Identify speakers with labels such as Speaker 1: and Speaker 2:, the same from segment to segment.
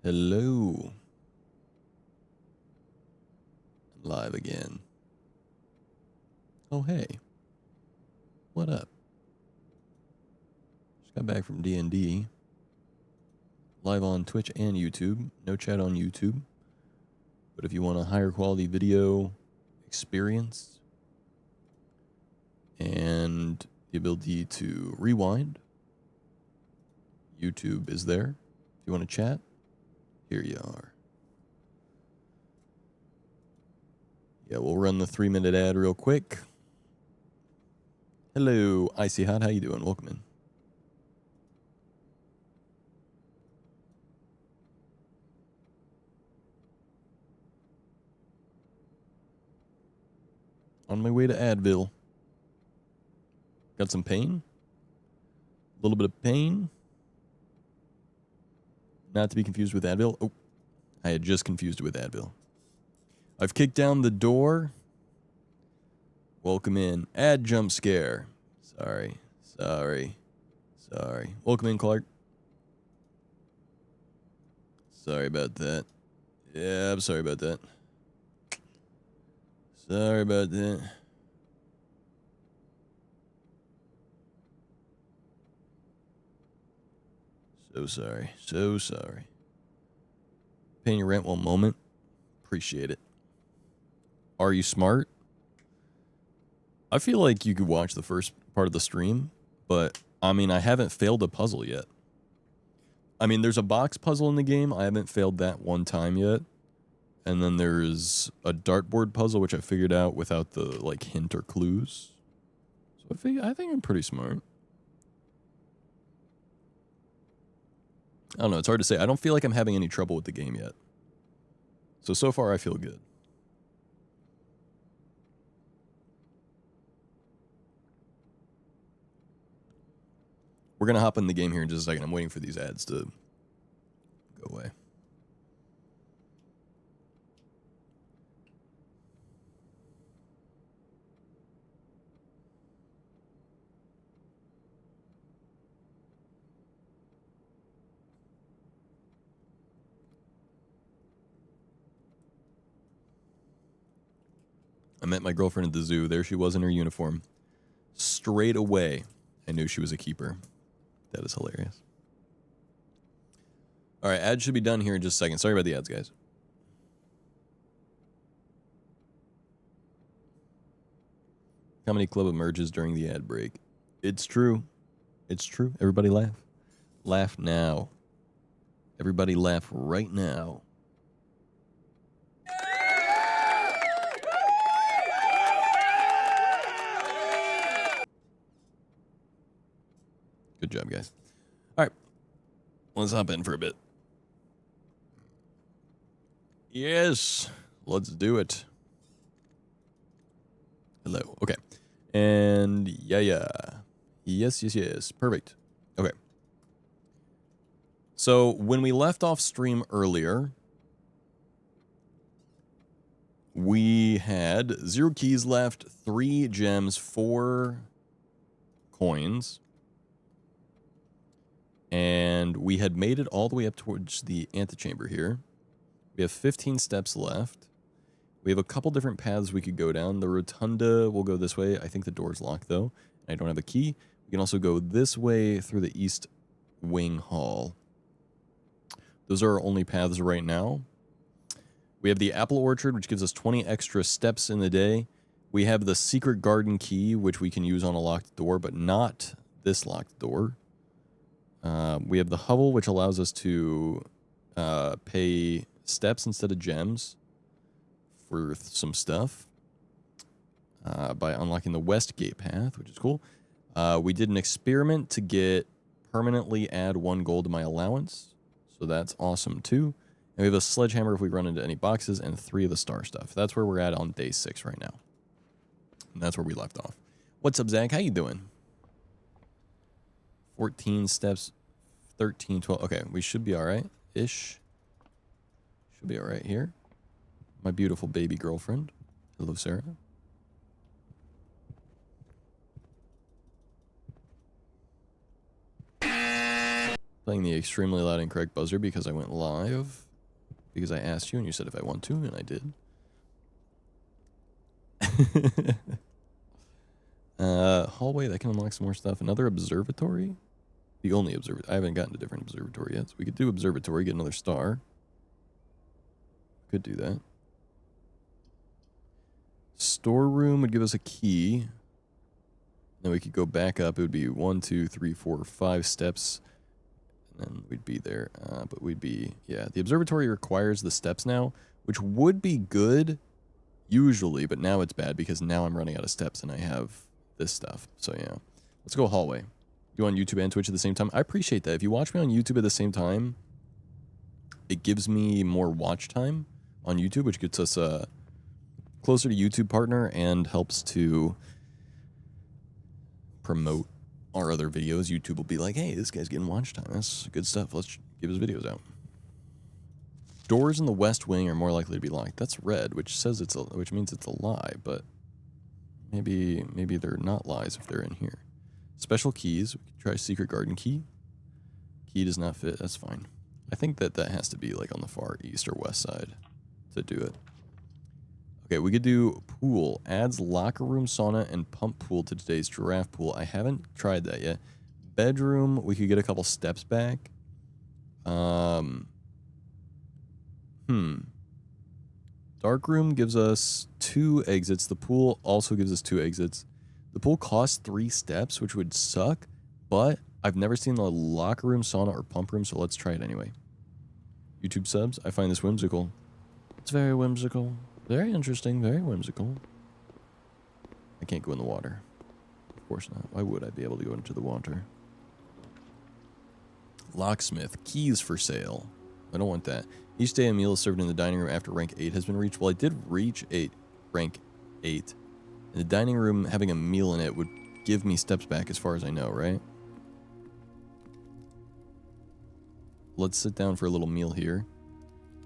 Speaker 1: Hello. I'm live again. Oh, hey. What up? Just got back from D&D. Live on Twitch and YouTube. No chat on YouTube. But if you want a higher quality video experience and the ability to rewind, YouTube is there. If you want to chat, here you are. Yeah, we'll run the 3-minute ad real quick. Hello, Icy Hot. How you doing? Welcome in. On my way to Advil. Got some pain. A little bit of pain. Not to be confused with Advil. Oh, I had just confused it with Advil. I've kicked down the door. Welcome in. Ad jump scare. Sorry. Welcome in, Clark. Sorry about that. Yeah, I'm sorry about that. Sorry about that. So sorry. Paying your rent one moment. Appreciate it. Are you smart? I feel like you could watch the first part of the stream, but I mean, I haven't failed a puzzle yet. I mean, there's a box puzzle in the game. I haven't failed that one time yet. And then there's a dartboard puzzle, which I figured out without the like hint or clues. So I think I'm pretty smart. I don't know. It's hard to say. I don't feel like I'm having any trouble with the game yet. So far I feel good. We're going to hop in the game here in just a second. I'm waiting for these ads to go away. I met my girlfriend at the zoo. There she was in her uniform. Straight away, I knew she was a keeper. That is hilarious. All right, ads should be done here in just a second. Sorry about the ads, guys. Comedy Club emerges during the ad break. It's true. It's true. Everybody laugh. Laugh now. Everybody laugh right now. Good job, guys. All right. Let's hop in for a bit. Yes. Let's do it. Hello. Okay. And yeah. Yes. Perfect. Okay. So when we left off stream earlier, we had 0 keys left, 3 gems, 4 coins. And we had made it all the way up towards the antechamber here. We have 15 steps left. We have a couple different paths we could go down. The rotunda will go this way. I think the door's locked, though. I don't have a key. We can also go this way through the east wing hall. Those are our only paths right now. We have the apple orchard, which gives us 20 extra steps in the day. We have the secret garden key, which we can use on a locked door, but not this locked door. We have the hovel, which allows us to pay steps instead of gems for some stuff by unlocking the west gate path, which is cool. We did an experiment to get permanently add 1 gold to my allowance, so that's awesome too. And we have a sledgehammer if we run into any boxes, and 3 of the star stuff. That's where we're at on day 6 right now. And that's where we left off. What's up, Zach? How you doing? 14 steps, 13, 12. Okay, we should be all right-ish. Should be all right here. My beautiful baby girlfriend. Hello, Sarah. Playing the extremely loud and correct buzzer because I went live. Because I asked you and you said if I want to, and I did. Hallway, that can unlock some more stuff. Another observatory? The only observatory. I haven't gotten to different observatory yet. So we could do observatory, get another star. Could do that. Storeroom would give us a key. Then we could go back up. It would be 1, 2, 3, 4, 5 steps. And then we'd be there. But we'd be... Yeah, the observatory requires the steps now, which would be good usually, but now it's bad because now I'm running out of steps and I have this stuff. So yeah. Let's go hallway. You on YouTube and Twitch at the same time? I appreciate that. If you watch me on YouTube at the same time, it gives me more watch time on YouTube, which gets us closer to YouTube partner and helps to promote our other videos. YouTube will be like, hey, this guy's getting watch time. That's good stuff. Let's give his videos out. Doors in the west wing are more likely to be locked. That's red, which says which means it's a lie, but maybe they're not lies if they're in here. Special keys. We could try secret garden key. Key does not fit. That's fine. I think that has to be like on the far east or west side to do it. Okay, we could do pool. Adds locker room, sauna, and pump pool to today's giraffe pool. I haven't tried that yet. Bedroom, we could get a couple steps back. Dark room gives us 2 exits. The pool also gives us 2 exits. The pool costs 3 steps, which would suck, but I've never seen the locker room, sauna, or pump room, so let's try it anyway. YouTube subs, I find this whimsical. It's very whimsical. Very interesting, very whimsical. I can't go in the water. Of course not. Why would I be able to go into the water? Locksmith, keys for sale. I don't want that. Each day a meal is served in the dining room after rank 8 has been reached. Well, I did reach rank 8. And the dining room having a meal in it would give me steps back as far as I know, right? Let's sit down for a little meal here.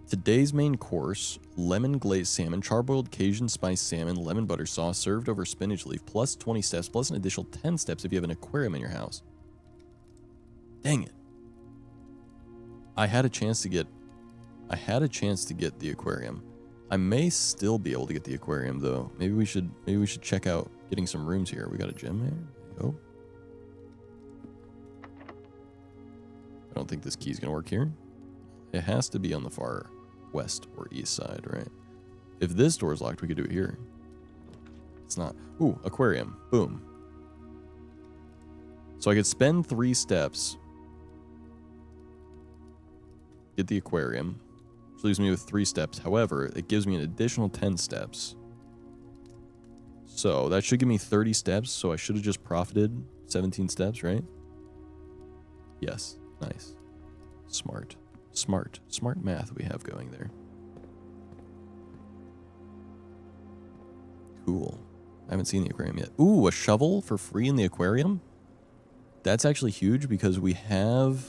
Speaker 1: Today's main course, lemon glazed salmon, charboiled Cajun spice salmon, lemon butter sauce, served over spinach leaf, plus 20 steps, plus an additional 10 steps if you have an aquarium in your house. Dang it. I had a chance to get the aquarium. I may still be able to get the aquarium though. Maybe we should check out getting some rooms here. We got a gym here. There you go. I don't think this key's gonna work here. It has to be on the far west or east side, right? If this door is locked, we could do it here. It's not. Ooh, aquarium. Boom. So I could spend 3 steps, get the aquarium, which leaves me with 3 steps. However, it gives me an additional 10 steps. So that should give me 30 steps. So I should have just profited 17 steps, right? Yes. Nice. Smart math we have going there. Cool. I haven't seen the aquarium yet. Ooh, a shovel for free in the aquarium? That's actually huge because we have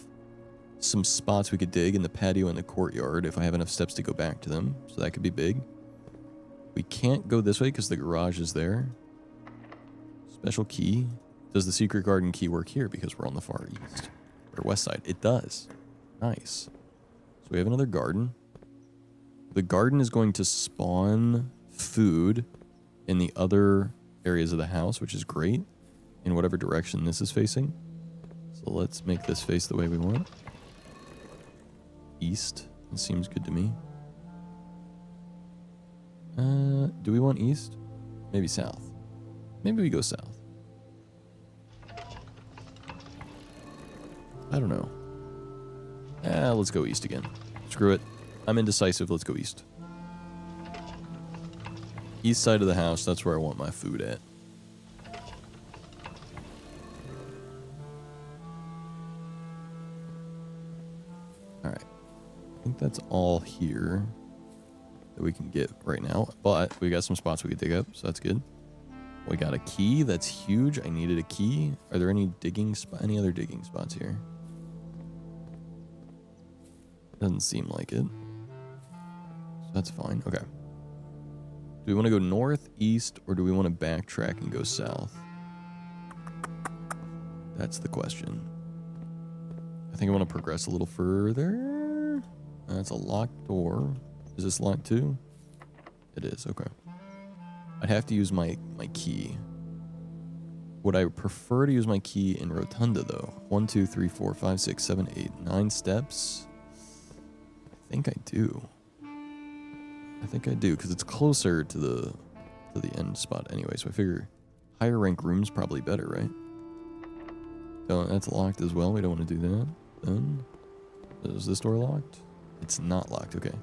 Speaker 1: some spots we could dig in the patio and the courtyard if I have enough steps to go back to them. So that could be big. We can't go this way because the garage is there. Special key. Does the secret garden key work here because we're on the far east or west side? It does. Nice. So we have another garden. The garden is going to spawn food in the other areas of the house, which is great in whatever direction this is facing. So let's make this face the way we want. East. It seems good to me. Do we want east? Maybe south. Maybe we go south. I don't know. Let's go east again. Screw it. I'm indecisive. Let's go east. East side of the house. That's where I want my food at. Alright. I think that's all here that we can get right now. But we got some spots we could dig up, so that's good. We got a key. That's huge. I needed a key. Are there any other digging spots here? Doesn't seem like it. So that's fine. Okay. Do we want to go north, east, or do we want to backtrack and go south? That's the question. I think I want to progress a little further. That's a locked door. Is this locked too? It is, okay. I'd have to use my key. Would I prefer to use my key in Rotunda though? 1, 2, 3, 4, 5, 6, 7, 8, 9 steps. I think I do. I think I do, because it's closer to the end spot anyway, so I figure higher rank room's probably better, right? Oh, that's locked as well. We don't want to do that. Then, is this door locked? It's not locked. Okay.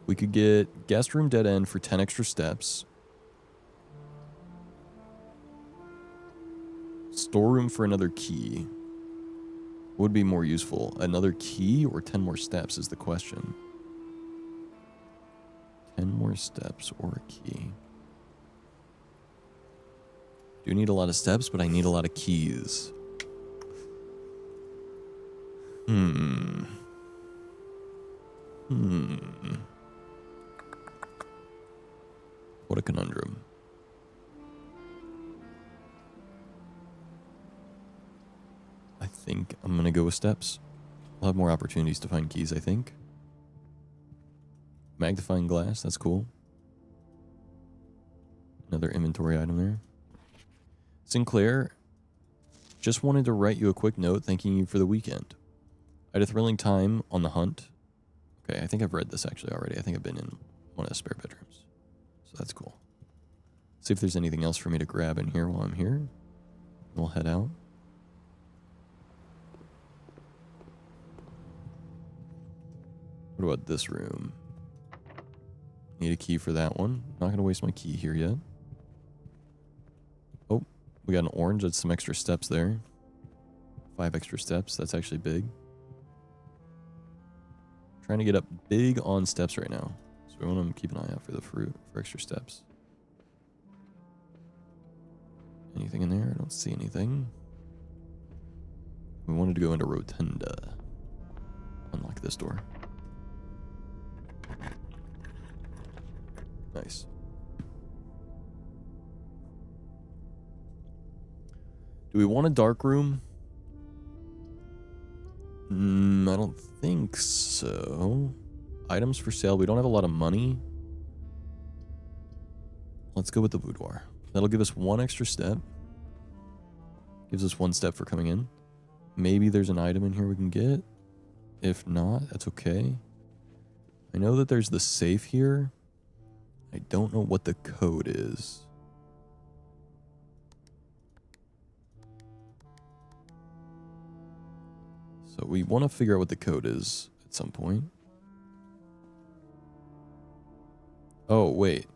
Speaker 1: We could get guest room dead end for 10 extra steps. Storeroom for another key. Would be more useful. Another key or 10 more steps is the question. 10 more steps or a key. Do need a lot of steps, but I need a lot of keys. What a conundrum. I think I'm going to go with steps. I'll have more opportunities to find keys, I think. Magnifying glass, that's cool. Another inventory item there. Sinclair, just wanted to write you a quick note thanking you for the weekend. I had a thrilling time on the hunt. Okay, I think I've read this actually already. I think I've been in one of the spare bedrooms. So that's cool. See if there's anything else for me to grab in here while I'm here. We'll head out. What about this room? Need a key for that one. Not going to waste my key here yet. Oh, we got an orange. That's some extra steps there. 5 extra steps. That's actually big. Trying to get up big on steps right now. So we want to keep an eye out for the fruit for extra steps. Anything in there? I don't see anything. We wanted to go into Rotunda. Unlock this door. Nice. Do we want a dark room? I don't think so. Items for sale. We don't have a lot of money. Let's go with the boudoir. That'll give us 1 extra step. Gives us 1 step for coming in. Maybe there's an item in here we can get. If not, that's okay. I know that there's the safe here. I don't know what the code is. So we want to figure out what the code is at some point. Oh, wait.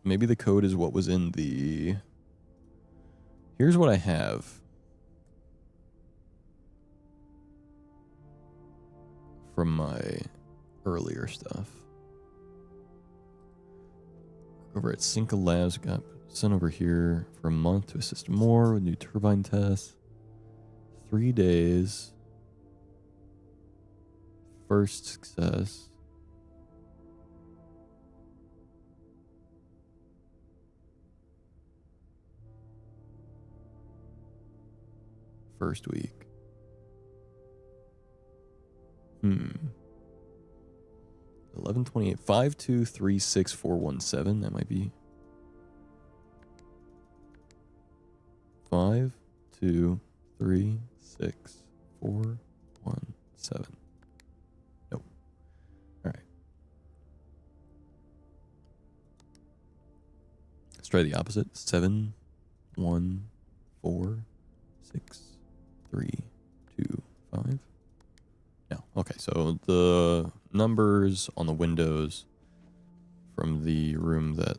Speaker 1: Maybe the code is what was in the... Here's what I have. From my earlier stuff. Over at Cinca Labs, got sent over here for a month to assist more with new turbine tests. 3 days. First success. First week. 11/28 5236417. That might be 5236417. Nope. All right. Let's try the opposite. 7146325. No. Okay, so the numbers on the windows from the room that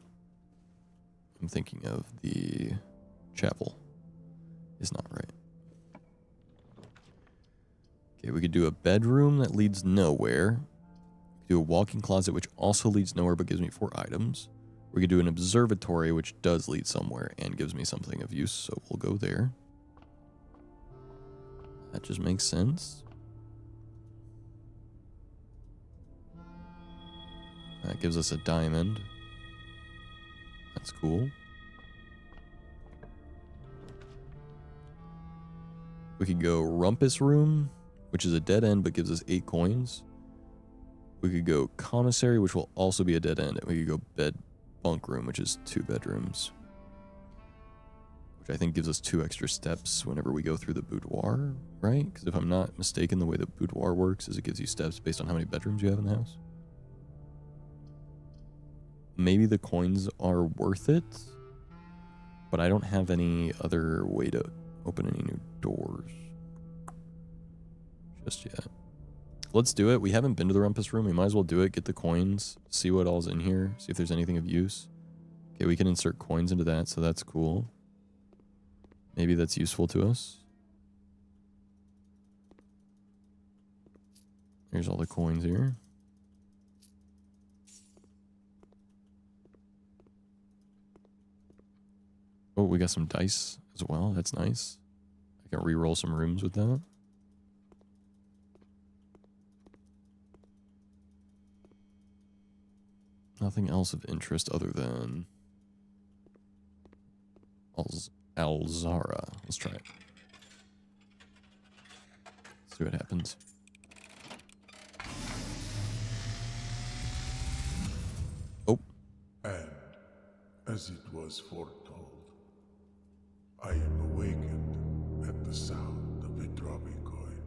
Speaker 1: I'm thinking of, the chapel, is not right. Okay, we could do a bedroom that leads nowhere. We could do a walk-in closet, which also leads nowhere but gives me 4 items. We could do an observatory, which does lead somewhere and gives me something of use, so we'll go there. That just makes sense. That gives us a diamond. That's cool. We could go Rumpus Room, which is a dead end but gives us 8 coins. We could go Commissary, which will also be a dead end. And we could go Bed Bunk Room, which is 2 bedrooms. Which I think gives us 2 extra steps whenever we go through the boudoir, right? Because if I'm not mistaken, the way the boudoir works is it gives you steps based on how many bedrooms you have in the house. Maybe the coins are worth it, but I don't have any other way to open any new doors just yet. Let's do it. We haven't been to the Rumpus Room. We might as well do it, get the coins, see what all's in here, see if there's anything of use. Okay, we can insert coins into that, so that's cool. Maybe that's useful to us. Here's all the coins here. Oh, we got some dice as well. That's nice. I can re-roll some rooms with that. Nothing else of interest other than Alzara. Let's try it. See what happens. Oh.
Speaker 2: And as it was foretold, I am awakened at the sound of a dropping coin.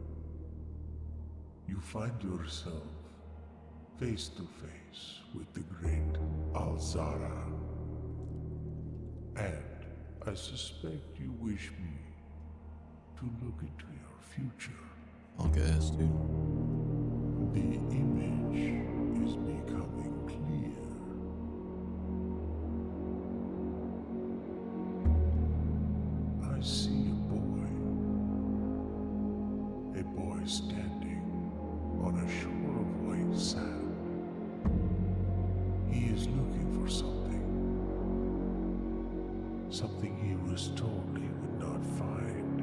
Speaker 2: You find yourself face to face with the great Alzara. And I suspect you wish me to look into your future.
Speaker 1: I'll guess, dude.
Speaker 2: The image is becoming clear. I see a boy standing on a shore of white sand. He is looking for something he was told he would not find.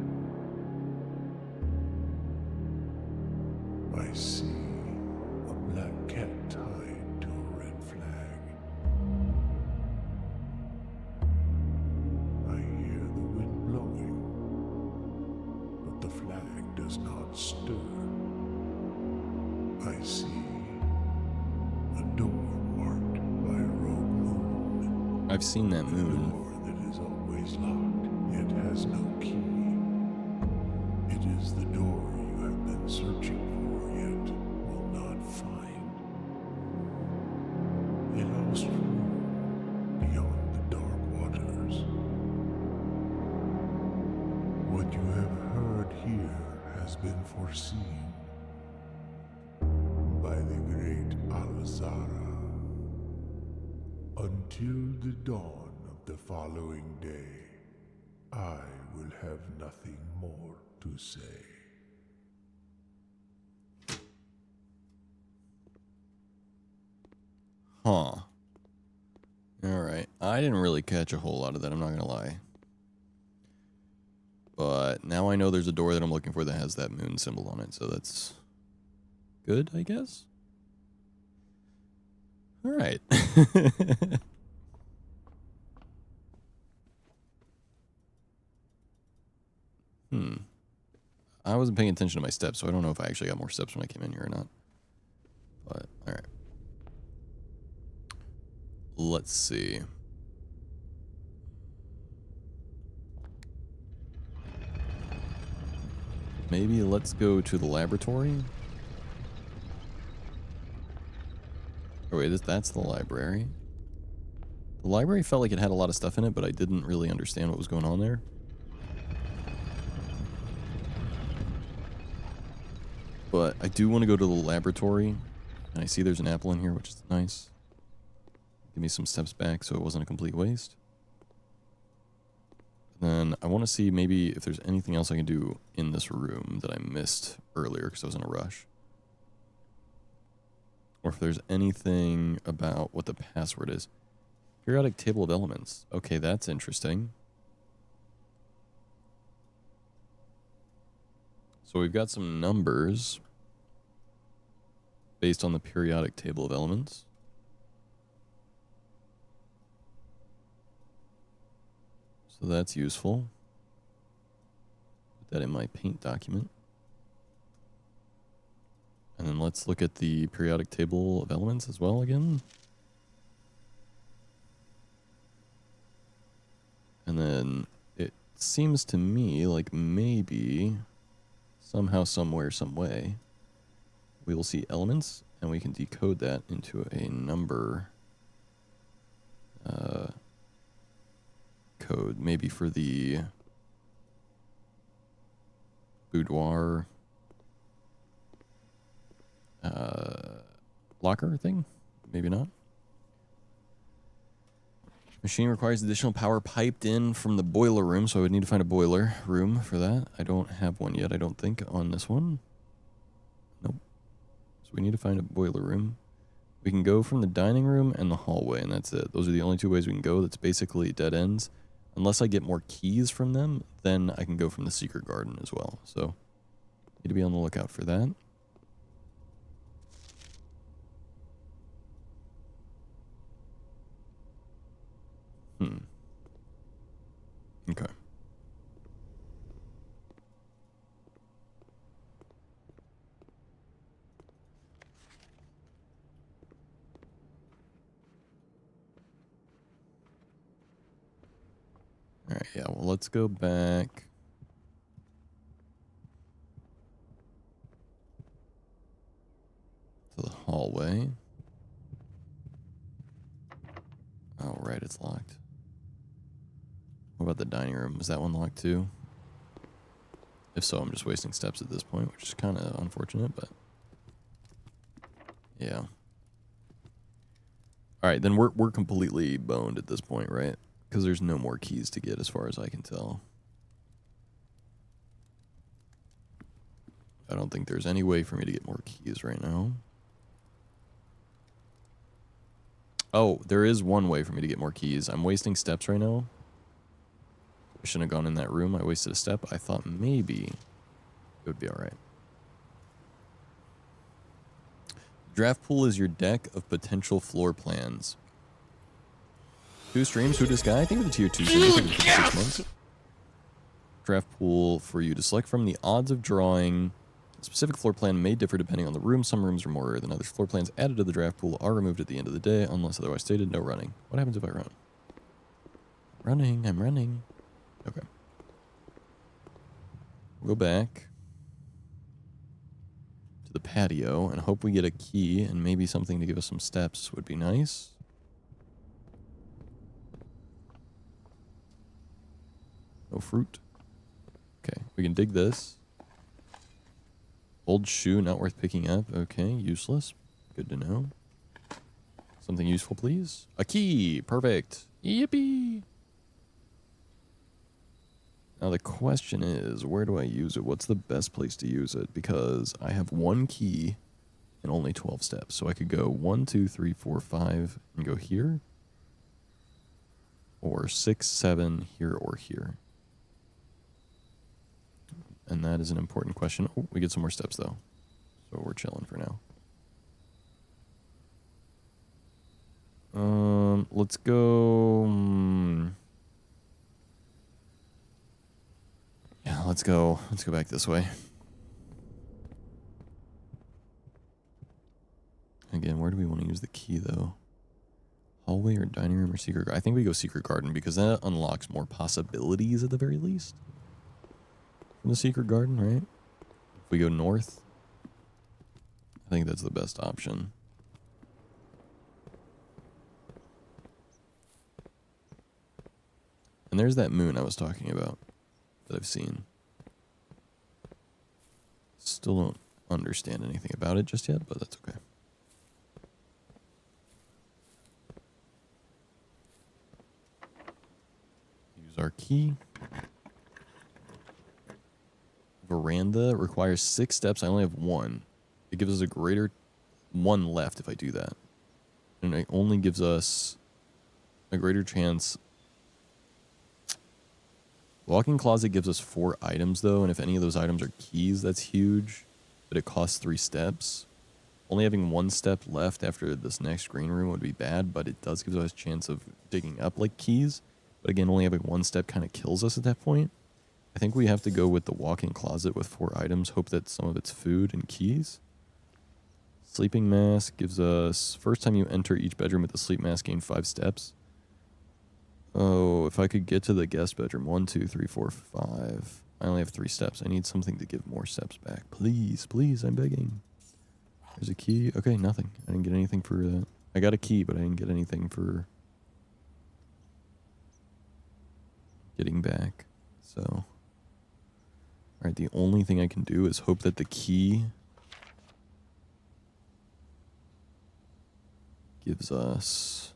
Speaker 2: I see a black cat tied to a red flag. I hear the wind blowing, but the flag does not stir. I see a door marked by a rogue moon.
Speaker 1: I've seen that moon.
Speaker 2: Locked, yet has no key. It is the door you have been searching for, yet will not find. A lost room beyond the dark waters. What you have heard here has been foreseen by the great Alzara. Until the dawn of the following day, I will have nothing more to say.
Speaker 1: Huh. Alright. I didn't really catch a whole lot of that, I'm not gonna lie. But now I know there's a door that I'm looking for that has that moon symbol on it, so that's good, I guess? Alright. I wasn't paying attention to my steps, so I don't know if I actually got more steps when I came in here or not. But, alright. Let's see. Maybe let's go to the laboratory. Oh wait, that's the library. The library felt like it had a lot of stuff in it, but I didn't really understand what was going on there. But I do want to go to the laboratory, and I see there's an apple in here, which is nice. Give me some steps back so it wasn't a complete waste. Then I want to see maybe if there's anything else I can do in this room that I missed earlier because I was in a rush. Or if there's anything about what the password is. Periodic table of elements. Okay, that's interesting. So we've got some numbers based on the periodic table of elements. So that's useful. Put that in my paint document. And then let's look at the periodic table of elements as well again. And then it seems to me like maybe somehow, somewhere, some way, we will see elements and we can decode that into a number code, maybe for the boudoir locker thing? Maybe not. Machine requires additional power piped in from the boiler room, so I would need to find a boiler room for that. I don't have one yet, I don't think, on this one. Nope. So we need to find a boiler room. We can go from the dining room and the hallway, and that's it. Those are the only two ways we can go. That's basically dead ends. Unless I get more keys from them, then I can go from the secret garden as well. So, need to be on the lookout for that. Okay. All right, yeah, well, let's go back. To the hallway. Oh, right, it's locked. What about the dining room? Is that one locked too? If so, I'm just wasting steps at this point, which is kind of unfortunate, but yeah. All right, then we're completely boned at this point, right? Because there's no more keys to get as far as I can tell. I don't think there's any way for me to get more keys right now. Oh, there is one way for me to get more keys. I'm wasting steps right now. I shouldn't have gone in that room. I wasted a step. I thought maybe it would be all right. Draft pool is your deck of potential floor plans. 2 streams, who this guy? I think with the tier 2 streams, I think 6 months. Draft pool for you to select from. The odds of drawing a specific floor plan may differ depending on the room. Some rooms are more rare than others. Floor plans added to the draft pool are removed at the end of the day, unless otherwise stated. No running. What happens if I run? Running, I'm running. Okay. We'll go back to the patio and hope we get a key and maybe something to give us some steps would be nice. No fruit. Okay, we can dig this. Old shoe, not worth picking up. Okay, useless. Good to know. Something useful, please. A key. Perfect. Yippee. Now the question is, where do I use it? What's the best place to use it? Because I have 1 key and only 12 steps. So I could go 1, 2, 3, 4, 5 and go here. Or 6, 7 here or here. And that is an important question. Oh, we get some more steps though. So we're chilling for now. Let's go. Yeah, let's go. Let's go back this way. Again, where do we want to use the key though? Hallway or dining room or secret garden? I think we go secret garden because that unlocks more possibilities at the very least. From the secret garden, right? If we go north, I think that's the best option. And there's that moon I was talking about that I've seen. Still don't understand anything about it just yet, but that's okay. Use our key. Veranda requires 6 steps. I only have 1. It gives us a greater 1 left if I do that. And it only gives us a greater chance. Walk-in closet gives us 4 items though, and if any of those items are keys, that's huge. But it costs 3 steps. Only having 1 step left after this next green room would be bad, but it does give us a chance of digging up like keys. But again, only having 1 step kind of kills us at that point. I think we have to go with the walk-in closet with 4 items. Hope that some of it's food and keys. Sleeping mask gives us... First time you enter each bedroom with the sleep mask, gain 5 steps. Oh, if I could get to the guest bedroom. 1, 2, 3, 4, 5. I only have 3 steps. I need something to give more steps back. Please, please, I'm begging. There's a key. Okay, nothing. I didn't get anything for that. I got a key, but I didn't get anything for getting back. So, alright, the only thing I can do is hope that the key gives us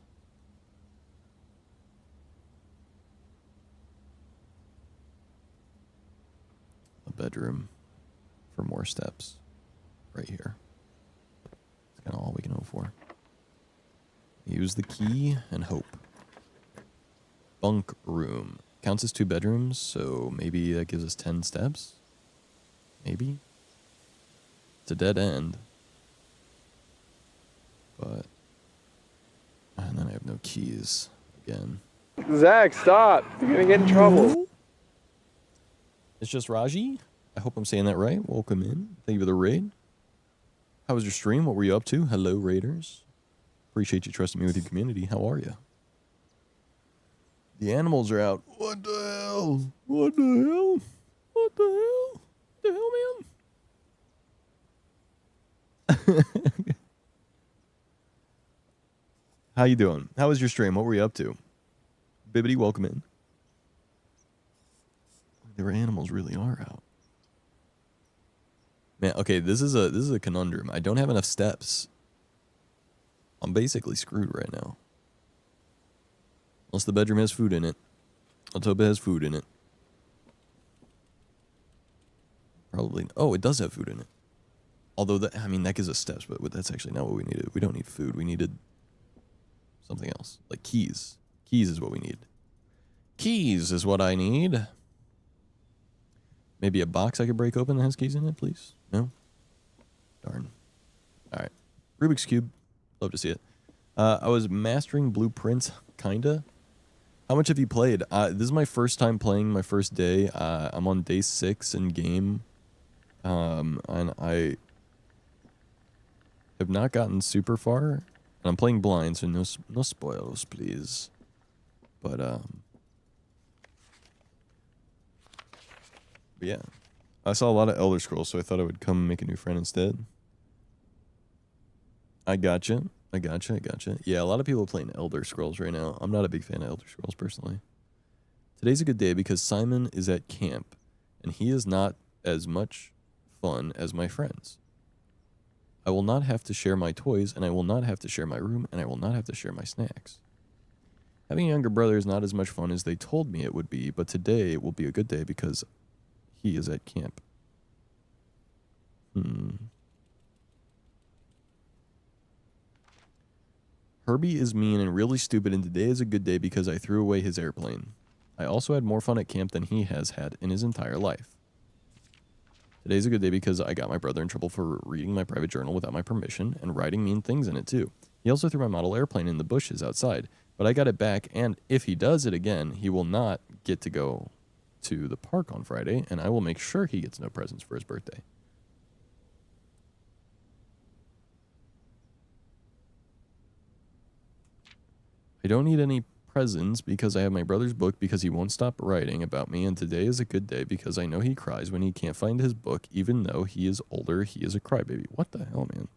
Speaker 1: a bedroom for more steps right here. That's kind of all we can hope for. Use the key and hope. Bunk room. Counts as 2 bedrooms, so maybe that gives us 10 steps? Maybe? It's a dead end. But... And then I have no keys again.
Speaker 3: Zach, stop. You're gonna get in trouble.
Speaker 1: It's just Raji. I hope I'm saying that right. Welcome in. Thank you for the raid. How was your stream? What were you up to? Hello, raiders. Appreciate you trusting me with your community. How are you? The animals are out. What the hell? What the hell? What the hell? What the hell, man? How you doing? How was your stream? What were you up to? Bibbidi, welcome in. Their animals really are out. Man, okay, this is a conundrum. I don't have enough steps. I'm basically screwed right now. Unless the bedroom has food in it. Let's hope it has food in it. Probably. Oh, it does have food in it. Although, that gives us steps, but that's actually not what we needed. We don't need food. We needed something else. Like keys. Keys is what we need. Keys is what I need. Maybe a box I could break open that has keys in it, please? No? Darn. Alright. Rubik's Cube. Love to see it. I was mastering blueprints, kinda. How much have you played? This is my first time playing, my first day. I'm on day 6 in game. And I have not gotten super far. And I'm playing blind, so no spoilers, please. But yeah. I saw a lot of Elder Scrolls, so I thought I would come make a new friend instead. I gotcha. Yeah, a lot of people are playing Elder Scrolls right now. I'm not a big fan of Elder Scrolls, personally. Today's a good day because Simon is at camp, and he is not as much fun as my friends. I will not have to share my toys, and I will not have to share my room, and I will not have to share my snacks. Having a younger brother is not as much fun as they told me it would be, but today will be a good day because he is at camp. Herbie is mean and really stupid, and today is a good day because I threw away his airplane. I also had more fun at camp than he has had in his entire life. Today's a good day because I got my brother in trouble for reading my private journal without my permission and writing mean things in it too. He also threw my model airplane in the bushes outside, but I got it back, and if he does it again, he will not get to go to the park on Friday, and I will make sure he gets no presents for his birthday. I don't need any presents because I have my brother's book because he won't stop writing about me, and today is a good day because I know he cries when he can't find his book. Even though he is older, he is a crybaby. What the hell, man?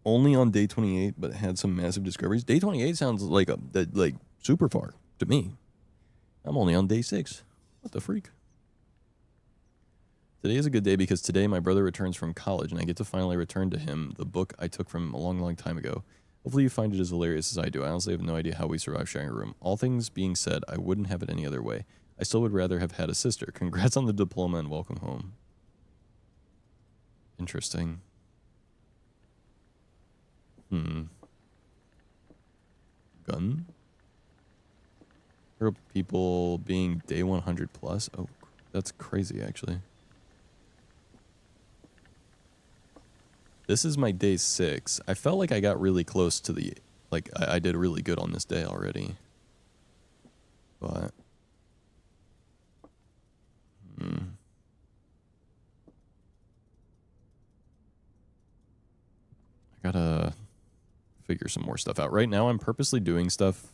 Speaker 1: Only on day 28, but had some massive discoveries. Day 28 sounds like super far to me. I'm only on day 6. What the freak? Today is a good day because today my brother returns from college, and I get to finally return to him the book I took from him a long, long time ago. Hopefully you find it as hilarious as I do. I honestly have no idea how we survive sharing a room. All things being said, I wouldn't have it any other way. I still would rather have had a sister. Congrats on the diploma and welcome home. Interesting. Gun? Heard of people being day 100 plus. Oh, that's crazy, actually. This is my day 6. I felt like I got really close to the... I did really good on this day already. But Gotta figure some more stuff out. Right now, I'm purposely doing stuff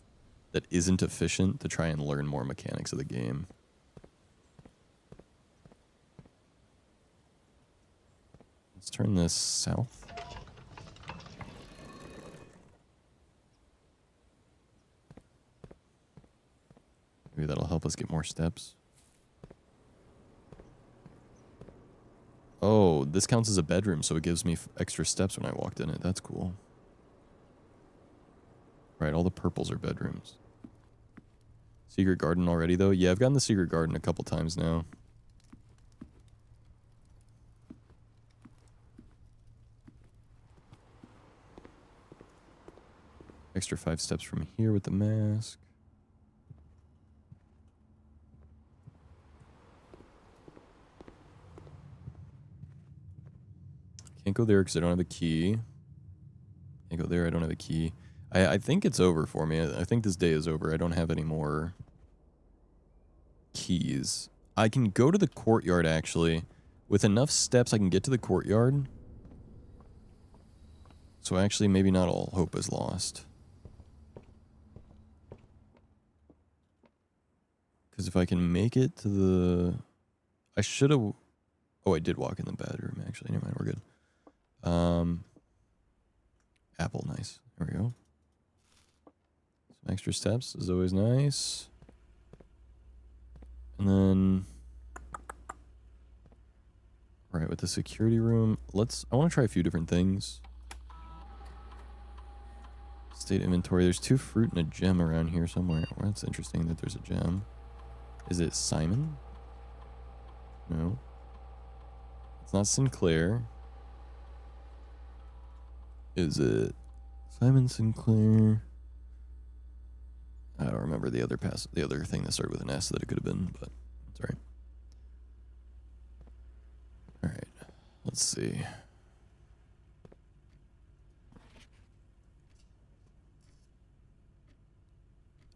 Speaker 1: that isn't efficient to try and learn more mechanics of the game. Let's turn this south. Maybe that'll help us get more steps. Oh, this counts as a bedroom, so it gives me extra steps when I walked in it. That's cool. Right, all the purples are bedrooms. Secret garden already, though? Yeah, I've gotten the secret garden a couple times now. Extra 5 steps from here with the mask. Can't go there because I don't have a key. Can't go there, I don't have a key. I think it's over for me. I think this day is over. I don't have any more keys. I can go to the courtyard, actually. With enough steps, I can get to the courtyard. So actually, maybe not all hope is lost. Because if I can make it to the... I should have... Oh, I did walk in the bedroom, actually. Never mind, we're good. Apple, nice. There we go. Some extra steps is always nice. And then... Right, with the security room, I want to try a few different things. State inventory. There's 2 fruit and a gem around here somewhere. Well, that's interesting that there's a gem. Is it Simon? No. It's not Sinclair. Is it Simon Sinclair? I don't remember the other thing that started with an S that it could have been, but it's alright. Alright. Let's see.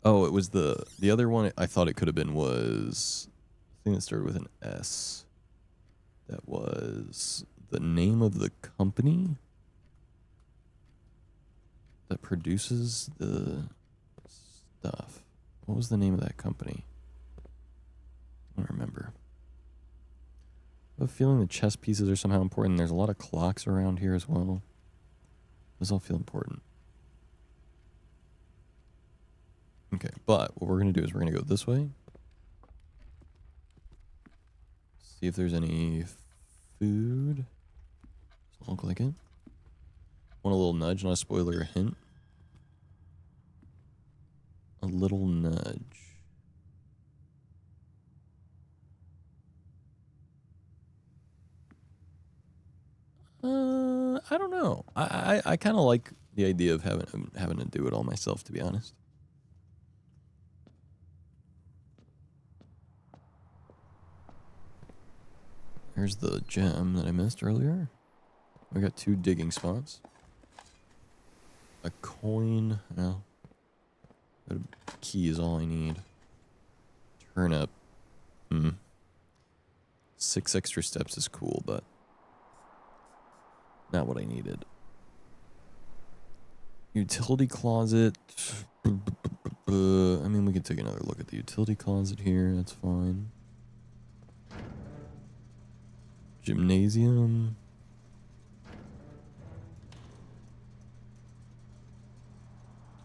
Speaker 1: Oh, it was the other one I thought it could have been was the thing that started with an S. That was the name of the company that produces the stuff. What was the name of that company? I don't remember. I have a feeling the chess pieces are somehow important. There's a lot of clocks around here as well. Those all feel important. Okay, but what we're going to do is we're going to go this way. See if there's any food. Doesn't look like it. Want a little nudge, not a spoiler or a hint. A little nudge. I don't know. I kind of like the idea of having to do it all myself, to be honest. Here's the gem that I missed earlier. We got 2 digging spots. A coin. No. A key is all I need. Turnip. 6 extra steps is cool, but not what I needed. Utility closet. I mean, we can take another look at the utility closet here. That's fine. Gymnasium.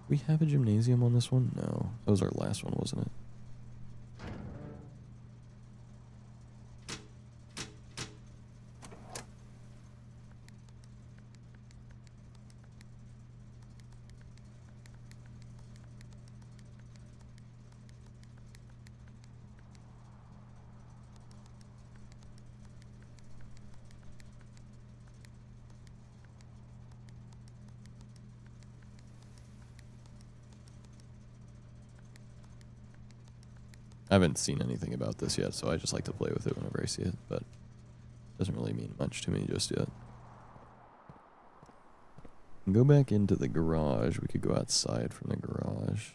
Speaker 1: We have a gymnasium on this one? No. That was our last one, wasn't it? I haven't seen anything about this yet, so I just like to play with it whenever I see it, but it doesn't really mean much to me just yet. Go back into the garage. We could go outside from the garage.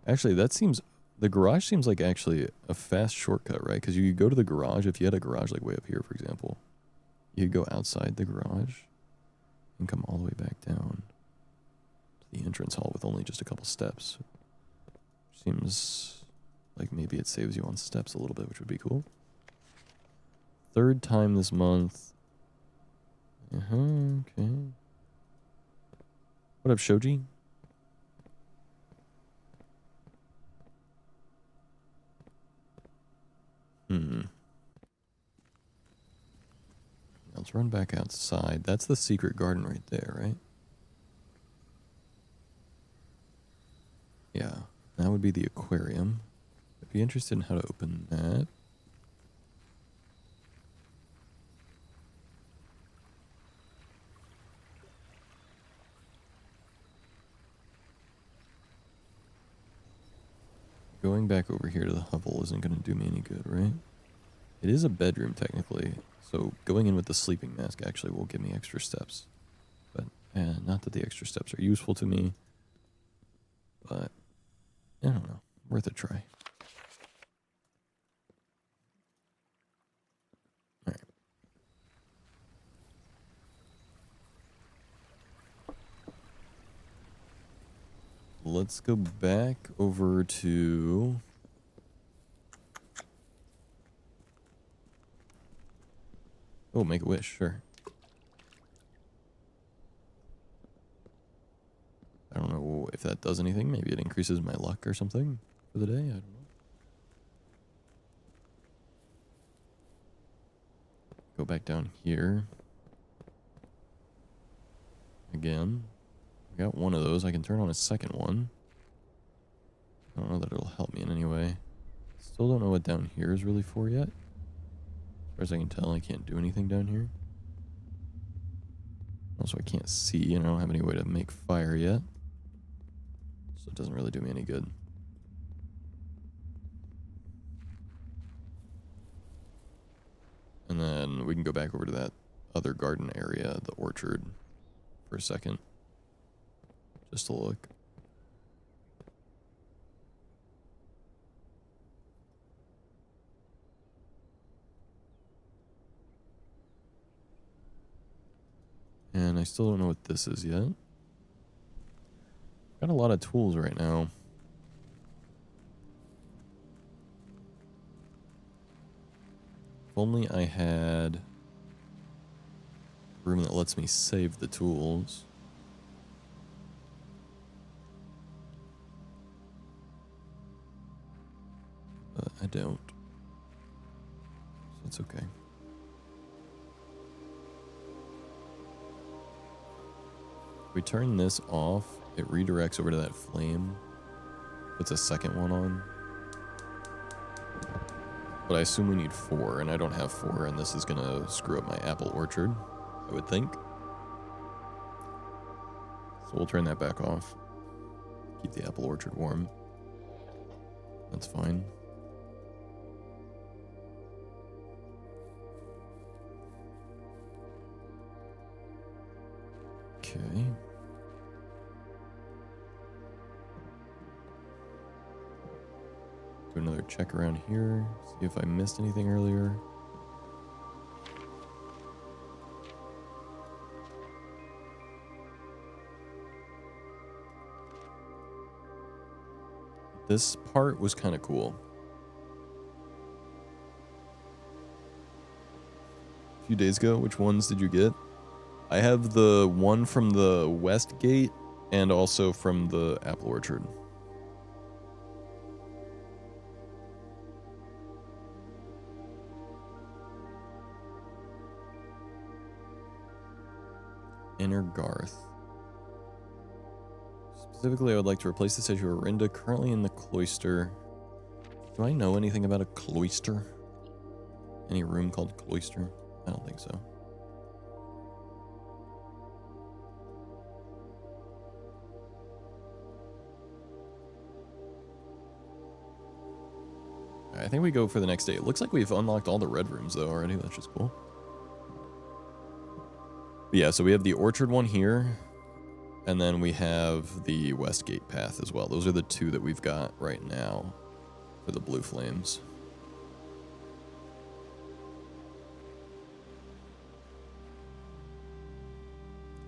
Speaker 1: Actually, the garage seems like actually a fast shortcut, right? Because you could go to the garage, if you had a garage like way up here, for example. You could go outside the garage. and come all the way back down to the entrance hall with only just a couple steps. Seems like maybe it saves you on steps a little bit, which would be cool. Third time this month. Okay. What up, Shoji? Let's run back outside. That's the secret garden right there, right? Yeah, that would be the aquarium. I'd be interested in how to open that. Going back over here to the hovel isn't going to do me any good, right? It is a bedroom, technically. So going in with the sleeping mask actually will give me extra steps. But not that the extra steps are useful to me. But, I don't know. Worth a try. Alright. Let's go back over to... Oh, make a wish, sure. I don't know if that does anything. Maybe it increases my luck or something for the day. I don't know. Go back down here. Again. I got one of those. I can turn on a second one. I don't know that it'll help me in any way. Still don't know what down here is really for yet. As far as I can tell, I can't do anything down here. Also, I can't see, and I don't have any way to make fire yet. So it doesn't really do me any good. And then we can go back over to that other garden area, the orchard, for a second. Just to look. And I still don't know what this is yet. Got a lot of tools right now. If only I had a room that lets me save the tools. But I don't. So it's okay. If we turn this off, it redirects over to that flame. Puts a second one on. But I assume we need 4, and I don't have 4, and this is going to screw up my apple orchard, I would think. So we'll turn that back off. Keep the apple orchard warm. That's fine. Okay. Do another check around here. See if I missed anything earlier. This part was kind of cool. A few days ago, which ones did you get? I have the one from the west gate and also from the apple orchard. Inner Garth. Specifically, I would like to replace the statue of Orinda currently in the cloister. Do I know anything about a cloister? Any room called cloister? I don't think so. I think we go for the next day. It looks like we've unlocked all the red rooms though already. That's just cool. But yeah, so we have the orchard one here. And then we have the Westgate path as well. Those are the 2 that we've got right now for the blue flames.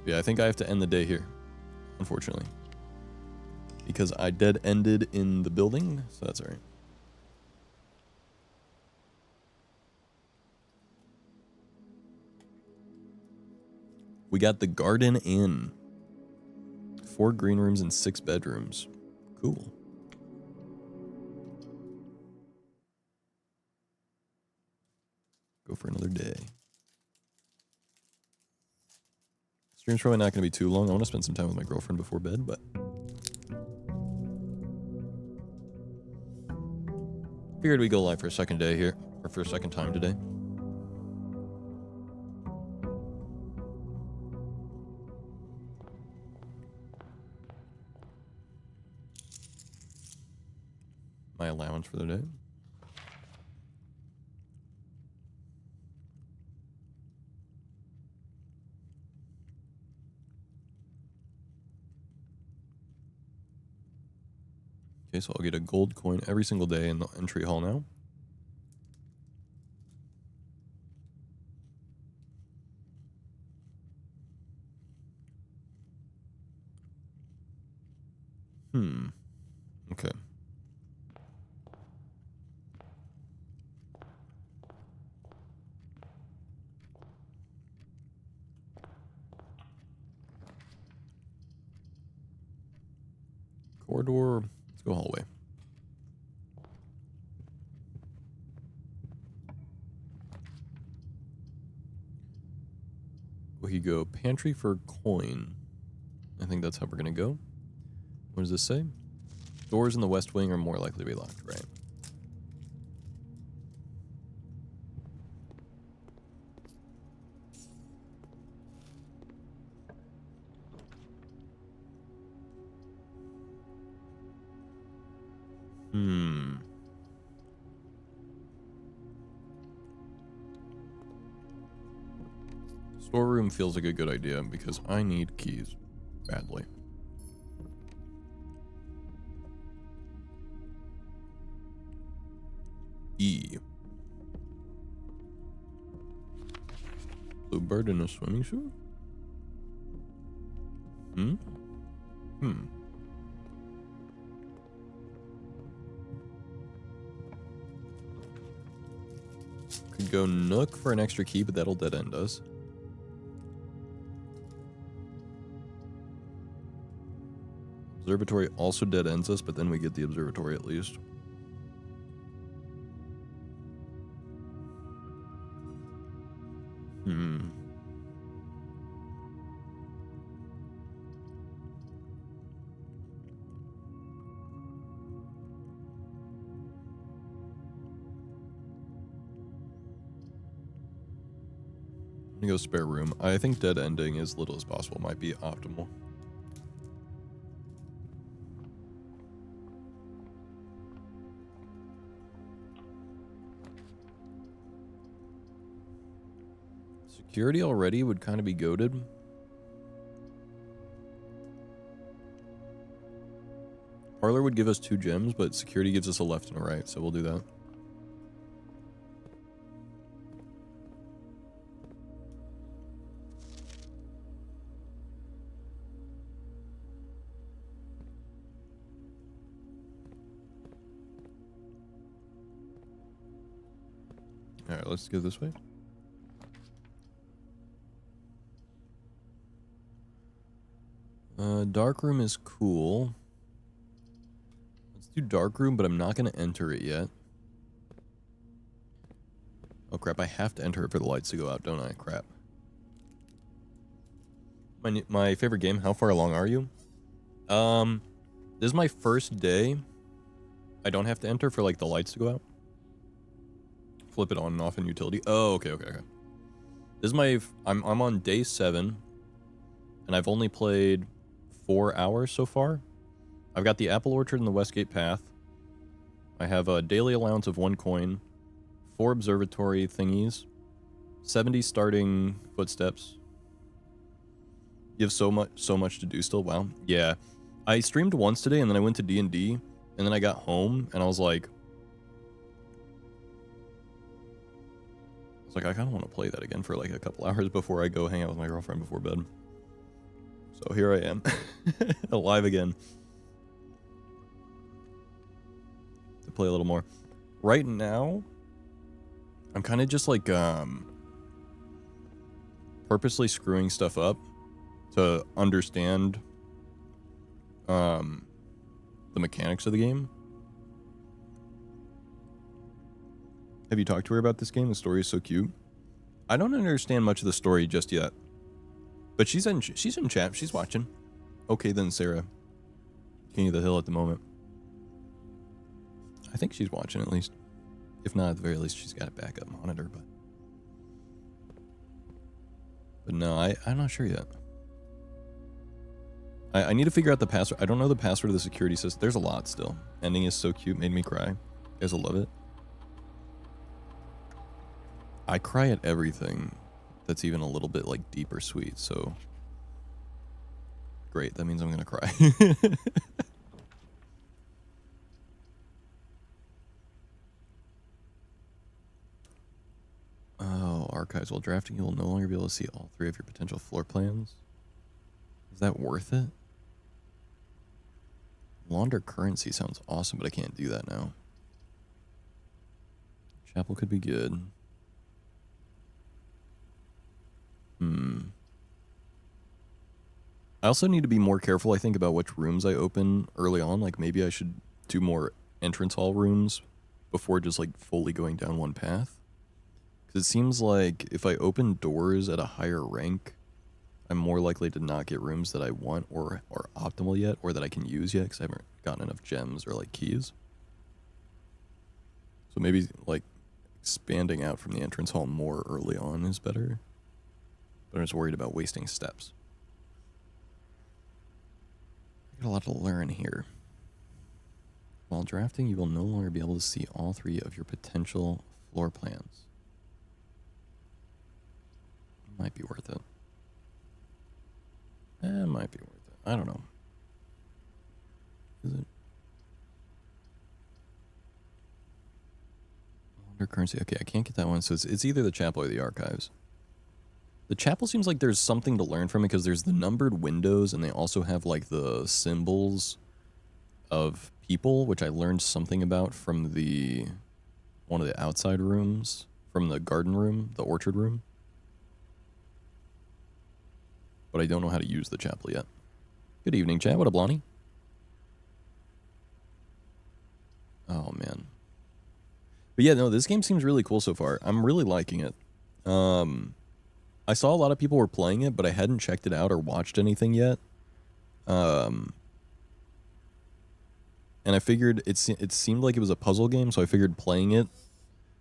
Speaker 1: Yeah, I think I have to end the day here, unfortunately. Because I dead-ended in the building, so that's alright. We got the Garden Inn. 4 green rooms and 6 bedrooms. Cool. Go for another day. Stream's probably not going to be too long. I want to spend some time with my girlfriend before bed, but... Figured we'd go live for a second day here, or for a second time today. My allowance for the day. Okay, so I'll get a gold coin every single day in the entry hall now. Okay. Corridor. Let's go hallway. We could go pantry for coin. I think that's how we're going to go. What does this say? Doors in the west wing are more likely to be locked, right? Storeroom feels like a good idea because I need keys badly. E. Blue bird in a swimming suit? Could go Nook for an extra key, but that'll dead end us. Observatory also dead ends us, but then we get the observatory at least. I'm gonna go spare room. I think dead ending as little as possible might be optimal. Security already would kind of be goated. Parlor would give us 2 gems, but security gives us a left and a right, so we'll do that. Alright, let's go this way. Dark room is cool. Let's do dark room, but I'm not going to enter it yet. Oh crap, I have to enter it for the lights to go out, don't I? Crap. My favorite game, how far along are you? This is my first day. I don't have to enter for like the lights to go out. Flip it on and off in utility. Oh, okay. This is my, I'm on day 7, and I've only played 4 hours so far. I've got the apple orchard and the Westgate Path. I have a daily allowance of 1 coin, 4 observatory thingies, 70 starting footsteps. You have so much to do still. Wow. Yeah, I streamed once today, and then I went to D&D, and then I got home, and I was like, I kind of want to play that again for like a couple hours before I go hang out with my girlfriend before bed. So here I am, alive again. To play a little more. Right now, I'm kind of just like purposely screwing stuff up to understand the mechanics of the game. Have you talked to her about this game? The story is so cute. I don't understand much of the story just yet, but she's in chat. She's watching. Okay then, Sarah. King of the Hill at the moment. I think she's watching at least. If not, at the very least, she's got a backup monitor. But no, I'm not sure yet. I need to figure out the password. I don't know the password of the security system. There's a lot still. Ending is so cute, made me cry. You guys will love it. I cry at everything that's even a little bit like deep or sweet, so great. That means I'm gonna cry. Oh, archives. While drafting, you will no longer be able to see all 3 of your potential floor plans. Is that worth it? Launder currency sounds awesome, but I can't do that now. Chapel could be good. I also need to be more careful, I think, about which rooms I open early on. Like, maybe I should do more entrance hall rooms before just, like, fully going down one path. Because it seems like if I open doors at a higher rank, I'm more likely to not get rooms that I want or are optimal yet, or that I can use yet, because I haven't gotten enough gems or, like, keys. So maybe, like, expanding out from the entrance hall more early on is better. But I'm just worried about wasting steps. I got a lot to learn here. While drafting, you will no longer be able to see all 3 of your potential floor plans. Might be worth it. It might be worth it. I don't know. Is it? Under currency. Okay, I can't get that one. So it's either the chapel or the archives. The chapel seems like there's something to learn from it because there's the numbered windows and they also have like the symbols of people, which I learned something about from one of the outside rooms, from the garden room, the orchard room. But I don't know how to use the chapel yet. Good evening, chat. What up, Lonnie? Oh, man. But yeah, no, this game seems really cool so far. I'm really liking it. I saw a lot of people were playing it, but I hadn't checked it out or watched anything yet. And I figured it seemed like it was a puzzle game, so I figured playing it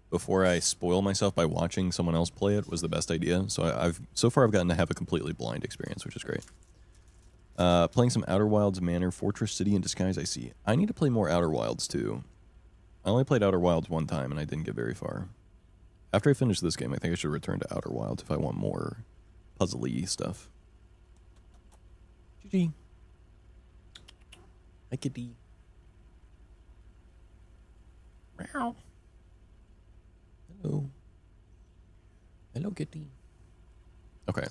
Speaker 1: before I spoil myself by watching someone else play it was the best idea. So so far I've gotten to have a completely blind experience, which is great. Playing some Outer Wilds Manor, Fortress City in Disguise, I see. I need to play more Outer Wilds too. I only played Outer Wilds one time and I didn't get very far. After I finish this game, I think I should return to Outer Wilds if I want more puzzle-y stuff. GG. Hi, kitty. Meow. Hello. Hello, kitty. Okay,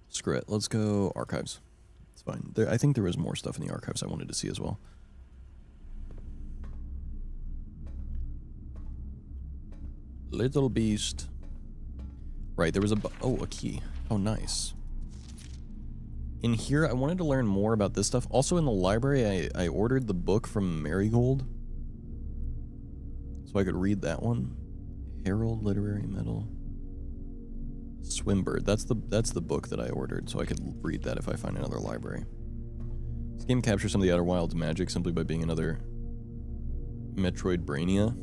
Speaker 1: screw it. Let's go archives. It's fine. I think there was more stuff in the archives I wanted to see as well. Little beast. Right, there was a key. Oh, nice. In here, I wanted to learn more about this stuff. Also in the library, I ordered the book from Marigold. So I could read that one. Herald Literary Medal. Swimbird. That's the book that I ordered, so I could read that if I find another library. This game captures some of the Outer Wilds magic simply by being another Metroidvania.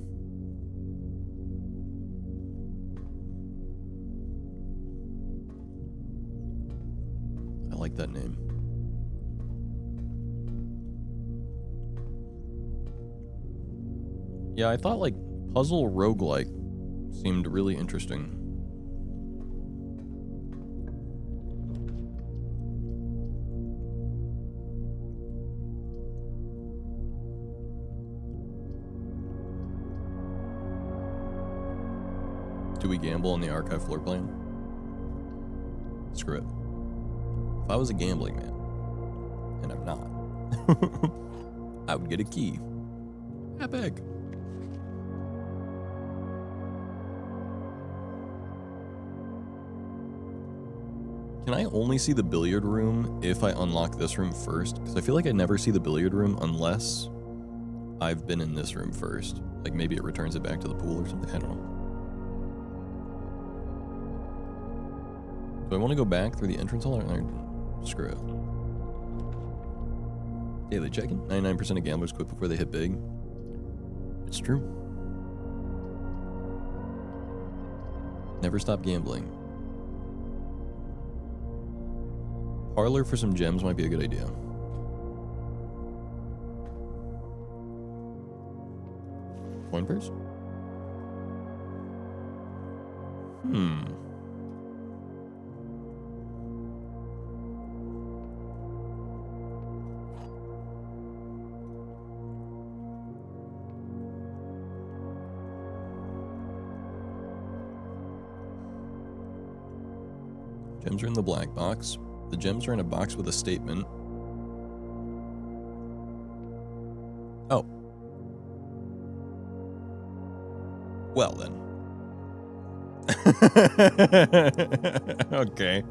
Speaker 1: I like that name. Yeah, I thought like puzzle roguelike seemed really interesting. Do we gamble on the archive floor plan? Screw it. I was a gambling man, and I'm not, I would get a key. Epic. Can I only see the billiard room if I unlock this room first? Because I feel like I never see the billiard room unless I've been in this room first. Like maybe it returns it back to the pool or something. I don't know. Do I want to go back through the entrance hall or screw it? Daily check-in. 99% of gamblers quit before they hit big. It's true. Never stop gambling. Parlor for some gems might be a good idea. Coin purse? Gems are in the black box. The gems are in a box with a statement. Oh. Well then. Okay.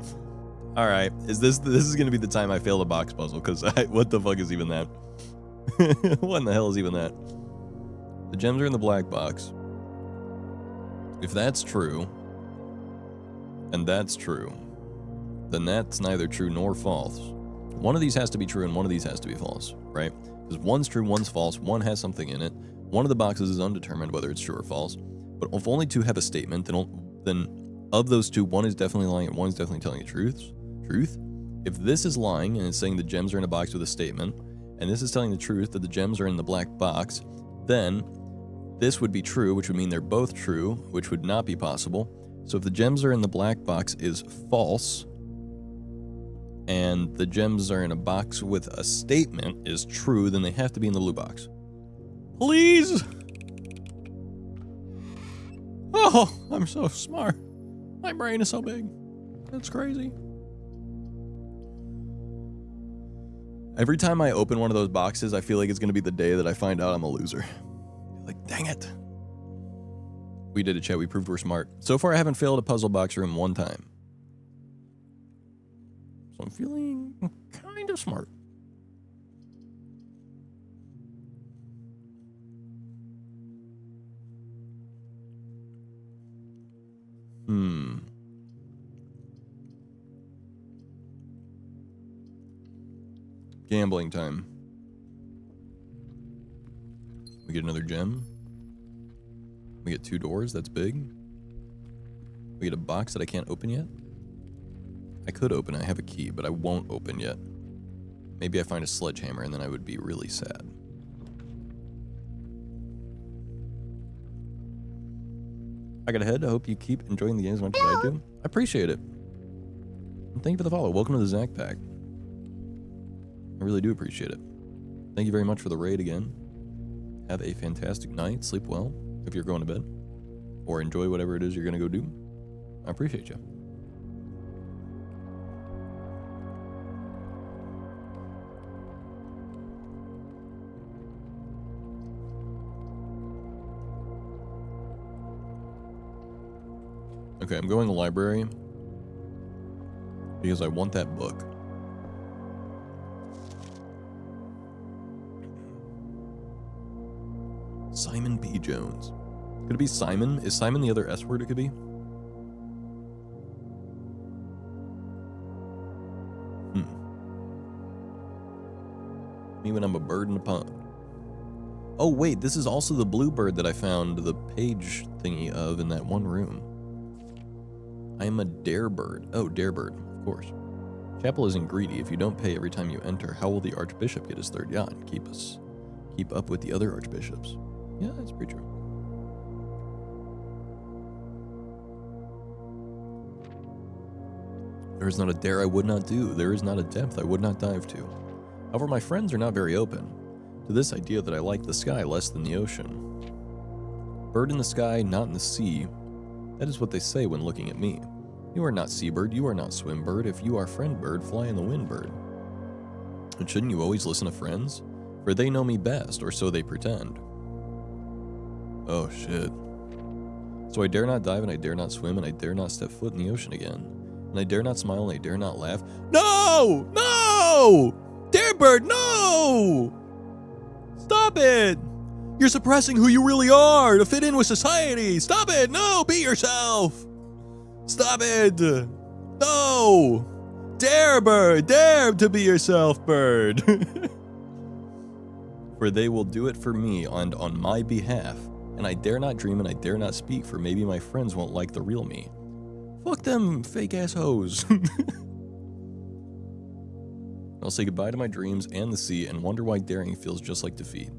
Speaker 1: All right. This is going to be the time I fail the box puzzle because what the fuck is even that? What in the hell is even that? The gems are in the black box. If that's true, and that's true, then that's neither true nor false. One of these has to be true and one of these has to be false, right? Because one's true, one's false, one has something in it. One of the boxes is undetermined whether it's true or false. But if only two have a statement, then of those two, one is definitely lying and one is definitely telling the truth. If this is lying and it's saying the gems are in a box with a statement, and this is telling the truth that the gems are in the black box, then this would be true, which would mean they're both true, which would not be possible. So if the gems are in the black box is false, and the gems are in a box with a statement is true, then they have to be in the blue box. Please! Oh, I'm so smart. My brain is so big. That's crazy. Every time I open one of those boxes, I feel like it's going to be the day that I find out I'm a loser. Like, dang it. We did it, chat. We proved we're smart. So far, I haven't failed a puzzle box room one time. So I'm feeling kind of smart. Gambling time. We get another gem. We get 2 doors. That's big. We get a box that I can't open yet. I could open it. I have a key, but I won't open yet. Maybe I find a sledgehammer and then I would be really sad. I got ahead. I hope you keep enjoying the game as much as I do. I appreciate it. And thank you for the follow. Welcome to the Zach Pack. I really do appreciate it. Thank you very much for the raid again. Have a fantastic night. Sleep well if you're going to bed. Or enjoy whatever it is you're going to go do. I appreciate you. Okay, I'm going to the library because I want that book. Simon B. Jones. Could it be Simon? Is Simon the other S word it could be? Me when I'm a bird in a pond. Oh wait, this is also the blue bird that I found the page thingy of in that one room. I am a dare bird. Oh, dare bird, of course. Chapel isn't greedy. If you don't pay every time you enter, how will the Archbishop get his third yacht and keep up with the other Archbishops? Yeah, that's pretty true. There is not a dare I would not do. There is not a depth I would not dive to. However, my friends are not very open to this idea that I like the sky less than the ocean. Bird in the sky, not in the sea. That is what they say when looking at me. You are not seabird, you are not swim bird. If you are friend bird, fly in the wind bird. And shouldn't you always listen to friends? For they know me best, or so they pretend. Oh shit. So I dare not dive, and I dare not swim, and I dare not step foot in the ocean again. And I dare not smile, and I dare not laugh. No! No! Darebird, no! Stop it! You're suppressing who you really are to fit in with society. Stop it! No! Be yourself! Stop it! No! Dare, bird! Dare to be yourself, bird! For they will do it for me and on my behalf. And I dare not dream and I dare not speak, for maybe my friends won't like the real me. Fuck them fake-ass hoes. I'll say goodbye to my dreams and the sea and wonder why daring feels just like defeat.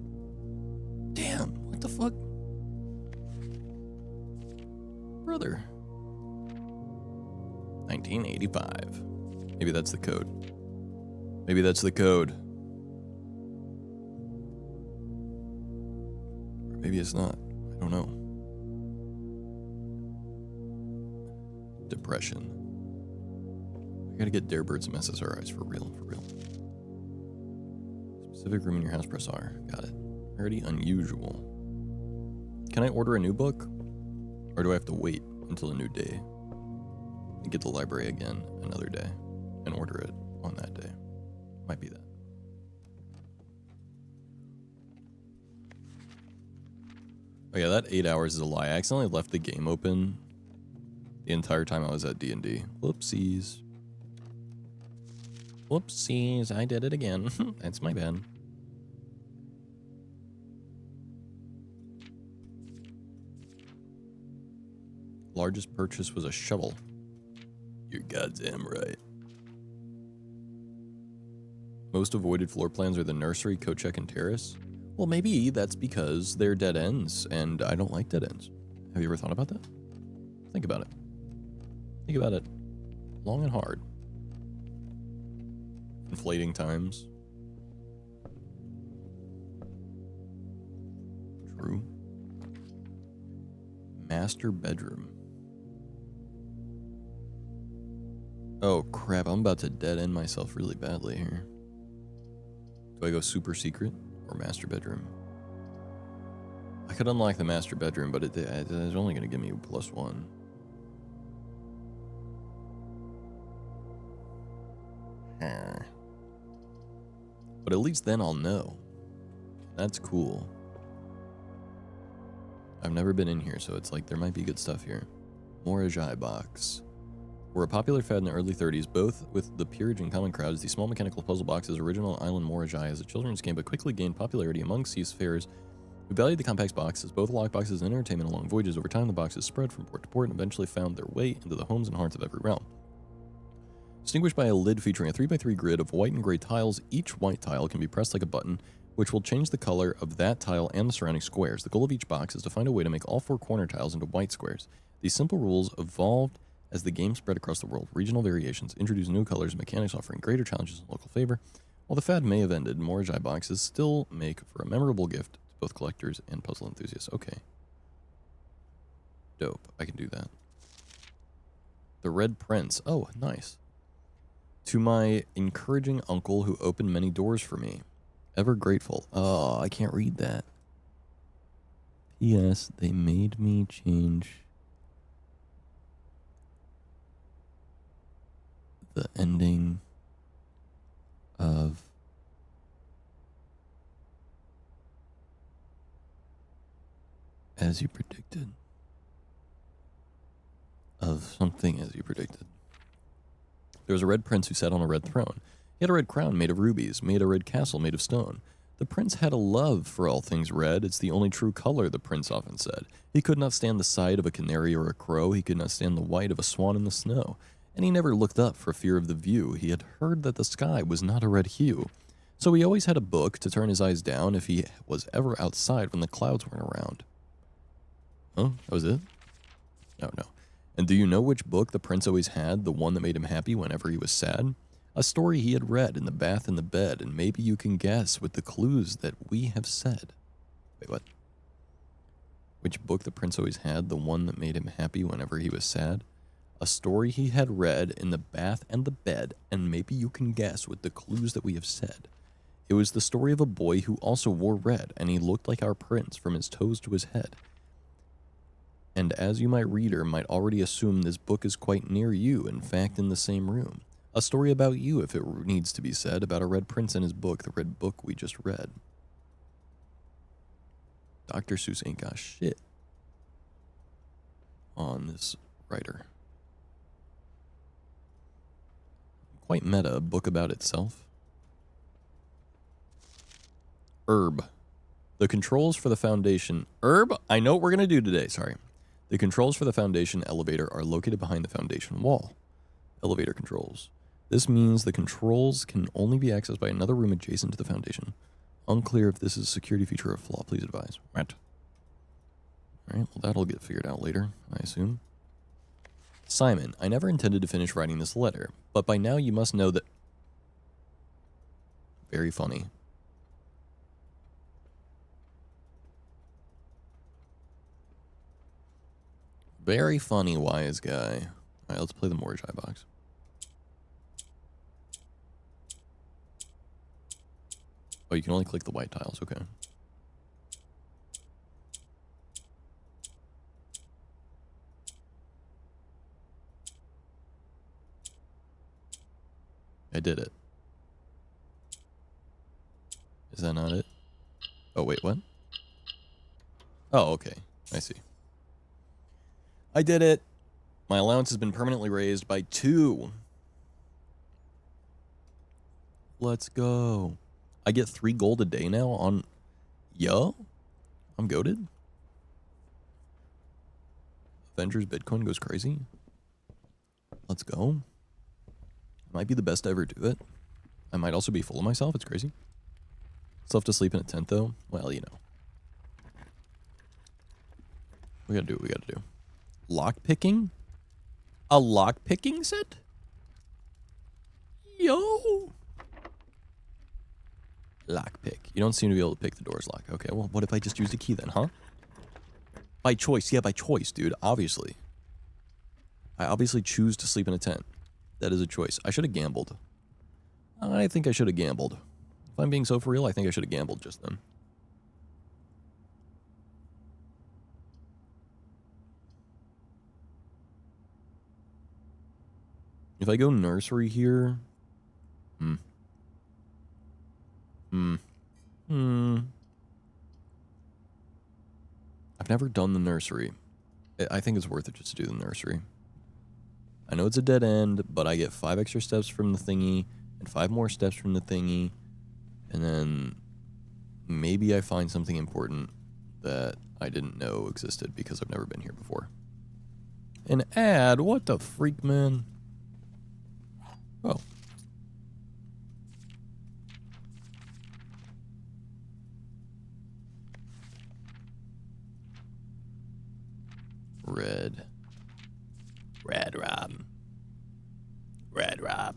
Speaker 1: Damn, what the fuck? Brother. 1985. Maybe that's the code. Maybe that's the code. Or maybe it's not. I don't know. Depression. I gotta get Darebird some SSRIs for real, for real. Specific room in your house, press R. Got it. Already unusual. Can I order a new book? Or do I have to wait until a new day? And get the library again another day and order it on that day. Might be that. Oh yeah, that 8 hours is a lie. I accidentally left the game open the entire time I was at D&D. Whoopsies. Whoopsies, I did it again. That's my bad. Largest purchase was a shovel. You're goddamn right. Most avoided floor plans are the nursery, coat check, and terrace. Well, maybe that's because they're dead ends, and I don't like dead ends. Have you ever thought about that? Think about it. Think about it long and hard. Inflating times. True. Master bedroom. Oh crap, I'm about to dead end myself really badly here. Do I go super secret or master bedroom? I could unlock the master bedroom, but it's only going to give me +1. But at least then I'll know. That's cool. I've never been in here, so it's like there might be good stuff here. Morajai box. Were a popular fad in the early 30s, both with the peerage and common crowds. These small mechanical puzzle boxes, original Island Morajai as a children's game, but quickly gained popularity among seafarers who valued the compact boxes, both lockboxes and entertainment along voyages. Over time, the boxes spread from port to port and eventually found their way into the homes and hearts of every realm. Distinguished by a lid featuring a 3x3 grid of white and gray tiles, each white tile can be pressed like a button, which will change the color of that tile and the surrounding squares. The goal of each box is to find a way to make all 4 corner tiles into white squares. These simple rules evolved as the game spread across the world. Regional variations introduced new colors and mechanics, offering greater challenges in local favor. While the fad may have ended, Morajai boxes still make for a memorable gift to both collectors and puzzle enthusiasts. Okay. Dope. I can do that. The Red Prince. Oh, nice. To my encouraging uncle who opened many doors for me. Ever grateful. Oh, I can't read that. P.S. They made me change the ending of As You Predicted. Of something As You Predicted. There was a red prince who sat on a red throne. He had a red crown made of rubies, made a red castle made of stone. The prince had a love for all things red. It's the only true color, the prince often said. He could not stand the sight of a canary or a crow. He could not stand the white of a swan in the snow. And he never looked up for fear of the view. He had heard that the sky was not a red hue. So he always had a book to turn his eyes down if he was ever outside when the clouds weren't around. Oh, that was it? Oh, no. And do you know which book the prince always had, the one that made him happy whenever he was sad? A story he had read in the bath and the bed, and maybe you can guess with the clues that we have said. Wait, what? Which book the prince always had, the one that made him happy whenever he was sad? A story he had read in the bath and the bed, and maybe you can guess with the clues that we have said. It was the story of a boy who also wore red, and he looked like our prince from his toes to his head. And as you, my reader, might already assume, this book is quite near you, in fact, in the same room. A story about you, if it needs to be said, about a red prince and his book, the red book we just read. Dr. Seuss ain't got shit on this writer. Quite meta, a book about itself. Herb. The controls for the foundation. Herb, I know what we're going to do today, sorry. The controls for the foundation elevator are located behind the foundation wall. Elevator controls. This means the controls can only be accessed by another room adjacent to the foundation. Unclear if this is a security feature or a flaw. Please advise. Right. Alright, well that'll get figured out later, I assume. Simon, I never intended to finish writing this letter, but by now you must know that... Very funny. Very funny, wise guy. Alright, let's play the Mordecai box. Oh, you can only click the white tiles, okay. I did it. Is that not it? Oh, wait, what? Oh, okay. I see. I did it. My allowance has been permanently raised by 2. Let's go. I get 3 gold a day now on... Yo? I'm goated. Avengers Bitcoin goes crazy. Let's go. I might be the best to ever do it. I might also be full of myself. It's crazy. Still have to sleep in a tent, though. Well, you know. We gotta do what we gotta do. Lock picking? A lock picking set? Yo! Lock pick. You don't seem to be able to pick the door's lock. Okay, well, what if I just used a key then, huh? By choice. Yeah, by choice, dude. Obviously. I obviously choose to sleep in a tent. That is a choice. I should have gambled. I think I should have gambled. If I'm being so for real, I think I should have gambled just then. If I go nursery here... I've never done the nursery. I think it's worth it just to do the nursery. I know it's a dead end, but I get 5 extra steps from the thingy, and 5 more steps from the thingy, and then maybe I find something important that I didn't know existed because I've never been here before. An ad? What the freak, man? Oh. Red. Red Rob. Red Rob.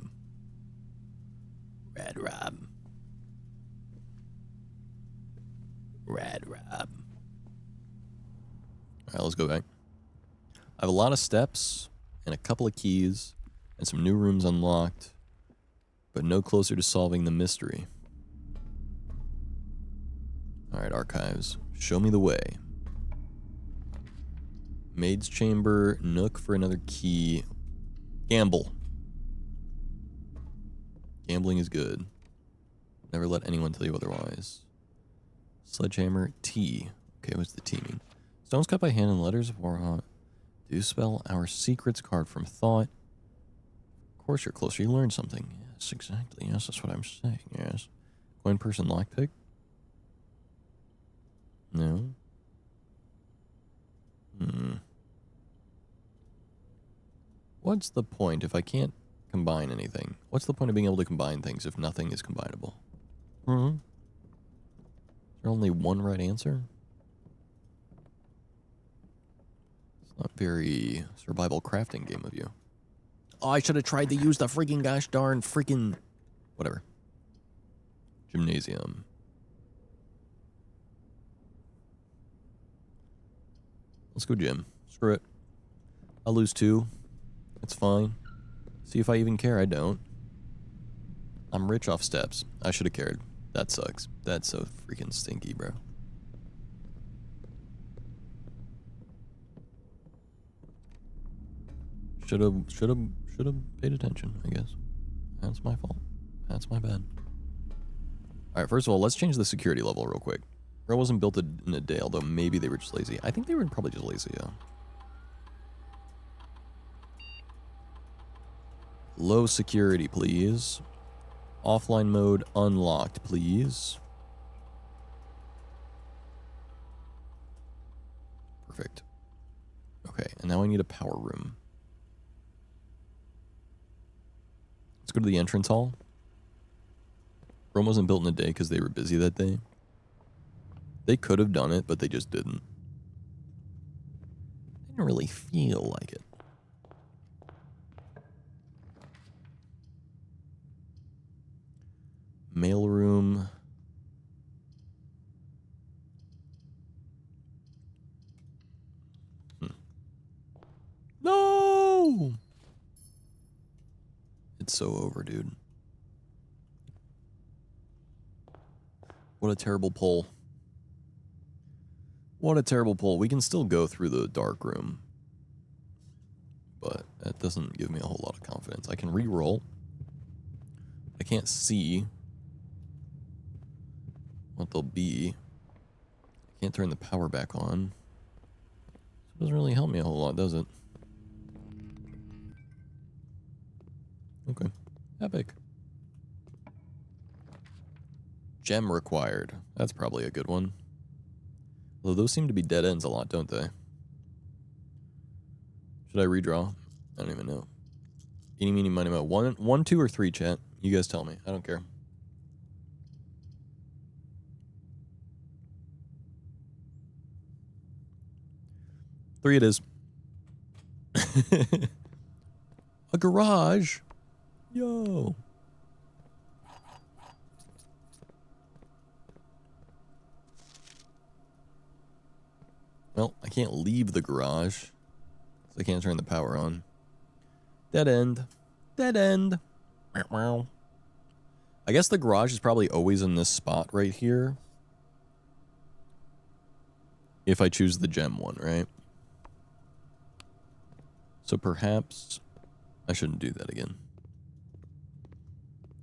Speaker 1: Red Rob. Red Rob. Alright, let's go back. I have a lot of steps and a couple of keys and some new rooms unlocked, but no closer to solving the mystery. Alright, archives. Show me the way. Maid's chamber, nook for another key. Gamble. Gambling is good. Never let anyone tell you otherwise. Sledgehammer, T. Okay, what's the T mean? Stones cut by hand and letters of war. Do spell our secrets card from thought. Of course, you're closer. You learn something. Yes, exactly. Yes, that's what I'm saying. Yes. Coin person lockpick? No. What's the point if I can't combine anything? What's the point of being able to combine things if nothing is combinable? Is there only one right answer? It's not very survival crafting game of you. Oh, I should have tried to use the freaking gosh darn freaking... Whatever. Gymnasium. Let's go gym. Screw it. I'll lose 2. It's fine. See if I even care. I don't. I'm rich off steps. I should have cared. That sucks. That's so freaking stinky, bro. Should have paid attention, I guess. That's my fault. That's my bad. Alright, first of all, let's change the security level real quick. It wasn't built in a day, although maybe they were just lazy. I think they were probably just lazy, yeah. Low security, please. Offline mode unlocked, please. Perfect. Okay, and now I need a power room. Let's go to the entrance hall. Rome wasn't built in a day because they were busy that day. They could have done it, but they just didn't. Didn't really feel like it. Mailroom. No! It's so over, dude. What a terrible pull. What a terrible pull. We can still go through the dark room, but that doesn't give me a whole lot of confidence. I can re-roll. I can't see what they'll be. I can't turn the power back on. So it doesn't really help me a whole lot, does it? Okay. Epic. Gem required. That's probably a good one. Although those seem to be dead ends a lot, don't they? Should I redraw? I don't even know. Eeny, meeny, miny, mo. One, 2, or 3, chat. You guys tell me. I don't care. Three it is. A garage. Yo. Well, I can't leave the garage, so I can't turn the power on. Dead end. Dead end. I guess the garage is probably always in this spot right here. If I choose the gem one, right? So perhaps I shouldn't do that again.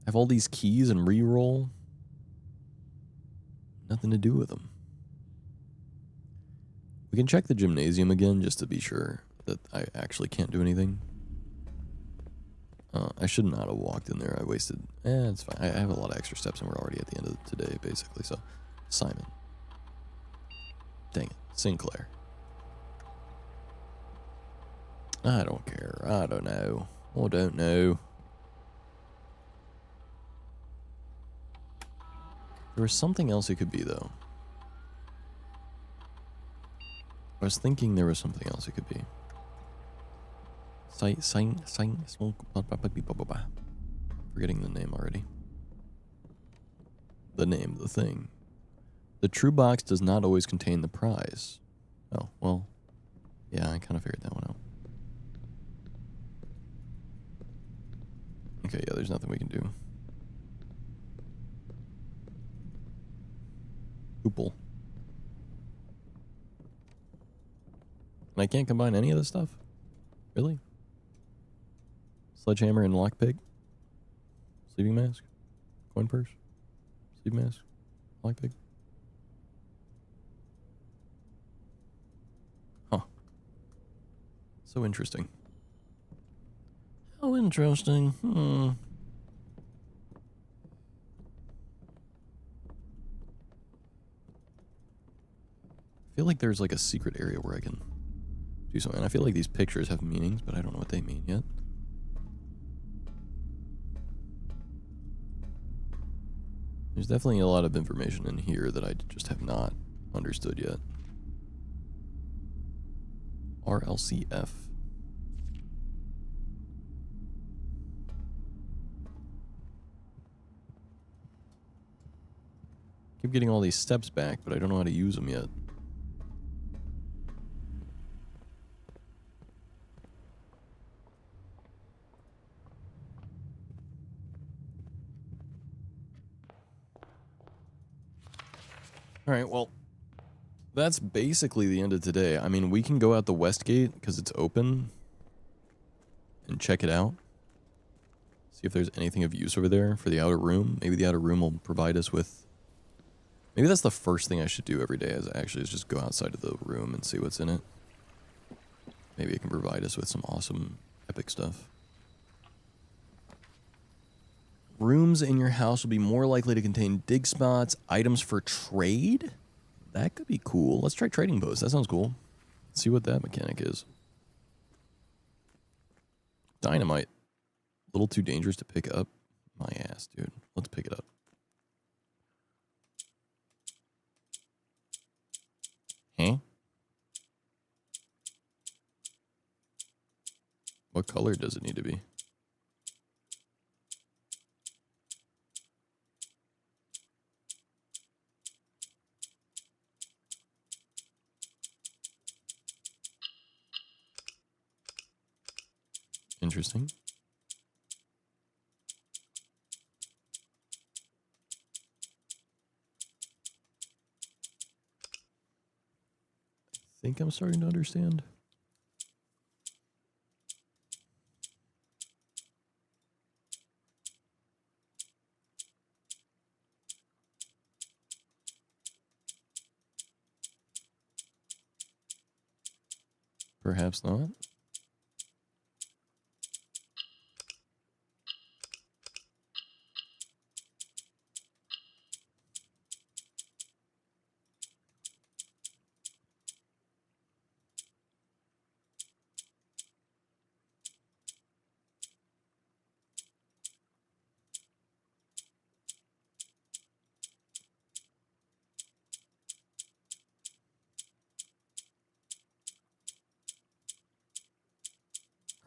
Speaker 1: Have all these keys and re-roll. Nothing to do with them. We can check the gymnasium again just to be sure that I actually can't do anything. I should not have walked in there. I wasted... it's fine. I have a lot of extra steps and we're already at the end of today, basically. So, Simon. Dang it. Sinclair. I don't care. I don't know. I don't know. There was something else it could be, though. I was thinking there was something else it could be. Forgetting the name already. The name, the thing. The true box does not always contain the prize. Oh, well. Yeah, I kind of figured that one out. Okay, yeah, there's nothing we can do. Hoople. And I can't combine any of this stuff? Really? Sledgehammer and lockpick? Sleeping mask? Coin purse? Sleeping mask? Lockpick? Huh. So interesting. How interesting. I feel like there's like a secret area where I can do something. I feel like these pictures have meanings, but I don't know what they mean yet. There's definitely a lot of information in here that I just have not understood yet. RLCF. Keep getting all these steps back, but I don't know how to use them yet. All right, well, that's basically the end of today. I mean, we can go out the west gate because it's open and check it out. See if there's anything of use over there for the outer room. Maybe the outer room will provide us with... Maybe that's the first thing I should do every day is just go outside of the room and see what's in it. Maybe it can provide us with some awesome epic stuff. Rooms in your house will be more likely to contain dig spots, items for trade? That could be cool. Let's try trading posts. That sounds cool. Let's see what that mechanic is. Dynamite. A little too dangerous to pick up. My ass, dude. Let's pick it up. Huh? What color does it need to be? Interesting. I think I'm starting to understand. Perhaps not.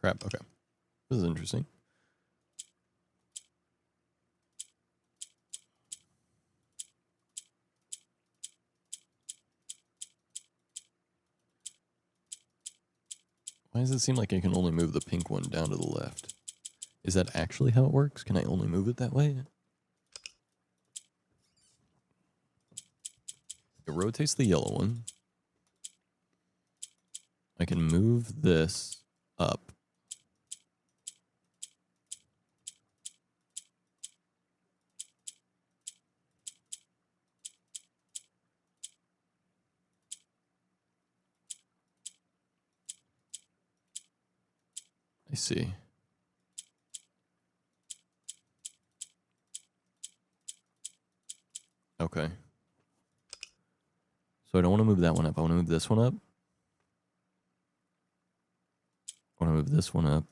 Speaker 1: Crap, okay. This is interesting. Why does it seem like I can only move the pink one down to the left? Is that actually how it works? Can I only move it that way? It rotates the yellow one. I can move this up. I see. Okay. So I don't want to move that one up. I want to move this one up. I want to move this one up.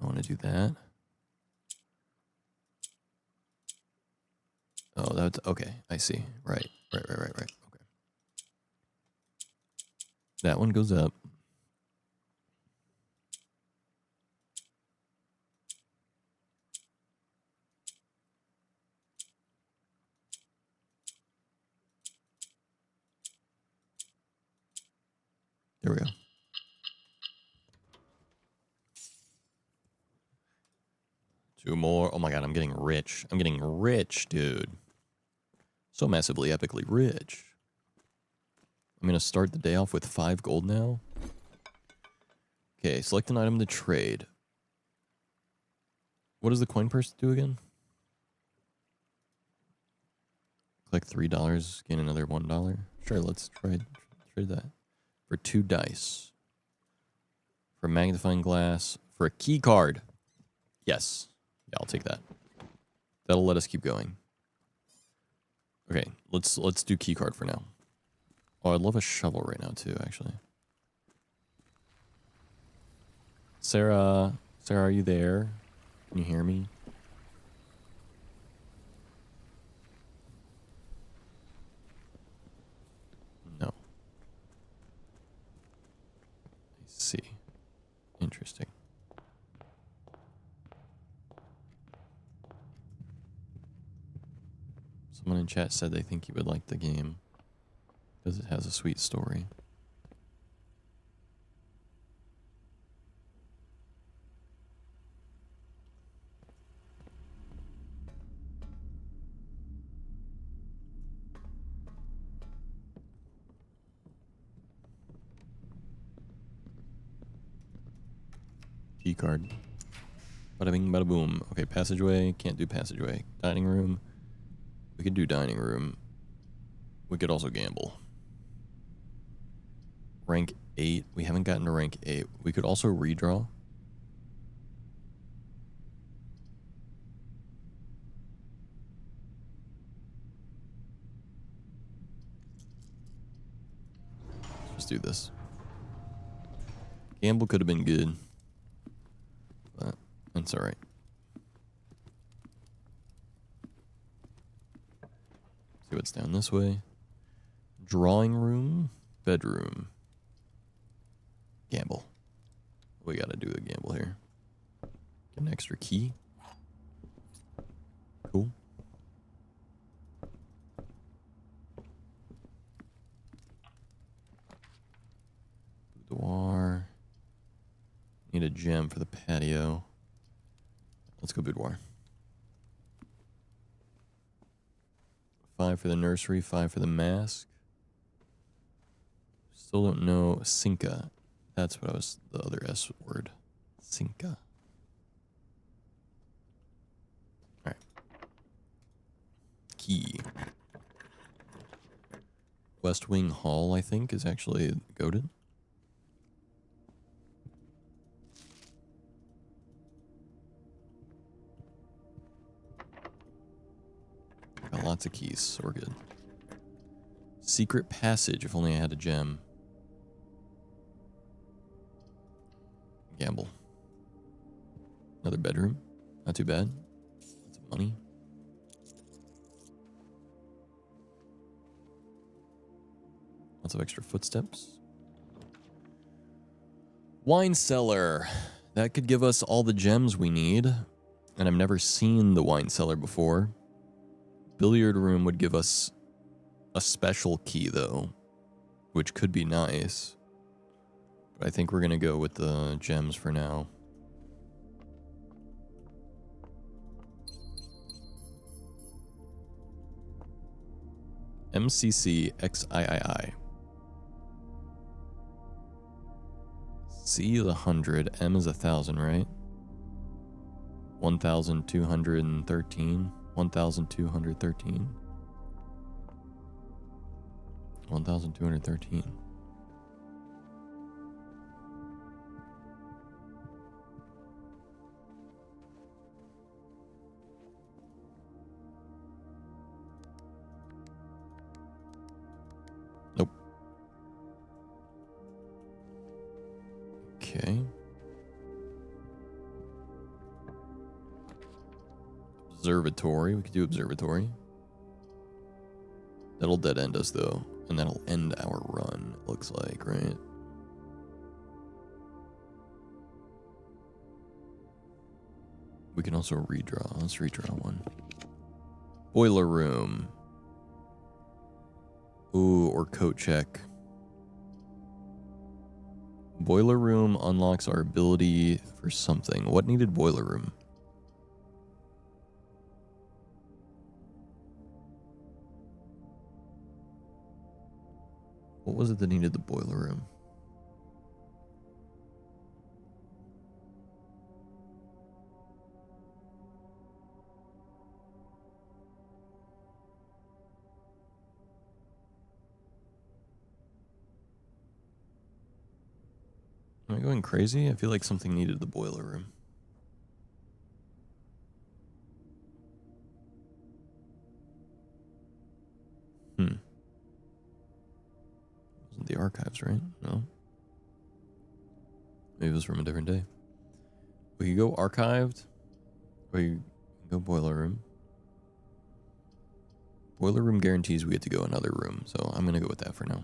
Speaker 1: I want to do that. Oh, that's okay. I see. Right. Okay. That one goes up. There we go. Two more. Oh my god, I'm getting rich. I'm getting rich, dude. So massively, epically rich. I'm going to start the day off with 5 gold now. Okay, select an item to trade. What does the coin purse do again? Click $3, gain another $1. Sure, let's trade that. For 2 dice. For a magnifying glass. For a key card. Yes. Yeah, I'll take that. That'll let us keep going. Okay, let's do key card for now. Oh, I'd love a shovel right now too, actually. Sarah, are you there? Can you hear me? No. I see. Interesting. Someone in chat said they think you would like the game because it has a sweet story. Key card. Bada bing, bada boom. Okay, passageway. Can't do passageway. Dining room. We could do dining room. We could also gamble. Rank 8. We haven't gotten to rank 8. We could also redraw. Let's just do this. Gamble could have been good. But that's alright. See what's down this way. Drawing room. Bedroom. Gamble. We gotta do the gamble here. Get an extra key. Cool. Boudoir. Need a gem for the patio. Let's go boudoir. 5 for the nursery, 5 for the mask. Still don't know Cinca. That's what I was, the other S word. Cinca. Alright. Key. West Wing Hall, I think, is actually goated. Got lots of keys, so we're good. Secret passage, if only I had a gem. Gamble. Another bedroom. Not too bad. Lots of money. Lots of extra footsteps. Wine cellar. That could give us all the gems we need. And I've never seen the wine cellar before. Billiard room would give us a special key, though, which could be nice. But I think we're going to go with the gems for now. MCC XIII. C is 100, M is 1,000, right? 1,213. 1,213. 1,213. Nope. Okay. Observatory. We could do observatory. That'll dead end us though, and that'll end our run, it looks like, right? We can also redraw. Let's redraw one. Boiler room. Ooh, or coat check. Boiler room unlocks our ability for something. What needed boiler room? What was it that needed the boiler room? Am I going crazy? I feel like something needed the boiler room. Wasn't the archives, right? No. Maybe it was from a different day. We could go archived. We can go boiler room. Boiler room guarantees we get to go another room, so I'm gonna go with that for now.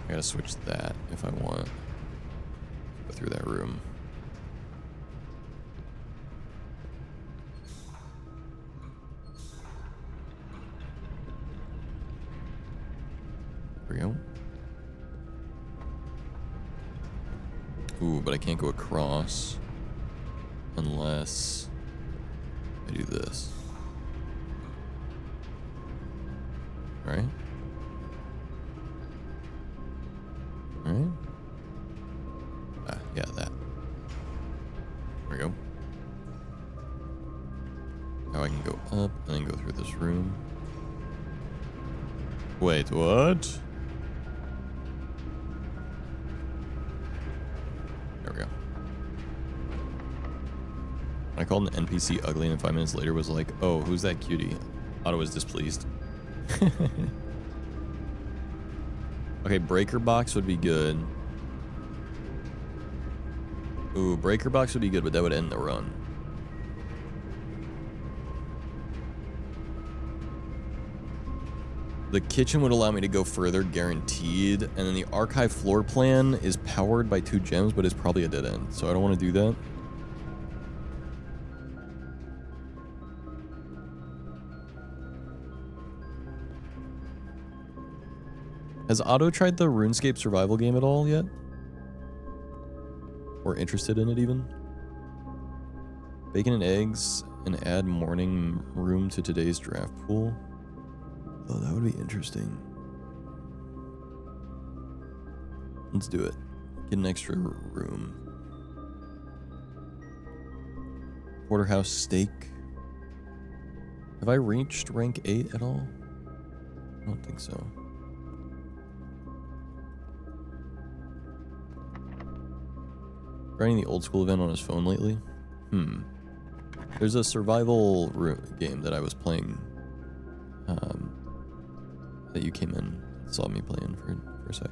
Speaker 1: I gotta switch that if I want to go through that room. There we go. Ooh, but I can't go across unless I do this. Alright. Alright. Ah, yeah, that. There we go. Now I can go up and then go through this room. Wait, what? There we go. I called an NPC ugly and 5 minutes later was like, oh, who's that cutie? Otto was displeased. Okay, breaker box would be good. Ooh, breaker box would be good, but that would end the run. The kitchen would allow me to go further, guaranteed. And then the archive floor plan is powered by 2 gems, but it's probably a dead end. So I don't want to do that. Has Otto tried the RuneScape survival game at all yet? Or interested in it even? Bacon and eggs and add morning room to today's draft pool. Oh, that would be interesting. Let's do it. Get an extra room. Porterhouse steak. Have I reached rank 8 at all? I don't think so. Running the old school event on his phone lately? There's a survival game that I was playing that you came in and saw me playing for a sec.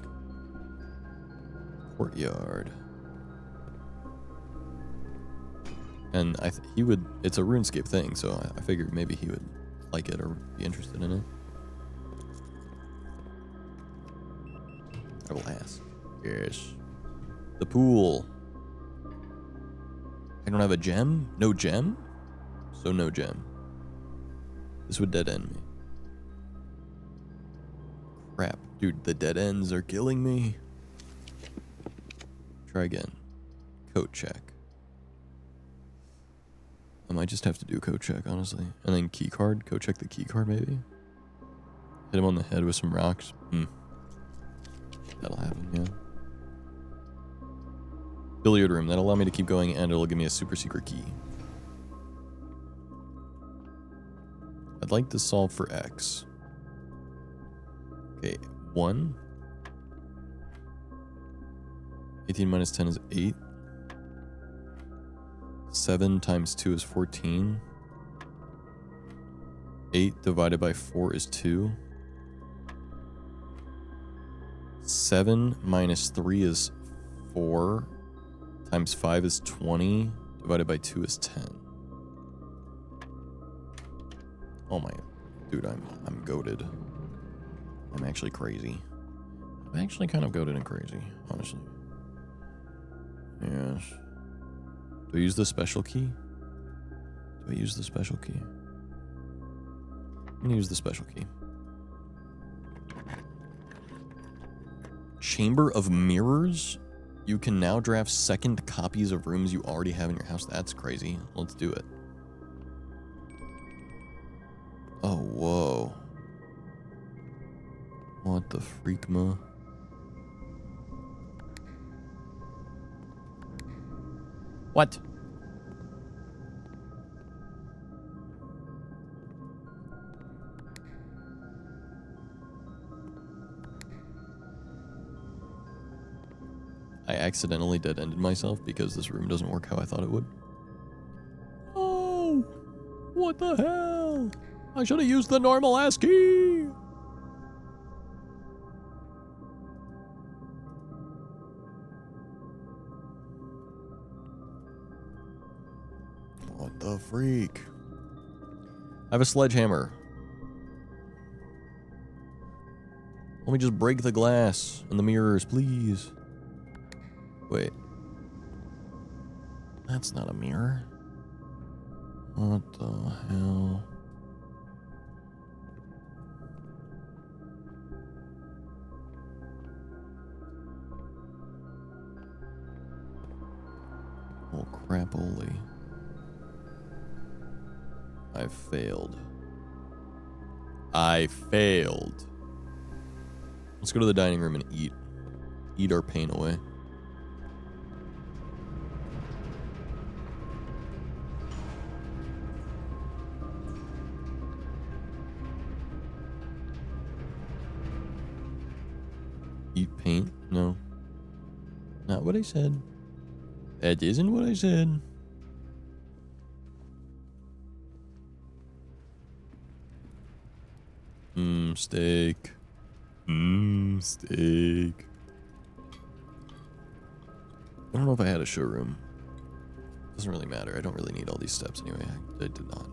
Speaker 1: Courtyard. And he would, it's a RuneScape thing, so I figured maybe he would like it or be interested in it. I will ask. Yes. The pool. I don't have a gem? No gem? So no gem. This would dead end me. Crap. Dude, the dead ends are killing me. Try again. Coat check. I might just have to do coat check, honestly. And then key card. Coat check the key card, maybe? Hit him on the head with some rocks. That'll happen, yeah. Billiard room. That'll allow me to keep going, and it'll give me a super secret key. I'd like to solve for X. Okay, 1. 18 minus 10 is 8. 7 times 2 is 14. 8 divided by 4 is 2. 7 minus 3 is 4. Times 5 is 20. Divided by 2 is 10. Oh my... Dude, I'm goated. I'm actually crazy. I'm actually kind of goated and crazy, honestly. Yes. Do I use the special key? Do I use the special key? I'm gonna use the special key. Chamber of Mirrors? You can now draft second copies of rooms you already have in your house. That's crazy. Let's do it. Oh, whoa. What the freak, ma? What? I accidentally dead-ended myself because this room doesn't work how I thought it would. Oh! What the hell? I should have used the normal ASCII! What the freak? I have a sledgehammer. Let me just break the glass and the mirrors, please. Wait. That's not a mirror. What the hell? Crapoli. I failed. I failed. Let's go to the dining room and eat. Eat our pain away. Eat paint? No. Not what I said. That isn't what I said. Steak. Steak. I don't know if I had a showroom. Doesn't really matter. I don't really need all these steps anyway. I did not.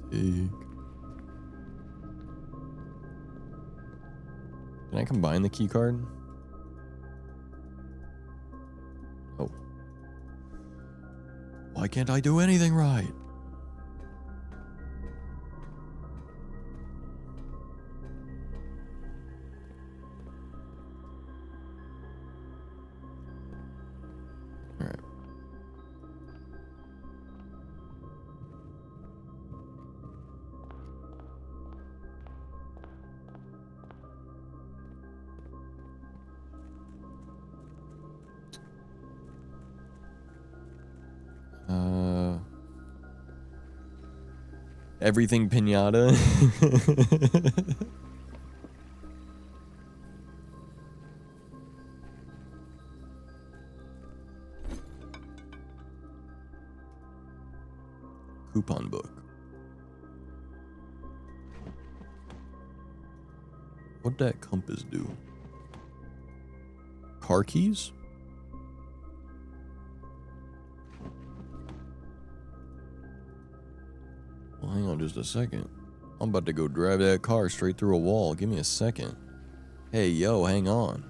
Speaker 1: Steak. Can I combine the key card? Oh. Why can't I do anything right? Alright. Everything pinata. Coupon book. What'd that compass do? Car keys? Well, hang on just a second. I'm about to go drive that car straight through a wall. Give me a second. Hey, yo, hang on.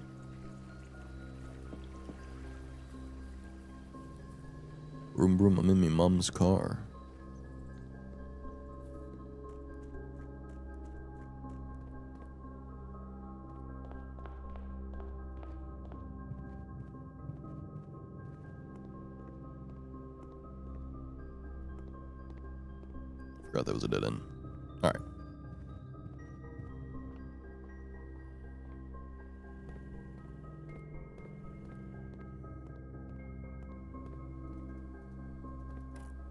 Speaker 1: Vroom, vroom, I'm in my mom's car. Forgot that was a dead end. Alright.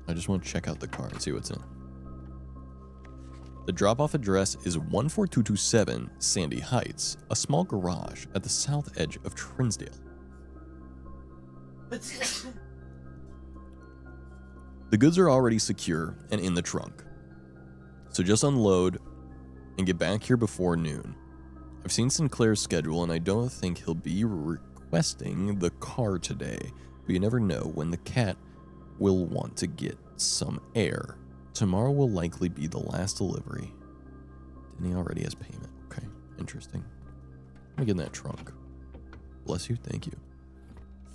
Speaker 1: I just want to check out the car and see what's in. The drop-off address is 14227 Sandy Heights, a small garage at the south edge of Trinsdale. The goods are already secure and in the trunk. So just unload and get back here before noon. I've seen Sinclair's schedule and I don't think he'll be requesting the car today, but you never know when the cat will want to get some air. Tomorrow will likely be the last delivery. And he already has payment. Okay, interesting. Let me get in that trunk. Bless you, thank you.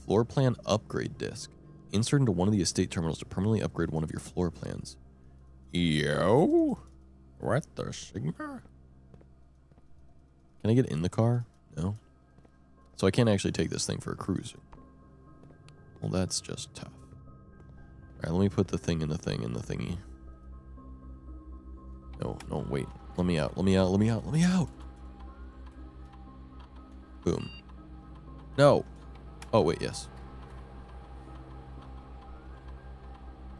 Speaker 1: Floor plan upgrade disc. Insert into one of the estate terminals to permanently upgrade one of your floor plans. Yo? What the Sigma? Can I get in the car? No. So I can't actually take this thing for a cruise. Well, that's just tough. Alright, let me put the thing in the thing in the thingy. No, no, wait. Let me out, let me out, let me out, let me out! Boom. No! Oh, wait, yes.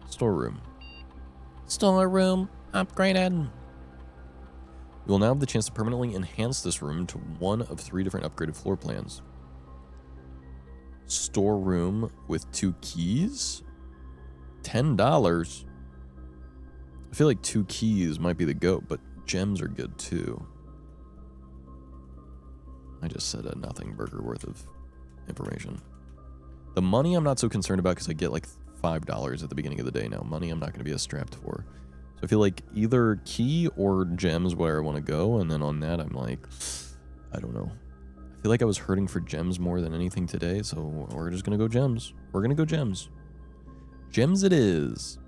Speaker 1: Storeroom. Storeroom upgraded. You will now have the chance to permanently enhance this room to one of 3 different upgraded floor plans. Storeroom with 2 keys? $10. I feel like 2 keys might be the goat, but gems are good too. I just said a nothing burger worth of information. The money I'm not so concerned about because I get like $5 at the beginning of the day now. Money I'm not going to be as strapped for. So I feel like either key or gems where I want to go, and then on that I'm like, I don't know. I feel like I was hurting for gems more than anything today, so we're just going to go gems. We're going to go gems. Gems it is.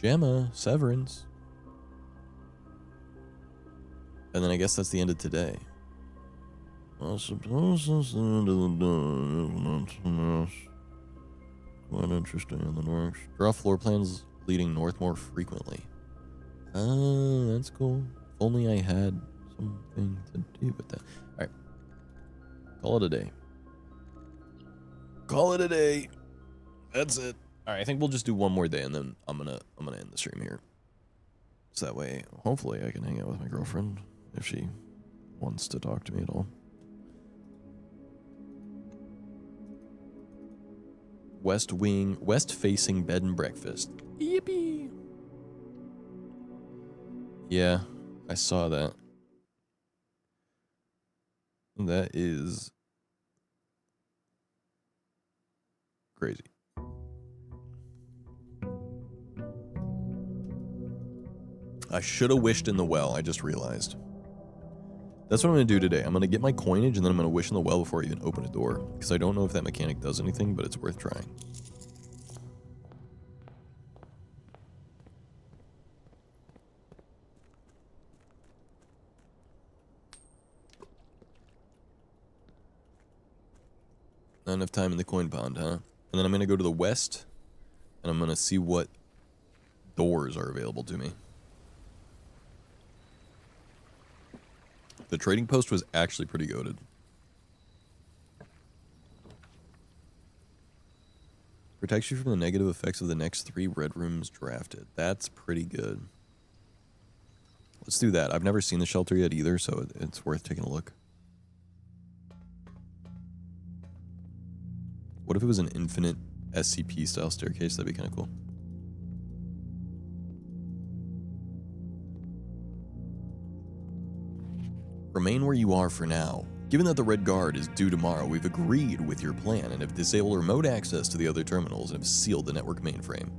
Speaker 1: Gemma, Severance. And then I guess that's the end of today. I suppose this end of the day is not so much. Quite interesting in the works. Draw floor plans leading north more frequently. Oh, that's cool. If only I had something to do with that. Alright. Call it a day. Call it a day. That's it. Alright, I think we'll just do one more day and then I'm gonna end the stream here. So that way, hopefully I can hang out with my girlfriend if she wants to talk to me at all. West wing, west facing bed and breakfast. Yippee. Yeah, I saw that. That is crazy. I should have wished in the well, I just realized. That's what I'm going to do today. I'm going to get my coinage and then I'm going to wish in the well before I even open a door. Because I don't know if that mechanic does anything, but it's worth trying. Not enough time in the coin pond, huh? And then I'm going to go to the west and I'm going to see what doors are available to me. The trading post was actually pretty goated. Protects you from the negative effects of the next 3 red rooms drafted. That's pretty good. Let's do that. I've never seen the shelter yet either, so it's worth taking a look. What if it was an infinite SCP style staircase? That'd be kind of cool. Remain where you are for now. Given that the Red Guard is due tomorrow, we've agreed with your plan and have disabled remote access to the other terminals and have sealed the network mainframe.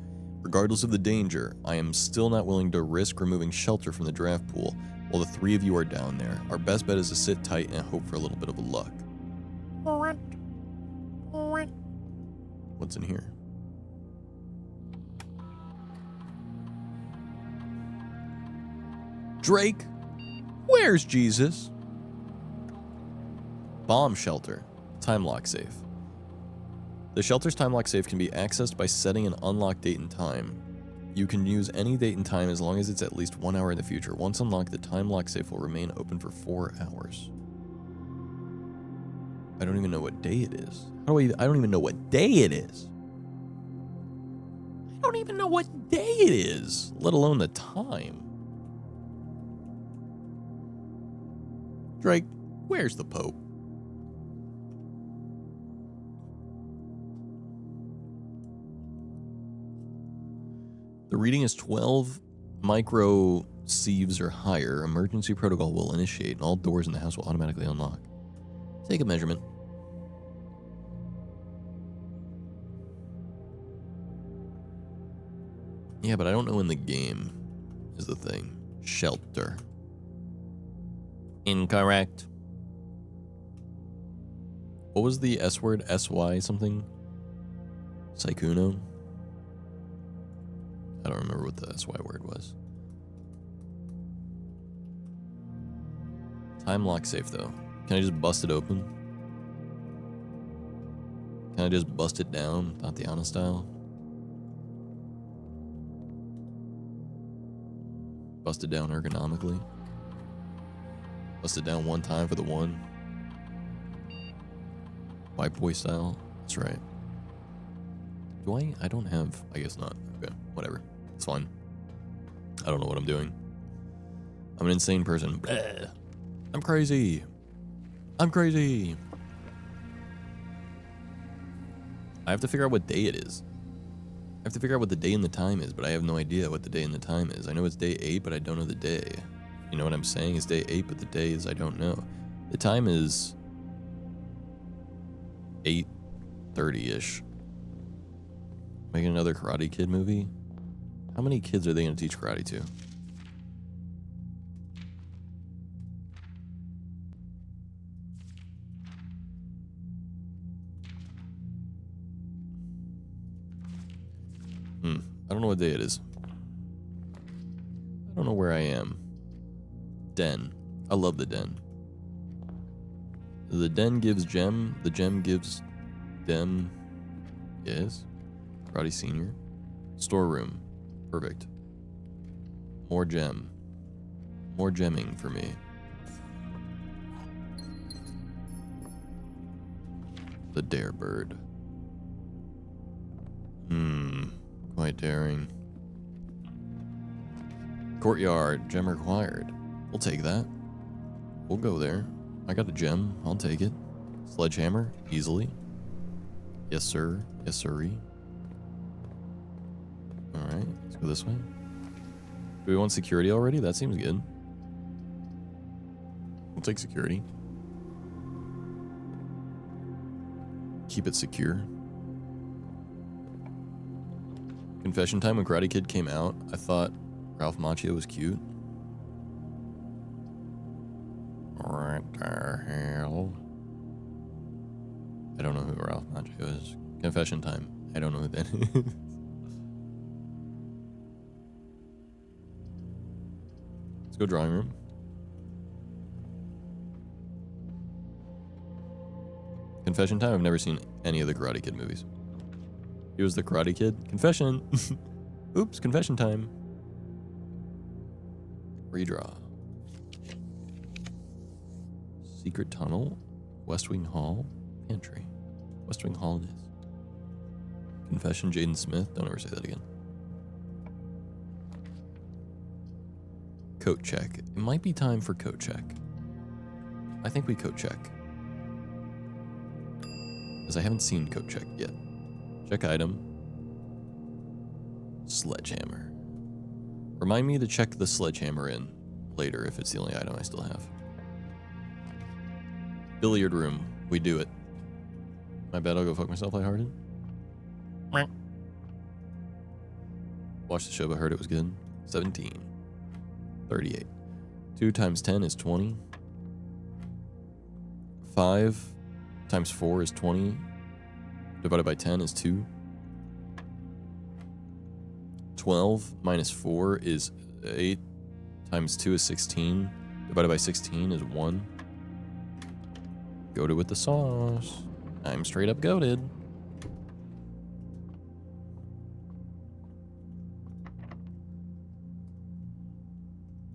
Speaker 1: Regardless of the danger, I am still not willing to risk removing shelter from the draft pool while the 3 of you are down there. Our best bet is to sit tight and hope for a little bit of luck. What's in here? Drake? Where's Jesus? Bomb shelter. Time lock safe. The shelter's time lock safe can be accessed by setting an unlocked date and time. You can use any date and time as long as it's at least 1 hour in the future. Once unlocked, the time lock safe will remain open for 4 hours. I don't even know what day it is. I don't even know what day it is. I don't even know what day it is, let alone the time. Drake, where's the Pope? The reading is 12 micro sieves or higher. Emergency protocol will initiate and all doors in the house will automatically unlock. Take a measurement. Yeah, but I don't know in the game is the thing. Shelter. Incorrect. What was the S word? SY something? Saikuno? I don't remember what the SY word was. Time lock safe though. Can I just bust it open? Can I just bust it down, Tatiana style? Bust it down ergonomically? Bust it down one time for the one? White boy style? That's right. Do I? I don't have... I guess not. Okay, whatever. It's fine. I don't know what I'm doing. I'm an insane person. Bleh. I'm crazy. I'm crazy. I have to figure out what day it is. I have to figure out what the day and the time is, but I have no idea what the day and the time is. I know it's day 8, but I don't know the day. You know what I'm saying? It's day 8, but the day is I don't know. The time is 8:30-ish. Making another Karate Kid movie? How many kids are they going to teach karate to? I don't know what day it is. I don't know where I am. Den. I love the den. The den gives gem. The gem gives dem. Yes. Karate Senior. Storeroom. Perfect. More gem. More gemming for me. The dare bird. Quite daring. Courtyard. Gem required. We'll take that. We'll go there. I got a gem. I'll take it. Sledgehammer. Easily. Yes, sir. Yes, sirree. Alright. Let's go this way. Do we want security already? That seems good. We'll take security. Keep it secure. Confession time when Karate Kid came out, I thought Ralph Macchio was cute. What the hell? I don't know who Ralph Macchio is. Confession time. I don't know who that is. Let's go drawing room. Confession time. I've never seen any of the Karate Kid movies. He was the Karate Kid. Confession. Oops, confession time. Redraw. Secret tunnel. West Wing Hall. Pantry. West Wing Hall it is. Confession, Jaden Smith. Don't ever say that again. Coat check. It might be time for coat check. I think we coat check. Because I haven't seen coat check yet. Check item. Sledgehammer. Remind me to check the sledgehammer in later if it's the only item I still have. Billiard room. We do it. My bad, I'll go fuck myself lighthearted. Watched the show but heard it was good. 17. 38. 2 times 10 is 20. 5 times 4 is 20. Divided by 10 is 2. 12 minus 4 is 8. Times 2 is 16. Divided by 16 is 1. Goated with the sauce. I'm straight up goated.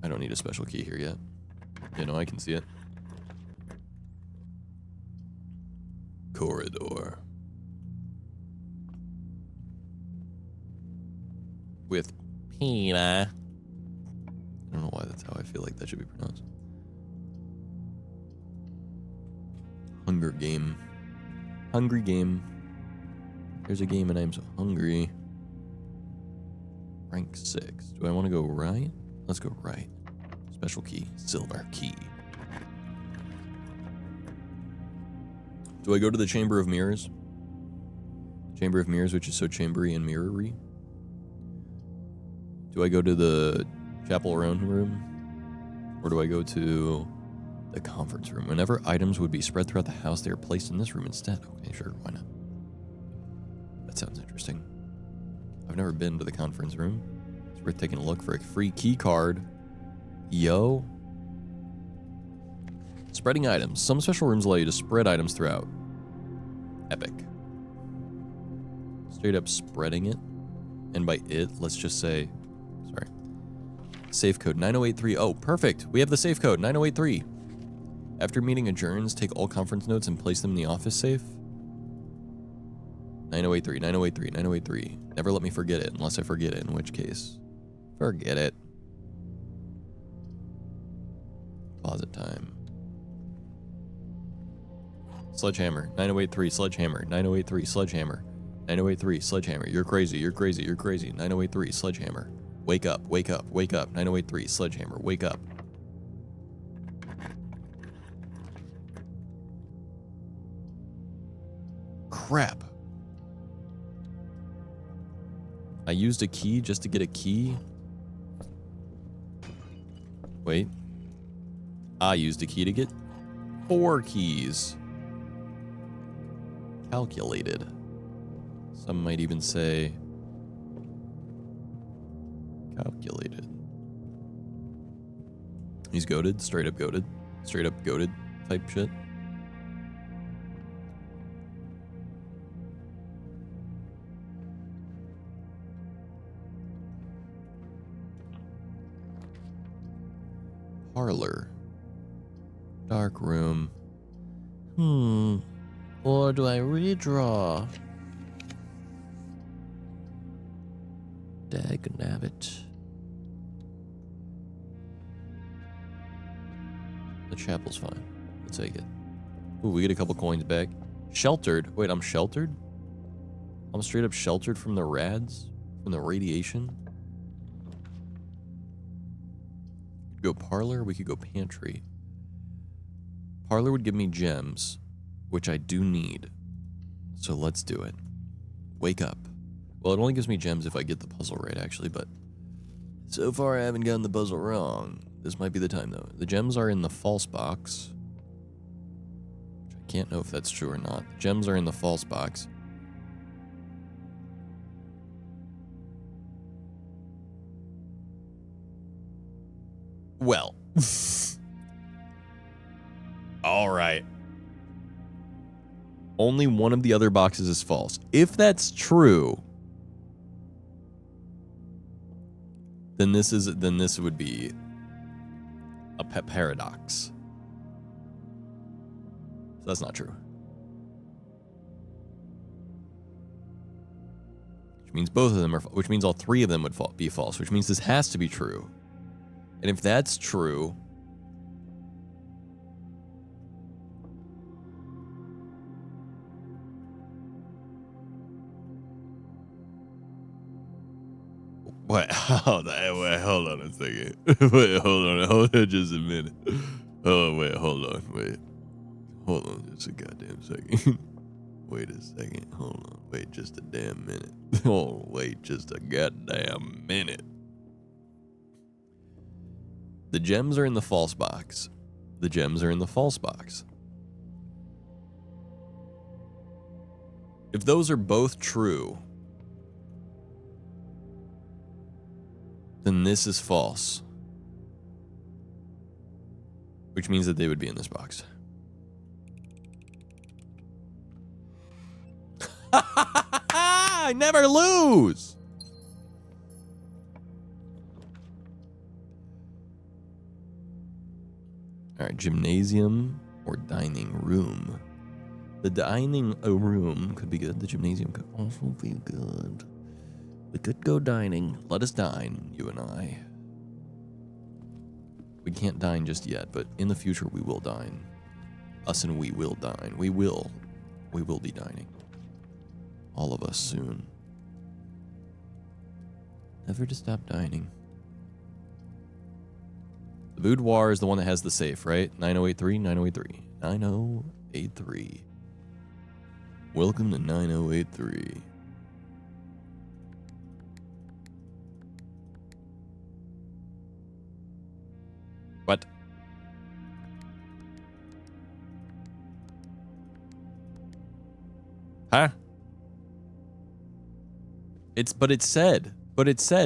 Speaker 1: I don't need a special key here yet. You know, I can see it. Corridor. With Pina. I don't know why that's how I feel like that should be pronounced. Hunger game. Hungry game. There's a game and I'm so hungry. Rank 6. Do I want to go right? Let's go right. Special key. Silver key. Do I go to the Chamber of Mirrors? Chamber of Mirrors, which is so chambery and mirrory. Do I go to the Chapel Roan room? Or do I go to the conference room? Whenever items would be spread throughout the house, they are placed in this room instead. Okay, sure, why not? That sounds interesting. I've never been to the conference room. It's worth taking a look for a free key card. Yo. Spreading items. Some special rooms allow you to spread items throughout. Epic. Straight up spreading it. And by it, let's just say... Sorry. Safe code 9083. Oh, perfect. We have the safe code 9083. After meeting adjourns, take all conference notes and place them in the office safe. 9083, 9083, 9083. Never let me forget it unless I forget it, in which case, forget it. Closet time. Sledgehammer, 9083, sledgehammer, 9083, sledgehammer, 9083, sledgehammer. You're crazy, you're crazy, you're crazy. 9083, sledgehammer. Wake up, wake up, wake up. 9083, sledgehammer, wake up. Crap. I used a key just to get a key. Wait. I used a key to get 4 keys. Calculated. Some might even say calculated. He's goated, straight up goated type shit. Parlor. Dark room. Or do I redraw? Dagnabbit. The chapel's fine. We'll take it. Ooh, we get a couple coins back. Sheltered. Wait, I'm sheltered? I'm straight up sheltered from the rads? From the radiation? We could go parlor, we could go pantry. Parlor would give me gems, which I do need. So let's do it. Wake up. Well, it only gives me gems if I get the puzzle right, actually, but so far I haven't gotten the puzzle wrong. This might be the time, though. The gems are in the false box. Which I can't know if that's true or not. The gems are in the false box. Well. All right. Only one of the other boxes is false. If that's true, then this would be a paradox. So that's not true. Which means both of them are, which means all three of them would be false, which means this has to be true. And if that's true, wait, hold on a second. Hold on just a minute. Hold on just a goddamn second. Wait a second, hold on, wait just a damn minute. Oh, wait just a goddamn minute. The gems are in the false box. The gems are in the false box. If those are both true, then this is false. Which means that they would be in this box. I never lose! Alright, gymnasium or dining room. The dining room could be good. The gymnasium could also be good. We could go dining. Let us dine, you and I. We can't dine just yet, but in the future we will dine. Us and we will dine. We will be dining. All of us soon. Never to stop dining. The boudoir is the one that has the safe, right? 9083, 9083. 9083. Welcome to 9083. What? Huh? But it said,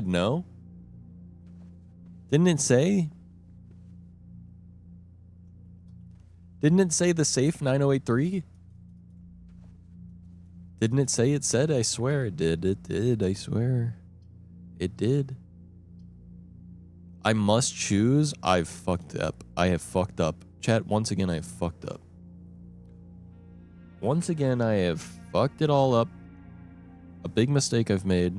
Speaker 1: no? Didn't it say? Didn't it say the safe 9083? Didn't it say it said? I swear it did. It did, I swear. It did. I must choose. I've fucked up. I have fucked up. Chat, once again, I have fucked up. Once again, I have fucked it all up. A big mistake I've made.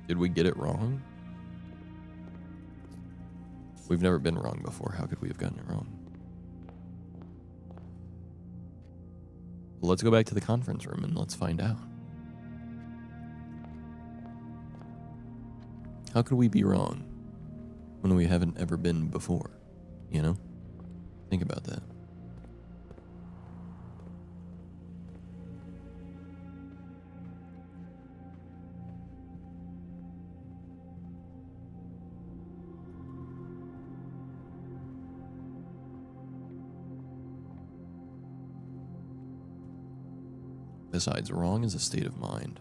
Speaker 1: Did we get it wrong? We've never been wrong before. How could we have gotten it wrong? Let's go back to the conference room and let's find out. How could we be wrong when we haven't ever been before? You know? Think about that. Besides, wrong is a state of mind.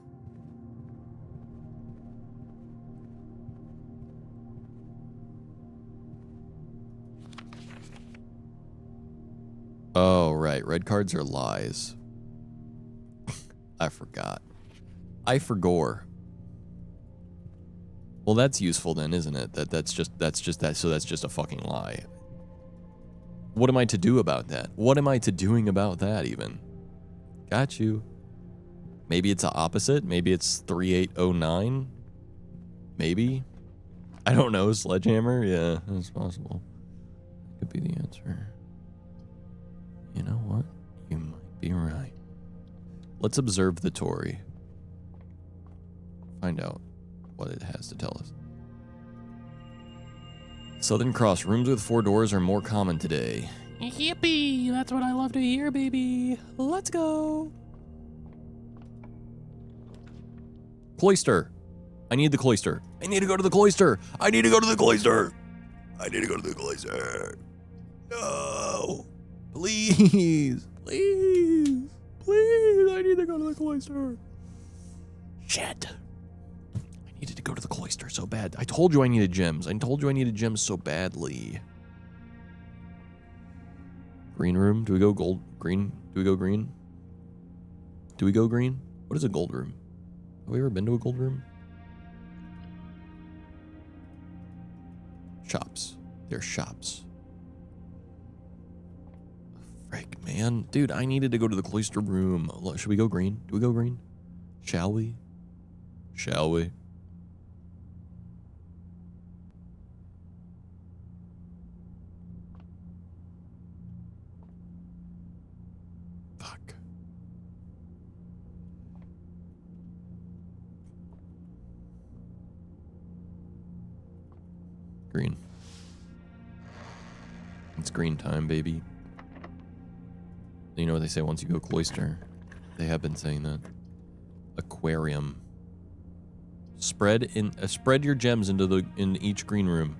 Speaker 1: Oh, right. Red cards are lies. I forgot. I forgore. Well, that's useful then, isn't it? That's just a fucking lie. What am I to do about that? What am I to doing about that even? Got you. Maybe it's the opposite. Maybe it's 3809. Maybe. I don't know. Sledgehammer? Yeah, that's possible. Could be the answer. You know what? You might be right. Let's observe the Tory. Find out what it has to tell us. Southern Cross. Rooms with 4 doors are more common today. Yippee! That's what I love to hear, baby. Let's go. Cloister. I need the cloister. I need to go to the cloister. I need to go to the cloister. I need to go to the cloister. No. Please. Please. Please. I need to go to the cloister. Shit. I needed to go to the cloister so bad. I told you I needed gems. I told you I needed gems so badly. Green room. Do we go gold? Green? Do we go green? Do we go green? What is a gold room? Have we ever been to a gold room? Shops. They're shops. Frick, man. Dude, I needed to go to the cloister room. Should we go green? Do we go green? Shall we? Shall we? Fuck. Green. It's green time, baby. You know what they say once you go cloister? They have been saying that. Aquarium. Spread your gems in each green room.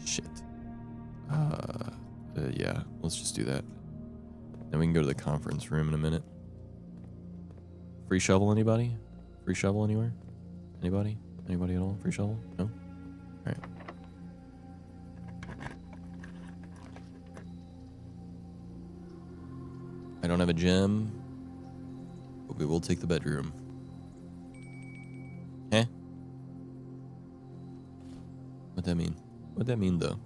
Speaker 1: Shit. Yeah, let's just do that. Then we can go to the conference room in a minute. Free shovel, anybody? Free shovel anywhere? Anybody? Anybody at all? Free shovel? No? Alright. I don't have a gem, but we will take the bedroom. Eh? What'd that mean? What'd that mean, though?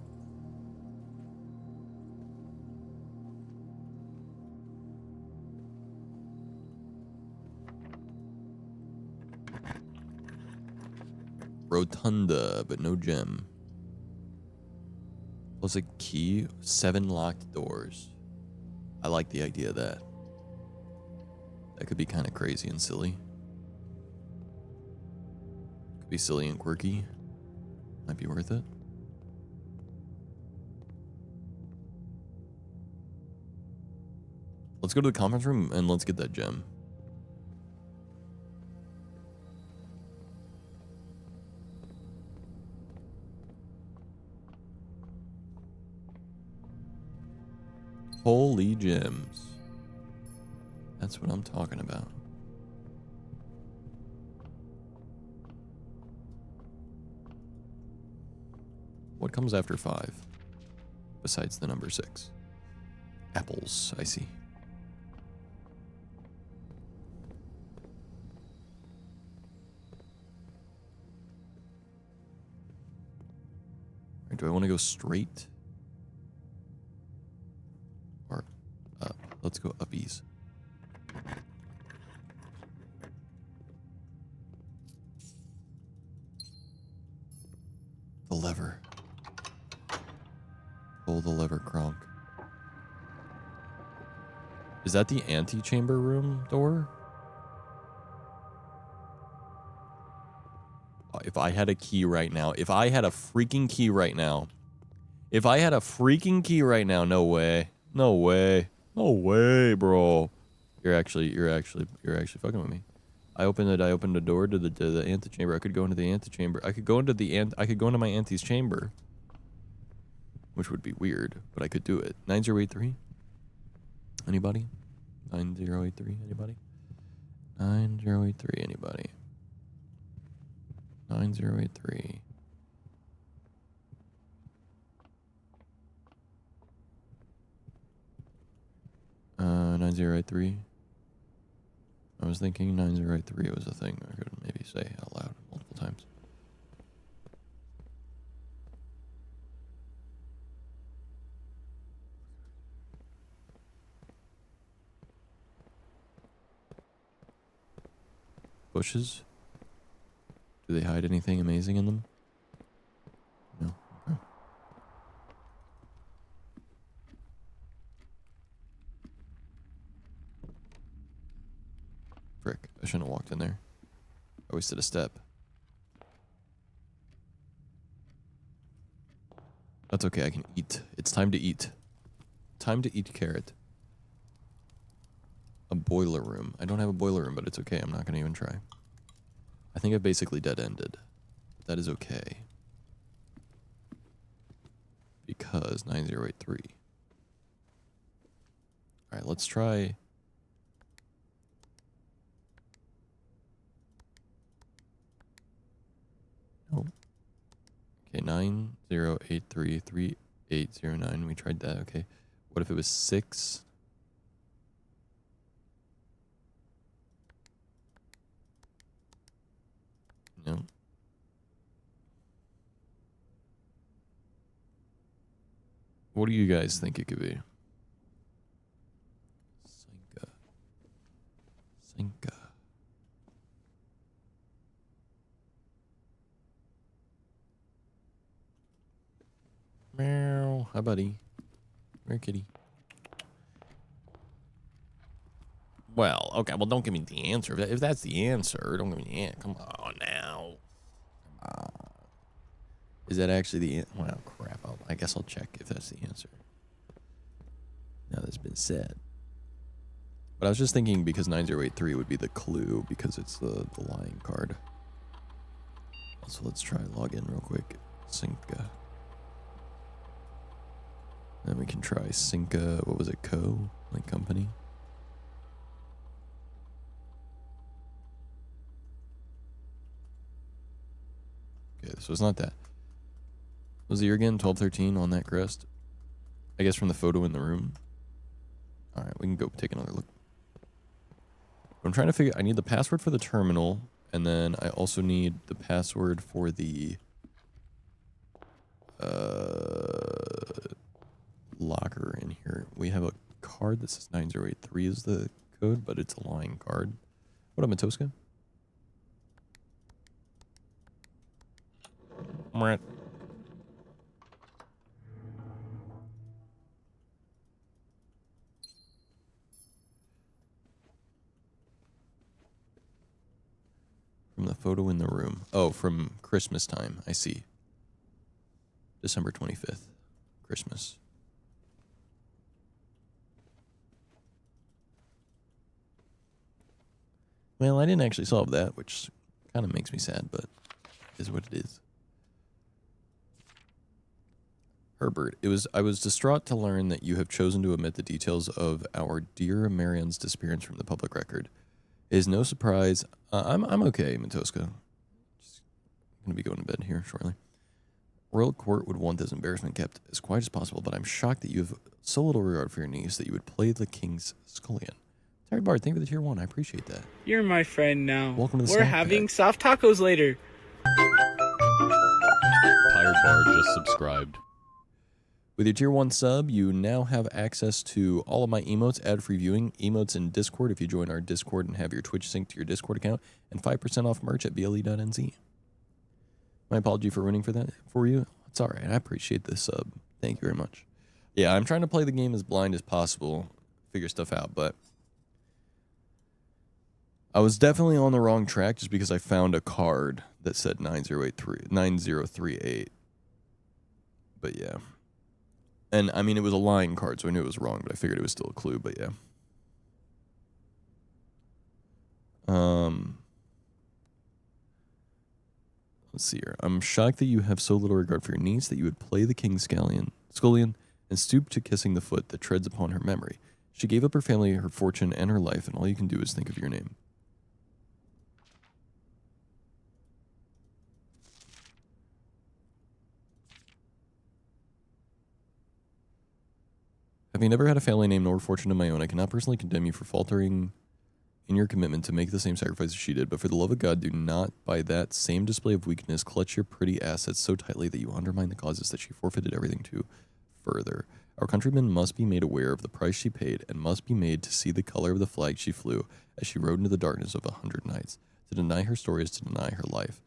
Speaker 1: Rotunda, but no gem. Plus a key, 7 locked doors. I like the idea of that. That could be kind of crazy and silly. Could be silly and quirky. Might be worth it. Let's go to the conference room and let's get that gem. Holy gems. That's what I'm talking about. What comes after 5? Besides the number 6. Apples, I see. Alright, do I want to go straight? Or up? Let's go uppies. The lever. Pull the lever, Kronk. Is that the antechamber room door? If I had a key right now, if I had a freaking key right now, no way, no way, no way, bro. You're actually fucking with me. I opened the door to the antechamber. I could go into the antechamber. I could go into my auntie's chamber, which would be weird, but I could do it. 9083. Anybody? 9083. Anybody? 9083. Anybody? 9083. 9083. I was thinking 9083 was a thing I could maybe say out loud multiple times. Bushes? Do they hide anything amazing in them? No. Okay. Frick, I shouldn't have walked in there. I wasted a step. That's okay, I can eat. It's time to eat. Time to eat carrot. A boiler room. I don't have a boiler room, but it's okay. I'm not going to even try. I think I've basically dead-ended. But that is okay. Because 9083. Alright, let's try... No. Okay, 90833809. We tried that. Okay. What if it was 6? No. What do you guys think it could be? Sinka. Sinka. Meow. Hi, buddy. Come here, kitty. Well, okay. Well, don't give me the answer. If that's the answer, don't give me the answer. Come on now. Is that actually the answer? Well, crap. I guess I'll check if that's the answer. Now that's been said. But I was just thinking because 9083 would be the clue because it's the lying card. Also, let's try log in real quick. Sinka. Then we can try Sinka. What was it? Co? Like company? Okay, so it's not that. Was the year again 1213 on that crest? I guess from the photo in the room. Alright, we can go take another look. I'm trying to figure... I need the password for the terminal, and then I also need the password for the... locker in here. We have a card that says 9083 is the code, but it's a lying card. What up, Matoska? Right. From the photo in the room. Oh, from Christmas time. I see. December 25th. Christmas. Well, I didn't actually solve that, which kind of makes me sad, but it is what it is. Herbert, I was distraught to learn that you have chosen to omit the details of our dear Marianne's disappearance from the public record. It is no surprise. I'm okay, Matoska. Just gonna be going to bed here shortly. Royal Court would want this embarrassment kept as quiet as possible, but I'm shocked that you have so little regard for your niece that you would play the king's scullion. Terry Bard, thank you for the tier 1. I appreciate that.
Speaker 4: You're my friend now.
Speaker 1: Welcome to the
Speaker 4: We're
Speaker 1: snack
Speaker 4: having
Speaker 1: pack.
Speaker 4: soft tacos later.
Speaker 5: Tired Bard just subscribed.
Speaker 1: With your tier 1 sub, you now have access to all of my emotes, ad-free viewing, emotes in Discord if you join our Discord and have your Twitch synced to your Discord account, and 5% off merch at ble.nz. My apology for ruining for you. It's all right. I appreciate this sub. Thank you very much. Yeah, I'm trying to play the game as blind as possible, figure stuff out, but I was definitely on the wrong track just because I found a card that said 9038. But yeah. And, I mean, it was a lying card, so I knew it was wrong, but I figured it was still a clue, but yeah. Let's see here. I'm shocked that you have so little regard for your niece that you would play the king's scullion and stoop to kissing the foot that treads upon her memory. She gave up her family, her fortune, and her life, and all you can do is think of your name. Having never had a family name nor fortune of my own, I cannot personally condemn you for faltering in your commitment to make the same sacrifices she did. But for the love of God, do not, by that same display of weakness, clutch your pretty assets so tightly that you undermine the causes that she forfeited everything to further. Our countrymen must be made aware of the price she paid and must be made to see the color of the flag she flew as she rode into the darkness of 100 nights. To deny her story is to deny her life.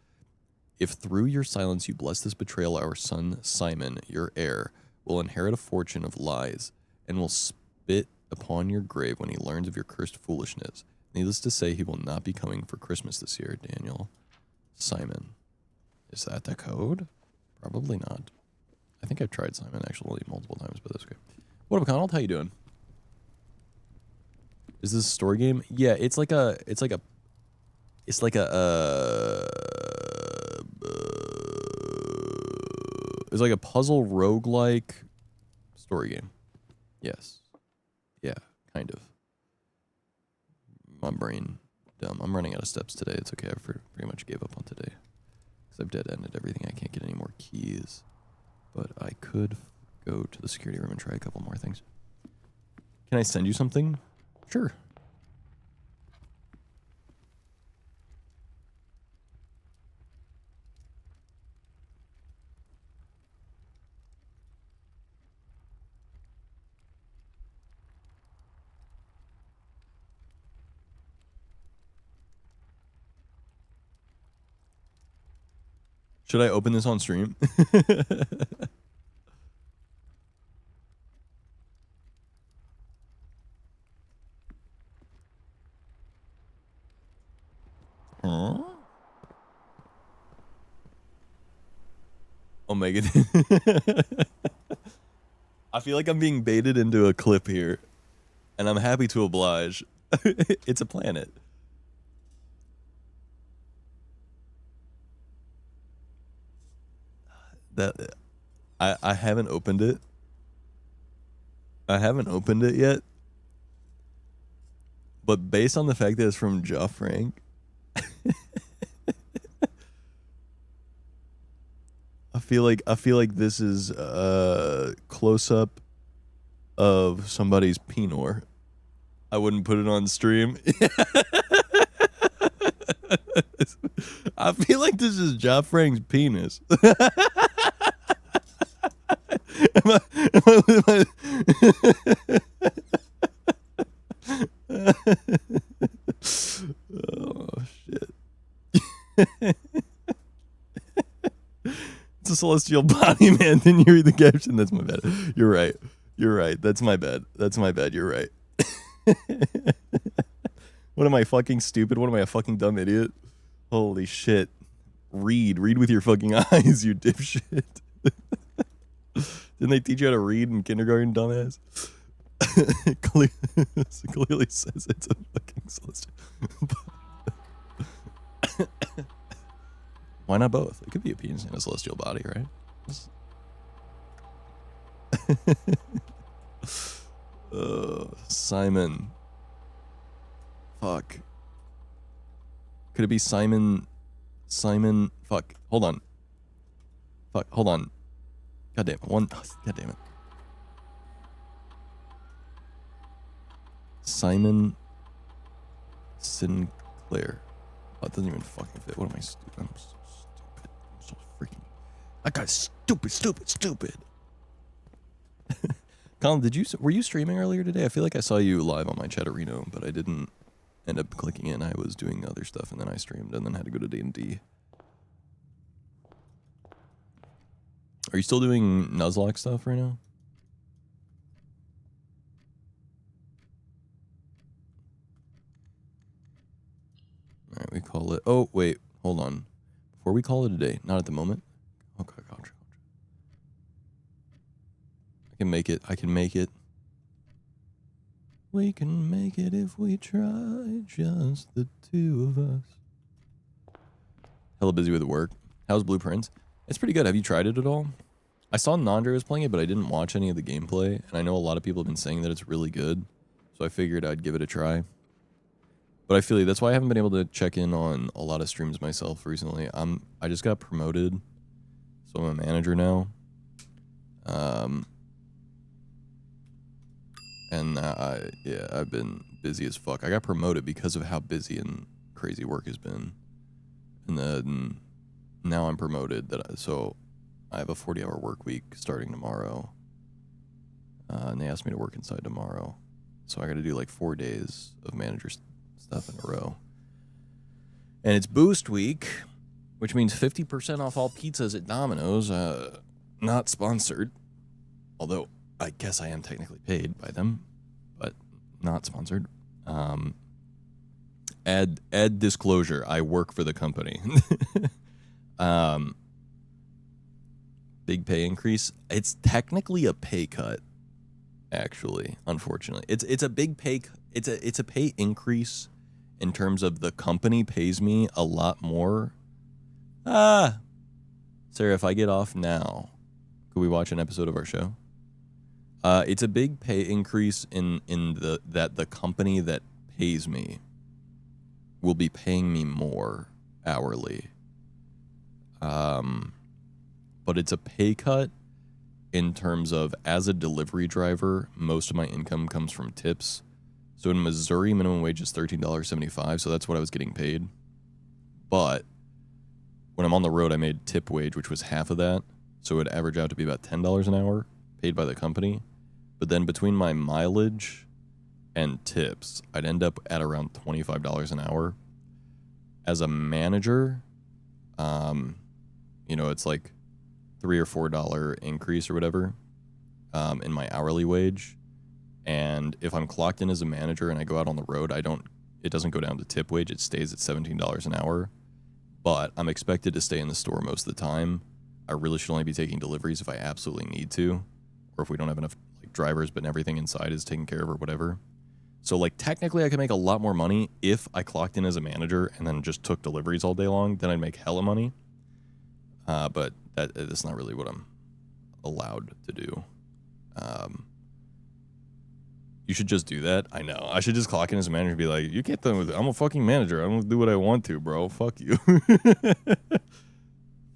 Speaker 1: If through your silence you bless this betrayal, our son Simon, your heir, will inherit a fortune of lies and will spit upon your grave when he learns of your cursed foolishness. Needless to say, he will not be coming for Christmas this year, Daniel. Simon. Is that the code? Probably not. I think I've tried Simon actually multiple times, but that's okay. What up, Conald? How you doing? Is this a story game? Yeah, it's like a it's like a puzzle roguelike story game. Yes. Yeah, kind of. My brain dumb. I'm running out of steps today. It's okay. I pretty much gave up on today because I've dead-ended everything. I can't get any more keys. But I could go to the security room and try a couple more things. Can I send you something? Sure. Should I open this on stream? Huh? Omega. I feel like I'm being baited into a clip here, and I'm happy to oblige. It's a planet. That I haven't opened it. I haven't opened it yet. But based on the fact that it's from Ja Frank, I feel like this is a close up of somebody's penor. I wouldn't put it on stream. I feel like this is Ja Frank's penis. Oh shit. It's a celestial body, man. Didn't you read the caption? That's my bad. You're right. You're right. That's my bad. That's my bad. You're right. What am I, fucking stupid? What am I, a fucking dumb idiot? Holy shit. Read with your fucking eyes, you dipshit. Didn't they teach you how to read in kindergarten, dumbass? It clearly says it's a fucking celestial. Why not both? It could be a penis and a celestial body, right? Simon. Fuck. Could it be Simon? Fuck. Hold on. Fuck. Hold on. God damn it. God damn it. Simon Sinclair. Oh, it doesn't even fucking fit. What am I stupid? I'm so stupid. I'm so freaking. That guy's stupid. Colin, were you streaming earlier today? I feel like I saw you live on my Chatterino, but I didn't end up clicking in. I was doing other stuff, and then I streamed, and then had to go to D&D. Are you still doing Nuzlocke stuff right now? All right, we call it. Oh, wait, hold on. Before we call it a day, not at the moment. Okay, gotcha. I can make it. We can make it if we try, just the two of us. Hella busy with work. How's Blueprints? It's pretty good. Have you tried it at all? I saw Nandre was playing it, but I didn't watch any of the gameplay, and I know a lot of people have been saying that it's really good, so I figured I'd give it a try. But I feel like that's why I haven't been able to check in on a lot of streams myself recently. I just got promoted, so I'm a manager now. And yeah, I've been busy as fuck. I got promoted because of how busy and crazy work has been. And then now I'm promoted, so I have a 40-hour work week starting tomorrow. And they asked me to work inside tomorrow. So I got to do like 4 days of manager stuff in a row. And it's Boost Week, which means 50% off all pizzas at Domino's. Not sponsored. Although I guess I am technically paid by them, but not sponsored. Add disclosure. I work for the company. Big pay increase. It's technically a pay cut. Actually, unfortunately, it's a big pay. It's a pay increase in terms of the company pays me a lot more. Sarah, if I get off now, could we watch an episode of our show? It's a big pay increase in that the company that pays me will be paying me more hourly. But it's a pay cut in terms of, as a delivery driver, most of my income comes from tips. So in Missouri, minimum wage is $13.75, so that's what I was getting paid. But when I'm on the road, I made tip wage, which was half of that. So it would average out to be about $10 an hour paid by the company. But then between my mileage and tips, I'd end up at around $25 an hour. As a manager, it's like $3 or $4 increase or whatever in my hourly wage. And if I'm clocked in as a manager and I go out on the road, it doesn't go down to tip wage. It stays at $17 an hour. But I'm expected to stay in the store most of the time. I really should only be taking deliveries if I absolutely need to, or if we don't have enough drivers, but everything inside is taken care of or whatever. So technically I could make a lot more money if I clocked in as a manager and then just took deliveries all day long. Then I'd make hella money. But that's not really what I'm allowed to do. You should just do that. I know. I should just clock in as a manager and be like, you can't with it. I'm a fucking manager. I don't do what I want to, bro. Fuck you.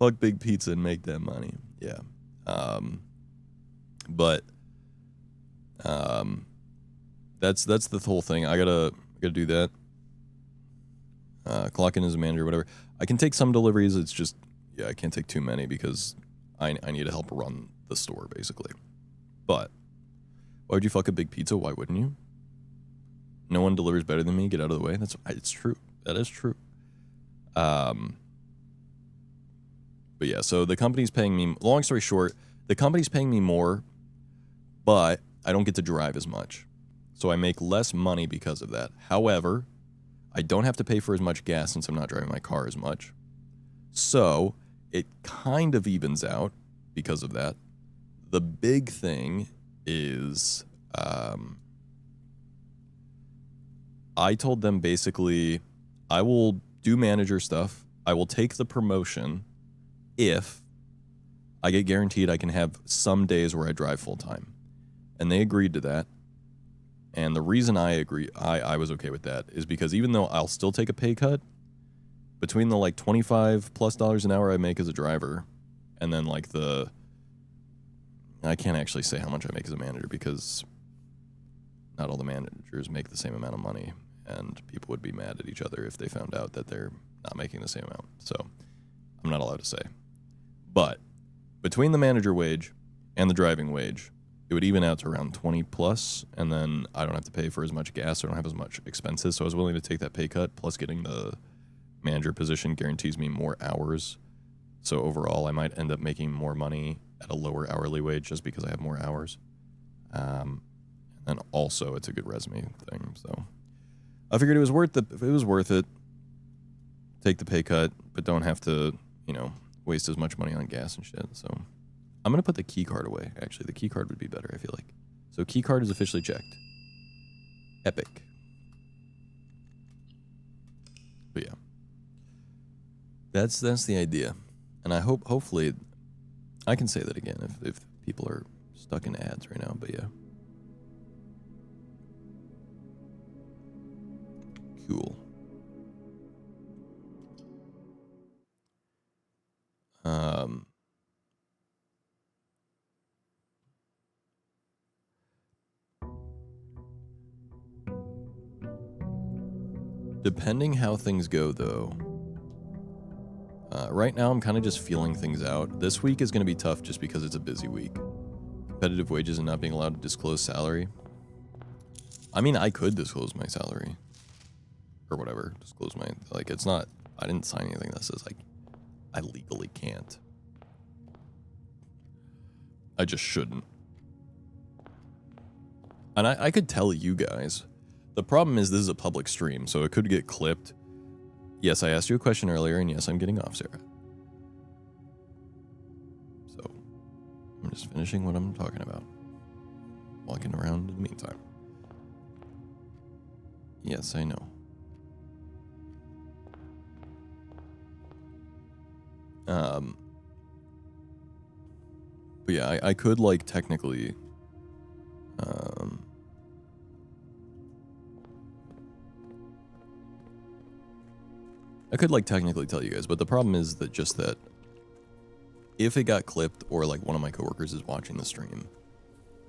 Speaker 1: Fuck Big Pizza and make that money. Yeah. That's the whole thing. I gotta do that. Clock in as a manager, whatever. I can take some deliveries. It's just, I can't take too many because I need to help run the store, basically. But why would you fuck a Big Pizza? Why wouldn't you? No one delivers better than me. Get out of the way. It's true. That is true. But yeah, so the company's paying me, long story short, the company's paying me more, but I don't get to drive as much. So I make less money because of that. However, I don't have to pay for as much gas since I'm not driving my car as much. So it kind of evens out because of that. The big thing is I told them basically I will do manager stuff. I will take the promotion if I get guaranteed I can have some days where I drive full time. And they agreed to that. And the reason I was okay with that is because even though I'll still take a pay cut, between the $25+ an hour I make as a driver and then I can't actually say how much I make as a manager because not all the managers make the same amount of money, and people would be mad at each other if they found out that they're not making the same amount. So I'm not allowed to say. But between the manager wage and the driving wage, it would even out to around 20+, and then I don't have to pay for as much gas. I don't have as much expenses, so I was willing to take that pay cut, plus getting the manager position guarantees me more hours. So overall, I might end up making more money at a lower hourly wage just because I have more hours. And also, it's a good resume thing. So I figured it was worth it. Take the pay cut, but don't have to, waste as much money on gas and shit. So I'm going to put the key card away. Actually, the key card would be better, I feel like. So key card is officially checked. Epic. But yeah. That's the idea. And I hopefully I can say that again if people are stuck in ads right now, but yeah. Cool. Depending how things go, though, right now I'm kind of just feeling things out. This week is going to be tough just because it's a busy week. Competitive wages and not being allowed to disclose salary. I mean, I could disclose my salary. Or whatever. Disclose my... Like, it's not... I didn't sign anything that says, like, I legally can't. I just shouldn't. And I could tell you guys. The problem is this is a public stream, so it could get clipped. Yes, I asked you a question earlier, and yes, I'm getting off, Sarah. So, I'm just finishing what I'm talking about. Walking around in the meantime. Yes, I know. But yeah, I could, like, technically... I could, like, technically tell you guys, but the problem is that just that if it got clipped or, like, one of my coworkers is watching the stream,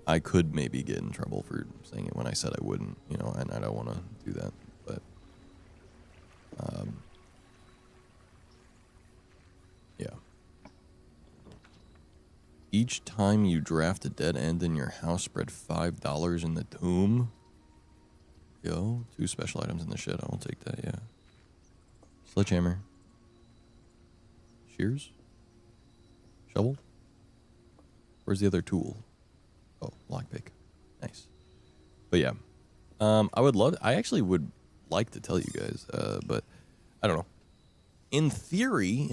Speaker 1: I could maybe get in trouble for saying it when I said I wouldn't, you know, and I don't want to do that, but, yeah. Each time you draft a dead end in your house, spread $5 in the tomb. Yo, 2 special items in the shed. I will take that, yeah. Sledgehammer. Shears? Shovel? Where's the other tool? Oh, lockpick. Nice. But yeah. I actually would like to tell you guys, but I don't know. In theory,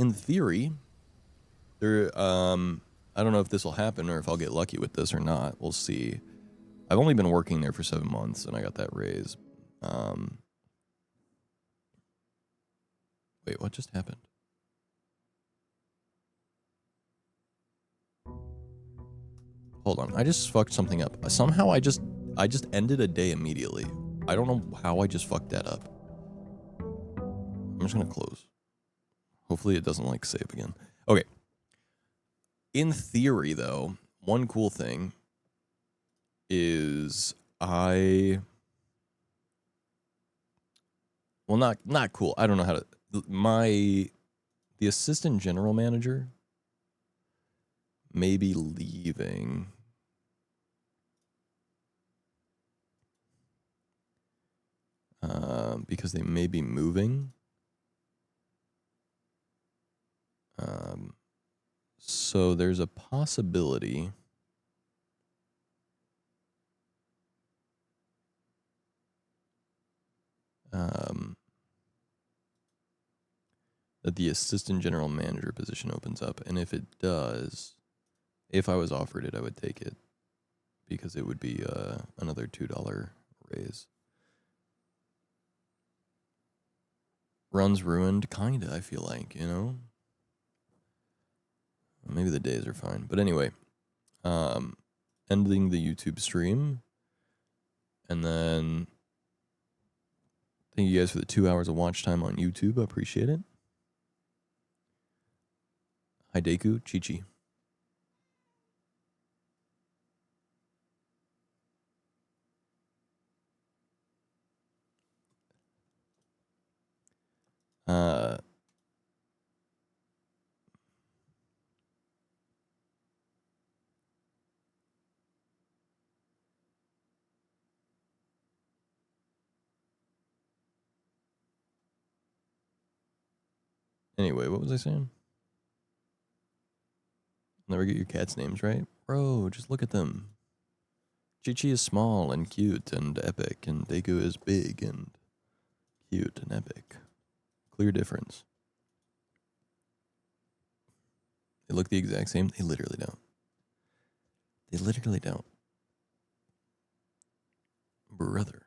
Speaker 1: there, I don't know if this will happen or if I'll get lucky with this or not. We'll see. I've only been working there for 7 months and I got that raise. Wait, what just happened? Hold on, I just fucked something up. Somehow I just ended a day immediately. I don't know how I just fucked that up. I'm just gonna close. Hopefully it doesn't, like, save again. Okay. In theory, though, one cool thing is well, not cool. I don't know how to... The assistant general manager may be leaving. Because they may be moving. So there's a possibility that the assistant general manager position opens up. And if it does, if I was offered it, I would take it because it would be another $2 raise. Run's ruined, kinda, I feel like, you know? Maybe the days are fine. But anyway, ending the YouTube stream. And then thank you guys for the 2 hours of watch time on YouTube. I appreciate it. Hi, Deku, Chi-Chi. Anyway, what was I saying? Never get your cat's names right? Bro, just look at them. Chi-Chi is small and cute and epic, and Deku is big and cute and epic. Clear difference. They look the exact same? They literally don't. They literally don't. Brother,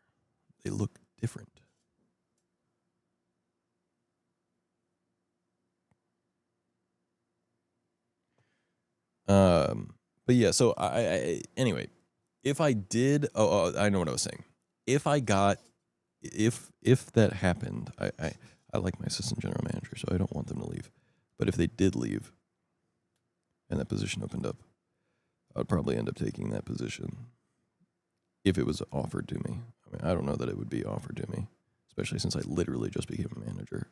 Speaker 1: they look different. But yeah, so I anyway, if I did, I know what I was saying. If that happened, I like my assistant general manager, so I don't want them to leave. But if they did leave and that position opened up, I would probably end up taking that position if it was offered to me. I mean, I don't know that it would be offered to me, especially since I literally just became a manager.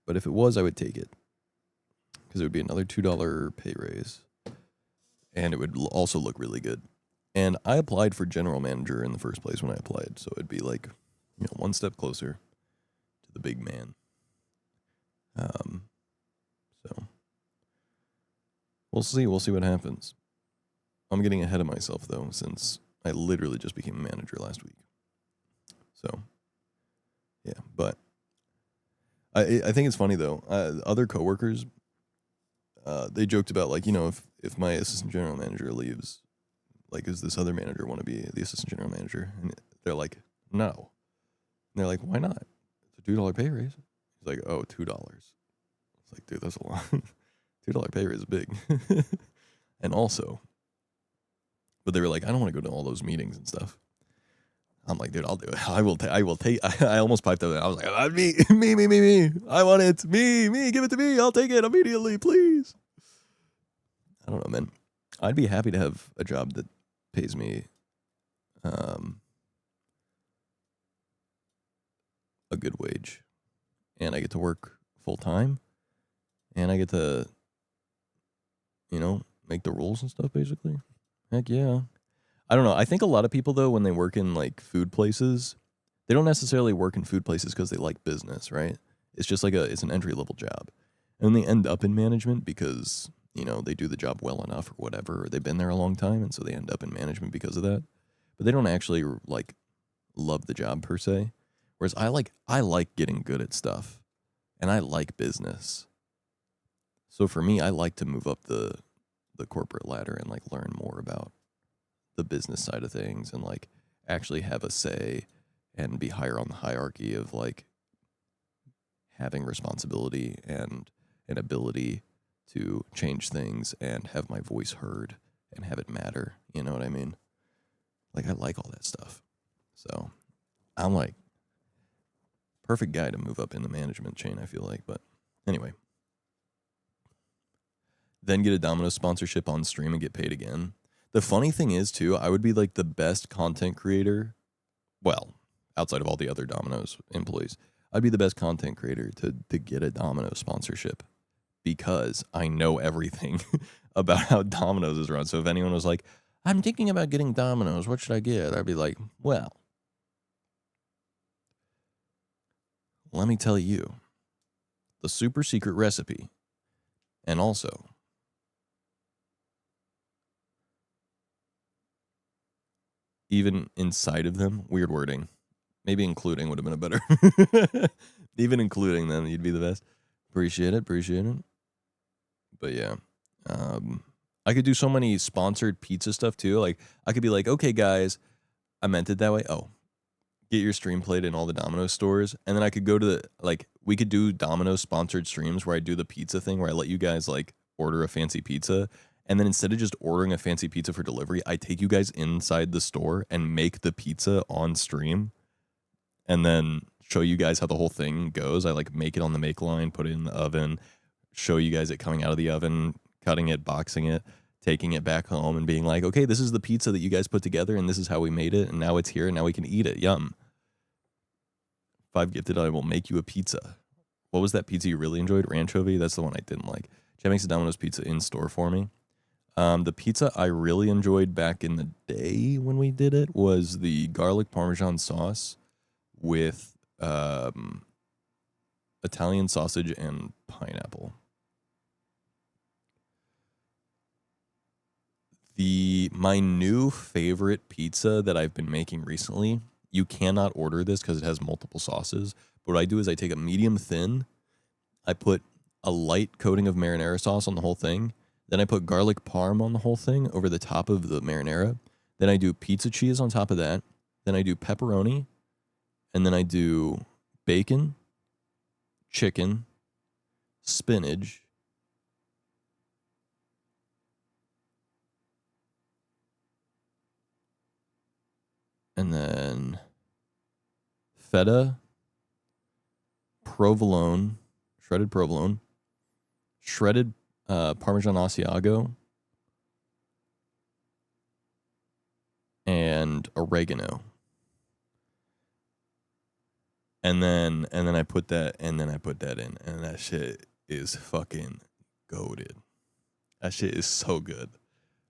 Speaker 1: But if it was, I would take it because it would be another $2 pay raise, and it would also look really good. And I applied for general manager in the first place when I applied, so it'd be like, one step closer to the big man. So we'll see. We'll see what happens. I'm getting ahead of myself though, since I literally just became a manager last week. So yeah, but I think it's funny though. Other coworkers, they joked about like, if my assistant general manager leaves, like, does this other manager want to be the assistant general manager? And they're like, no. And they're like, why not? It's a $2 pay raise. He's like, oh, $2. It's like, dude, that's a lot. $2 pay raise is big. And also, but they were like, I don't want to go to all those meetings and stuff. I'm like, dude, I'll do it. I will take. I almost piped up. I was like, me. I want it. Me. Give it to me. I'll take it immediately, please. I don't know, man. I'd be happy to have a job that pays me a good wage, and I get to work full time, and I get to, make the rules and stuff, basically. Heck yeah. I don't know. I think a lot of people, though, when they work in, like, food places, they don't necessarily work in food places because they like business, right? It's just like it's an entry-level job. And they end up in management because, they do the job well enough or whatever, or they've been there a long time, and so they end up in management because of that. But they don't actually, like, love the job, per se. Whereas I like getting good at stuff, and I like business. So for me, I like to move up the corporate ladder and, like, learn more about the business side of things and, like, actually have a say and be higher on the hierarchy of, like, having responsibility and an ability to change things and have my voice heard and have it matter. You know what I mean? Like, I like all that stuff. So I'm like, perfect guy to move up in the management chain, I feel like. But anyway, then get a Domino's sponsorship on stream and get paid again. The funny thing is, too, I would be like the best content creator. Well, outside of all the other Domino's employees, I'd be the best content creator to get a Domino's sponsorship because I know everything about how Domino's is run. So if anyone was like, I'm thinking about getting Domino's, what should I get? I'd be like, well, let me tell you the super secret recipe. And also, even inside of them, weird wording. Maybe including would have been a better. Even including them, you'd be the best. Appreciate it. But yeah, I could do so many sponsored pizza stuff too. Like, I could be like, okay, guys, I meant it that way. Oh, get your stream played in all the Domino's stores. And then I could go to we could do Domino's sponsored streams where I do the pizza thing where I let you guys, like, order a fancy pizza. And then instead of just ordering a fancy pizza for delivery, I take you guys inside the store and make the pizza on stream. And then show you guys how the whole thing goes. I, like, make it on the make line, put it in the oven, show you guys it coming out of the oven, cutting it, boxing it, taking it back home, and being like, okay, this is the pizza that you guys put together, and this is how we made it, and now it's here, and now we can eat it. Yum. 5 gifted, I will make you a pizza. What was that pizza you really enjoyed? Ranchovy? That's the one I didn't like. Chad makes a Domino's pizza in store for me. The pizza I really enjoyed back in the day when we did it was the garlic Parmesan sauce with Italian sausage and pineapple. My new favorite pizza that I've been making recently, you cannot order this because it has multiple sauces. But what I do is I take a medium thin, I put a light coating of marinara sauce on the whole thing, then I put garlic parm on the whole thing over the top of the marinara, then I do pizza cheese on top of that, then I do pepperoni, and then I do bacon, chicken, spinach, and then feta, provolone, shredded provolone, shredded Parmesan Asiago, and oregano. And then I put that in, and that shit is fucking goated. That shit is so good.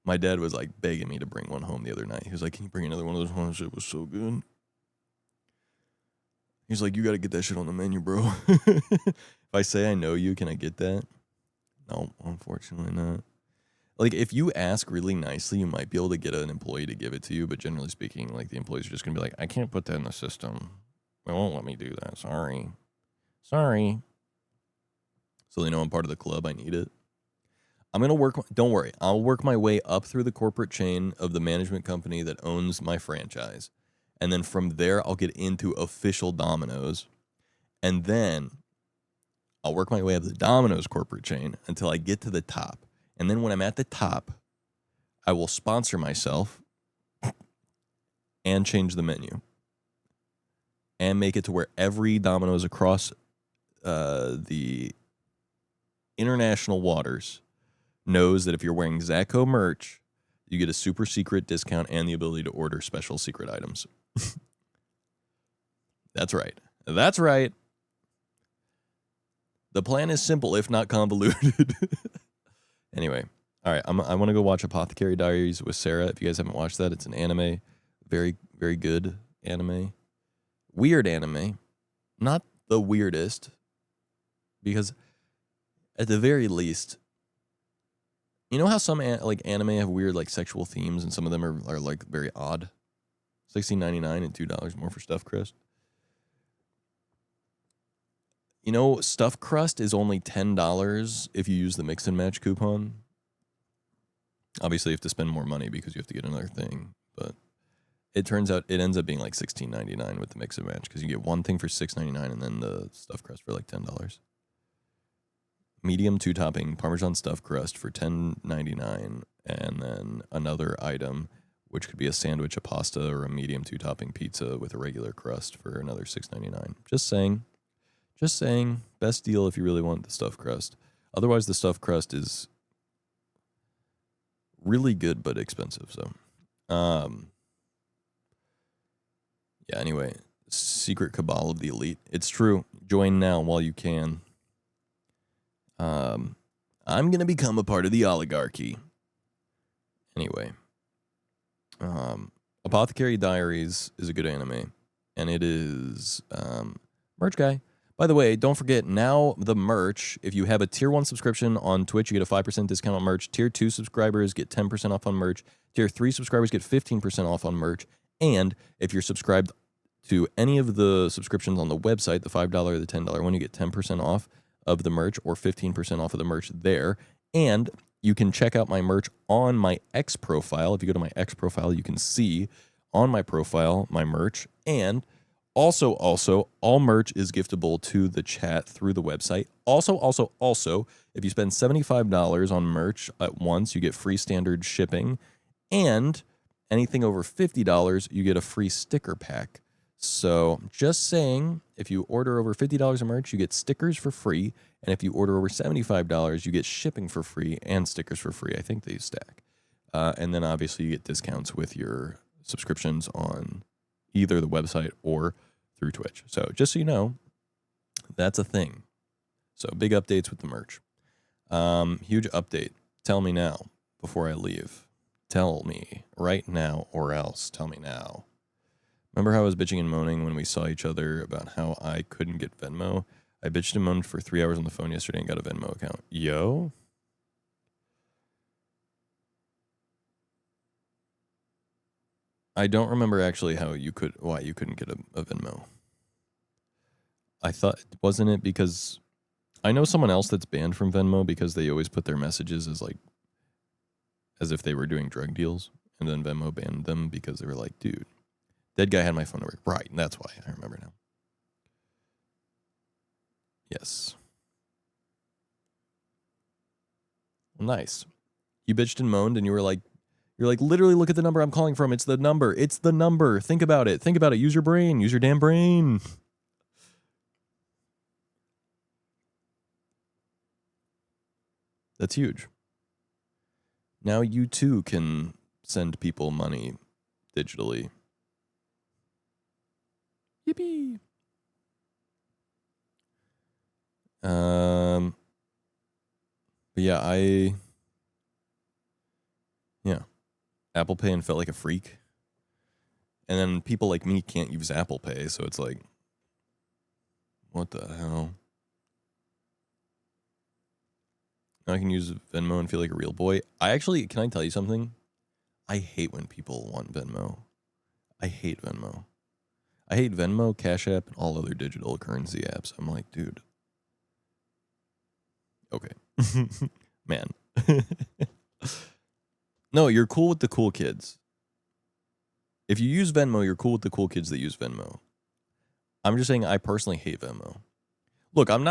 Speaker 1: My dad was like begging me to bring one home the other night. He was like, "Can you bring another one of those ones? Shit was so good." He's like, "You got to get that shit on the menu, bro." If I say I know you, can I get that? No, unfortunately not. Like, if you ask really nicely, you might be able to get an employee to give it to you. But generally speaking, like, the employees are just going to be like, "I can't put that in the system. They won't let me do that. Sorry. So they know I'm part of the club. I need it. I'm going to work. Don't worry. I'll work my way up through the corporate chain of the management company that owns my franchise. And then from there, I'll get into official Domino's. And then I'll work my way up the Domino's corporate chain until I get to the top. And then when I'm at the top, I will sponsor myself and change the menu. And make it to where every Domino's across the international waters knows that if you're wearing Zacho merch, you get a super secret discount and the ability to order special secret items. That's right. That's right. The plan is simple, if not convoluted. Anyway, all right. I want to go watch Apothecary Diaries with Sarah. If you guys haven't watched that, it's an anime. Very, very good anime. Weird anime. Not the weirdest. Because at the very least, you know how some anime have weird like sexual themes and some of them are like very odd? $16.99 and $2 more for stuffed crust. You know, stuffed crust is only $10 if you use the mix and match coupon. Obviously, you have to spend more money because you have to get another thing. But it turns out it ends up being like $16.99 with the mix and match because you get one thing for $6.99 and then the stuffed crust for like $10. Medium 2-topping Parmesan stuffed crust for $10.99, and then another item, which could be a sandwich, a pasta, or a medium 2-topping pizza with a regular crust for another $6.99. Just saying. Just saying. Best deal if you really want the stuffed crust. Otherwise, the stuffed crust is really good but expensive. So, yeah. Anyway, secret cabal of the elite. It's true. Join now while you can. I'm going to become a part of the oligarchy. Anyway, Apothecary Diaries is a good anime, and it is merch guy. By the way, don't forget, now the merch, if you have a Tier 1 subscription on Twitch, you get a 5% discount on merch. Tier 2 subscribers get 10% off on merch. Tier 3 subscribers get 15% off on merch. And if you're subscribed to any of the subscriptions on the website, the $5 or the $10 one, you get 10% off of the merch or 15% off of the merch there. And you can check out my merch on my X profile. If you go to my X profile, you can see on my profile my merch. And also, all merch is giftable to the chat through the website. Also, if you spend $75 on merch at once, you get free standard shipping. And anything over $50, you get a free sticker pack. So just saying, if you order over $50 of merch, you get stickers for free. And if you order over $75, you get shipping for free and stickers for free. I think they stack. And then obviously you get discounts with your subscriptions on either the website or through Twitch. So just so you know, that's a thing. So big updates with the merch. Huge update. Tell me now before I leave. Tell me right now or else. Tell me now. Remember how I was bitching and moaning when we saw each other about how I couldn't get Venmo? I bitched and moaned for 3 hours on the phone yesterday and got a Venmo account. Yo? I don't remember actually why you couldn't get a Venmo. I thought, wasn't it because I know someone else that's banned from Venmo because they always put their messages as if they were doing drug deals, and then Venmo banned them because they were like, dude, dead guy had my phone number. Right, and that's why I remember now. Yes. Nice. You bitched and moaned and you're like, literally look at the number I'm calling from. It's the number. It's the number. Think about it. Use your brain. Use your damn brain. That's huge. Now you too can send people money digitally. Yippee. But yeah, Apple Pay and felt like a freak. And then people like me can't use Apple Pay, so it's like, what the hell? Now I can use Venmo and feel like a real boy. Can I tell you something? I hate when people want Venmo. I hate Venmo. I hate Venmo, Cash App, and all other digital currency apps. I'm like, dude. Okay. Man. No, you're cool with the cool kids. If you use Venmo, you're cool with the cool kids that use Venmo. I'm just saying I personally hate Venmo. Look, I'm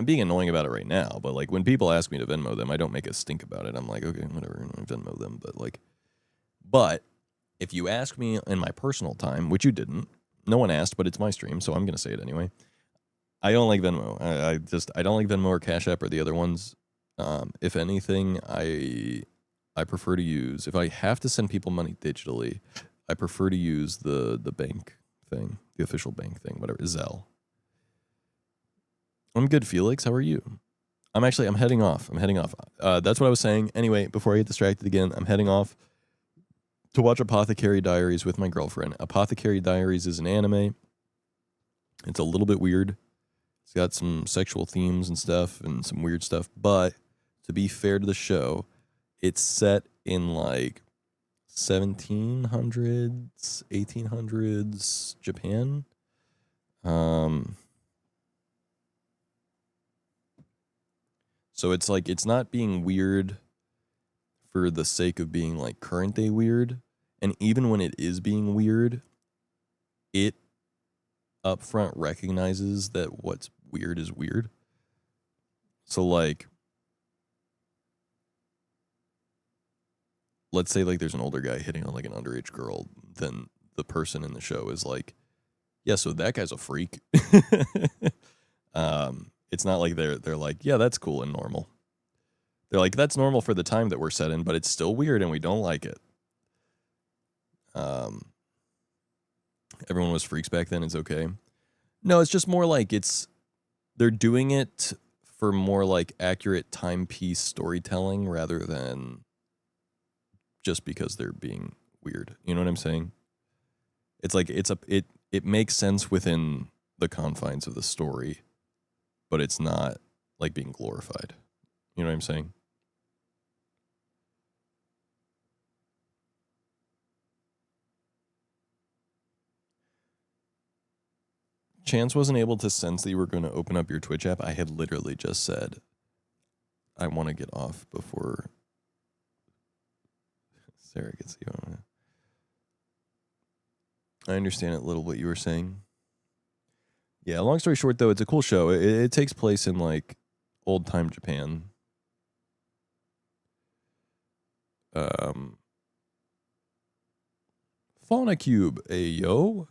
Speaker 1: being annoying about it right now, but like when people ask me to Venmo them, I don't make a stink about it. I'm like, okay, whatever, I Venmo them. But if you ask me in my personal time, which you didn't, no one asked, but it's my stream, so I'm going to say it anyway. I don't like Venmo. I don't like Venmo or Cash App or the other ones. If anything, I prefer to use, if I have to send people money digitally, I prefer to use the bank thing, the official bank thing, whatever, Zelle. I'm good, Felix. How are you? I'm heading off. That's what I was saying. Anyway, before I get distracted again, I'm heading off to watch Apothecary Diaries with my girlfriend. Apothecary Diaries is an anime. It's a little bit weird. It's got some sexual themes and stuff and some weird stuff. But to be fair to the show, it's set in like 1700s, 1800s Japan. So it's like, it's not being weird for the sake of being like current day weird. And even when it is being weird, it upfront recognizes that what's weird is weird. So like, let's say like there's an older guy hitting on like an underage girl, then the person in the show is like, yeah, so that guy's a freak. It's not like they're like, yeah, that's cool and normal. They're like, that's normal for the time that we're set in, but it's still weird and we don't like it. Everyone was freaks back then. It's okay. No, it's just more like they're doing it for more like accurate timepiece storytelling rather than just because they're being weird. You know what I'm saying? It's like it makes sense within the confines of the story, but it's not like being glorified. You know what I'm saying? Chance wasn't able to sense that you were going to open up your Twitch app. I had literally just said, I want to get off before Sarah gets you on. I understand a little what you were saying. Yeah, long story short, though, it's a cool show. It takes place in, like, old-time Japan. Fauna Cube. Ayo.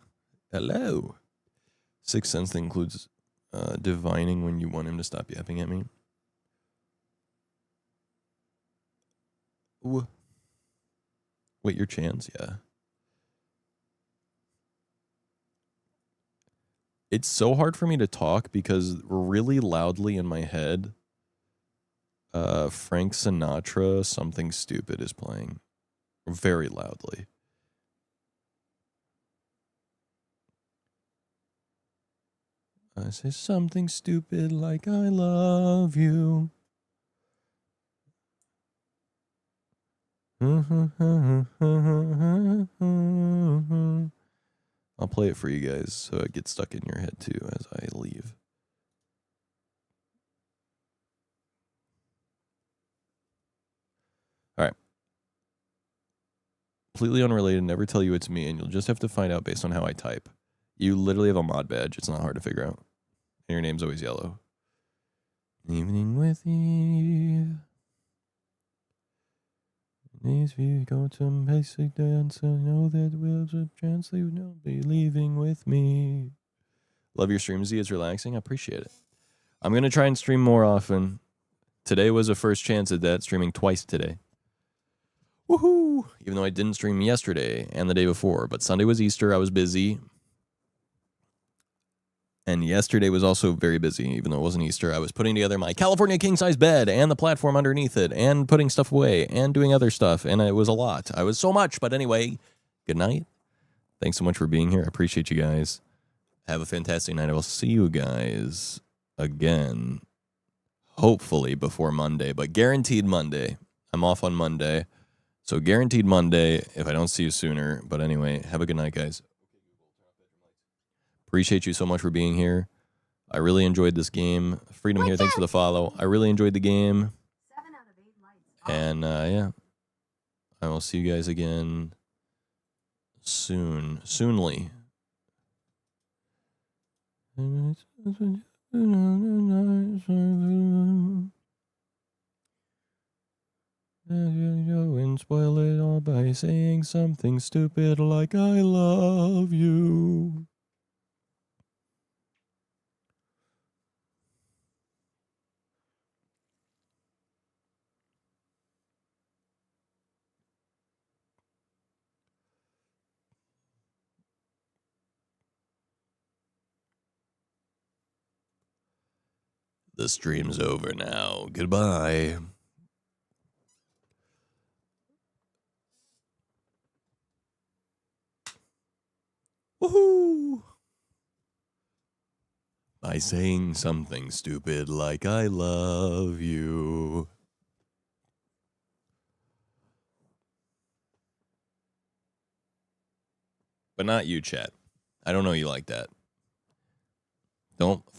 Speaker 1: Hello. Sixth Sense that includes divining when you want him to stop yapping at me. Ooh. Wait, your Chance? Yeah. It's so hard for me to talk because really loudly in my head, Frank Sinatra, Something Stupid is playing very loudly. I say something stupid like I love you. I'll play it for you guys so it gets stuck in your head too as I leave. All right. Completely unrelated, never tell you it's me, and you'll just have to find out based on how I type. You literally have a mod badge. It's not hard to figure out. And your name's always yellow. Evening with Eve. If you go to basic dance, I know that there's a chance that you'll be leaving with me. Love your stream, Z. It's relaxing. I appreciate it. I'm going to try and stream more often. Today was a first chance at that, streaming twice today. Woohoo! Even though I didn't stream yesterday and the day before. But Sunday was Easter. I was busy. And yesterday was also very busy, even though it wasn't Easter. I was putting together my California king-size bed and the platform underneath it and putting stuff away and doing other stuff. And it was a lot. I was so much. But anyway, good night. Thanks so much for being here. I appreciate you guys. Have a fantastic night. I will see you guys again, hopefully before Monday, but guaranteed Monday. I'm off on Monday. So guaranteed Monday if I don't see you sooner. But anyway, have a good night, guys. Appreciate you so much for being here. I really enjoyed this game. Freedom here, thanks for the follow. I really enjoyed the game.
Speaker 6: 7 out of 8 lights.
Speaker 1: And yeah, I will see you guys again soonly. And spoil it all by saying something stupid like I love you. The stream's over now. Goodbye. Woohoo! By saying something stupid like I love you. But not you, chat. I don't know you like that. Don't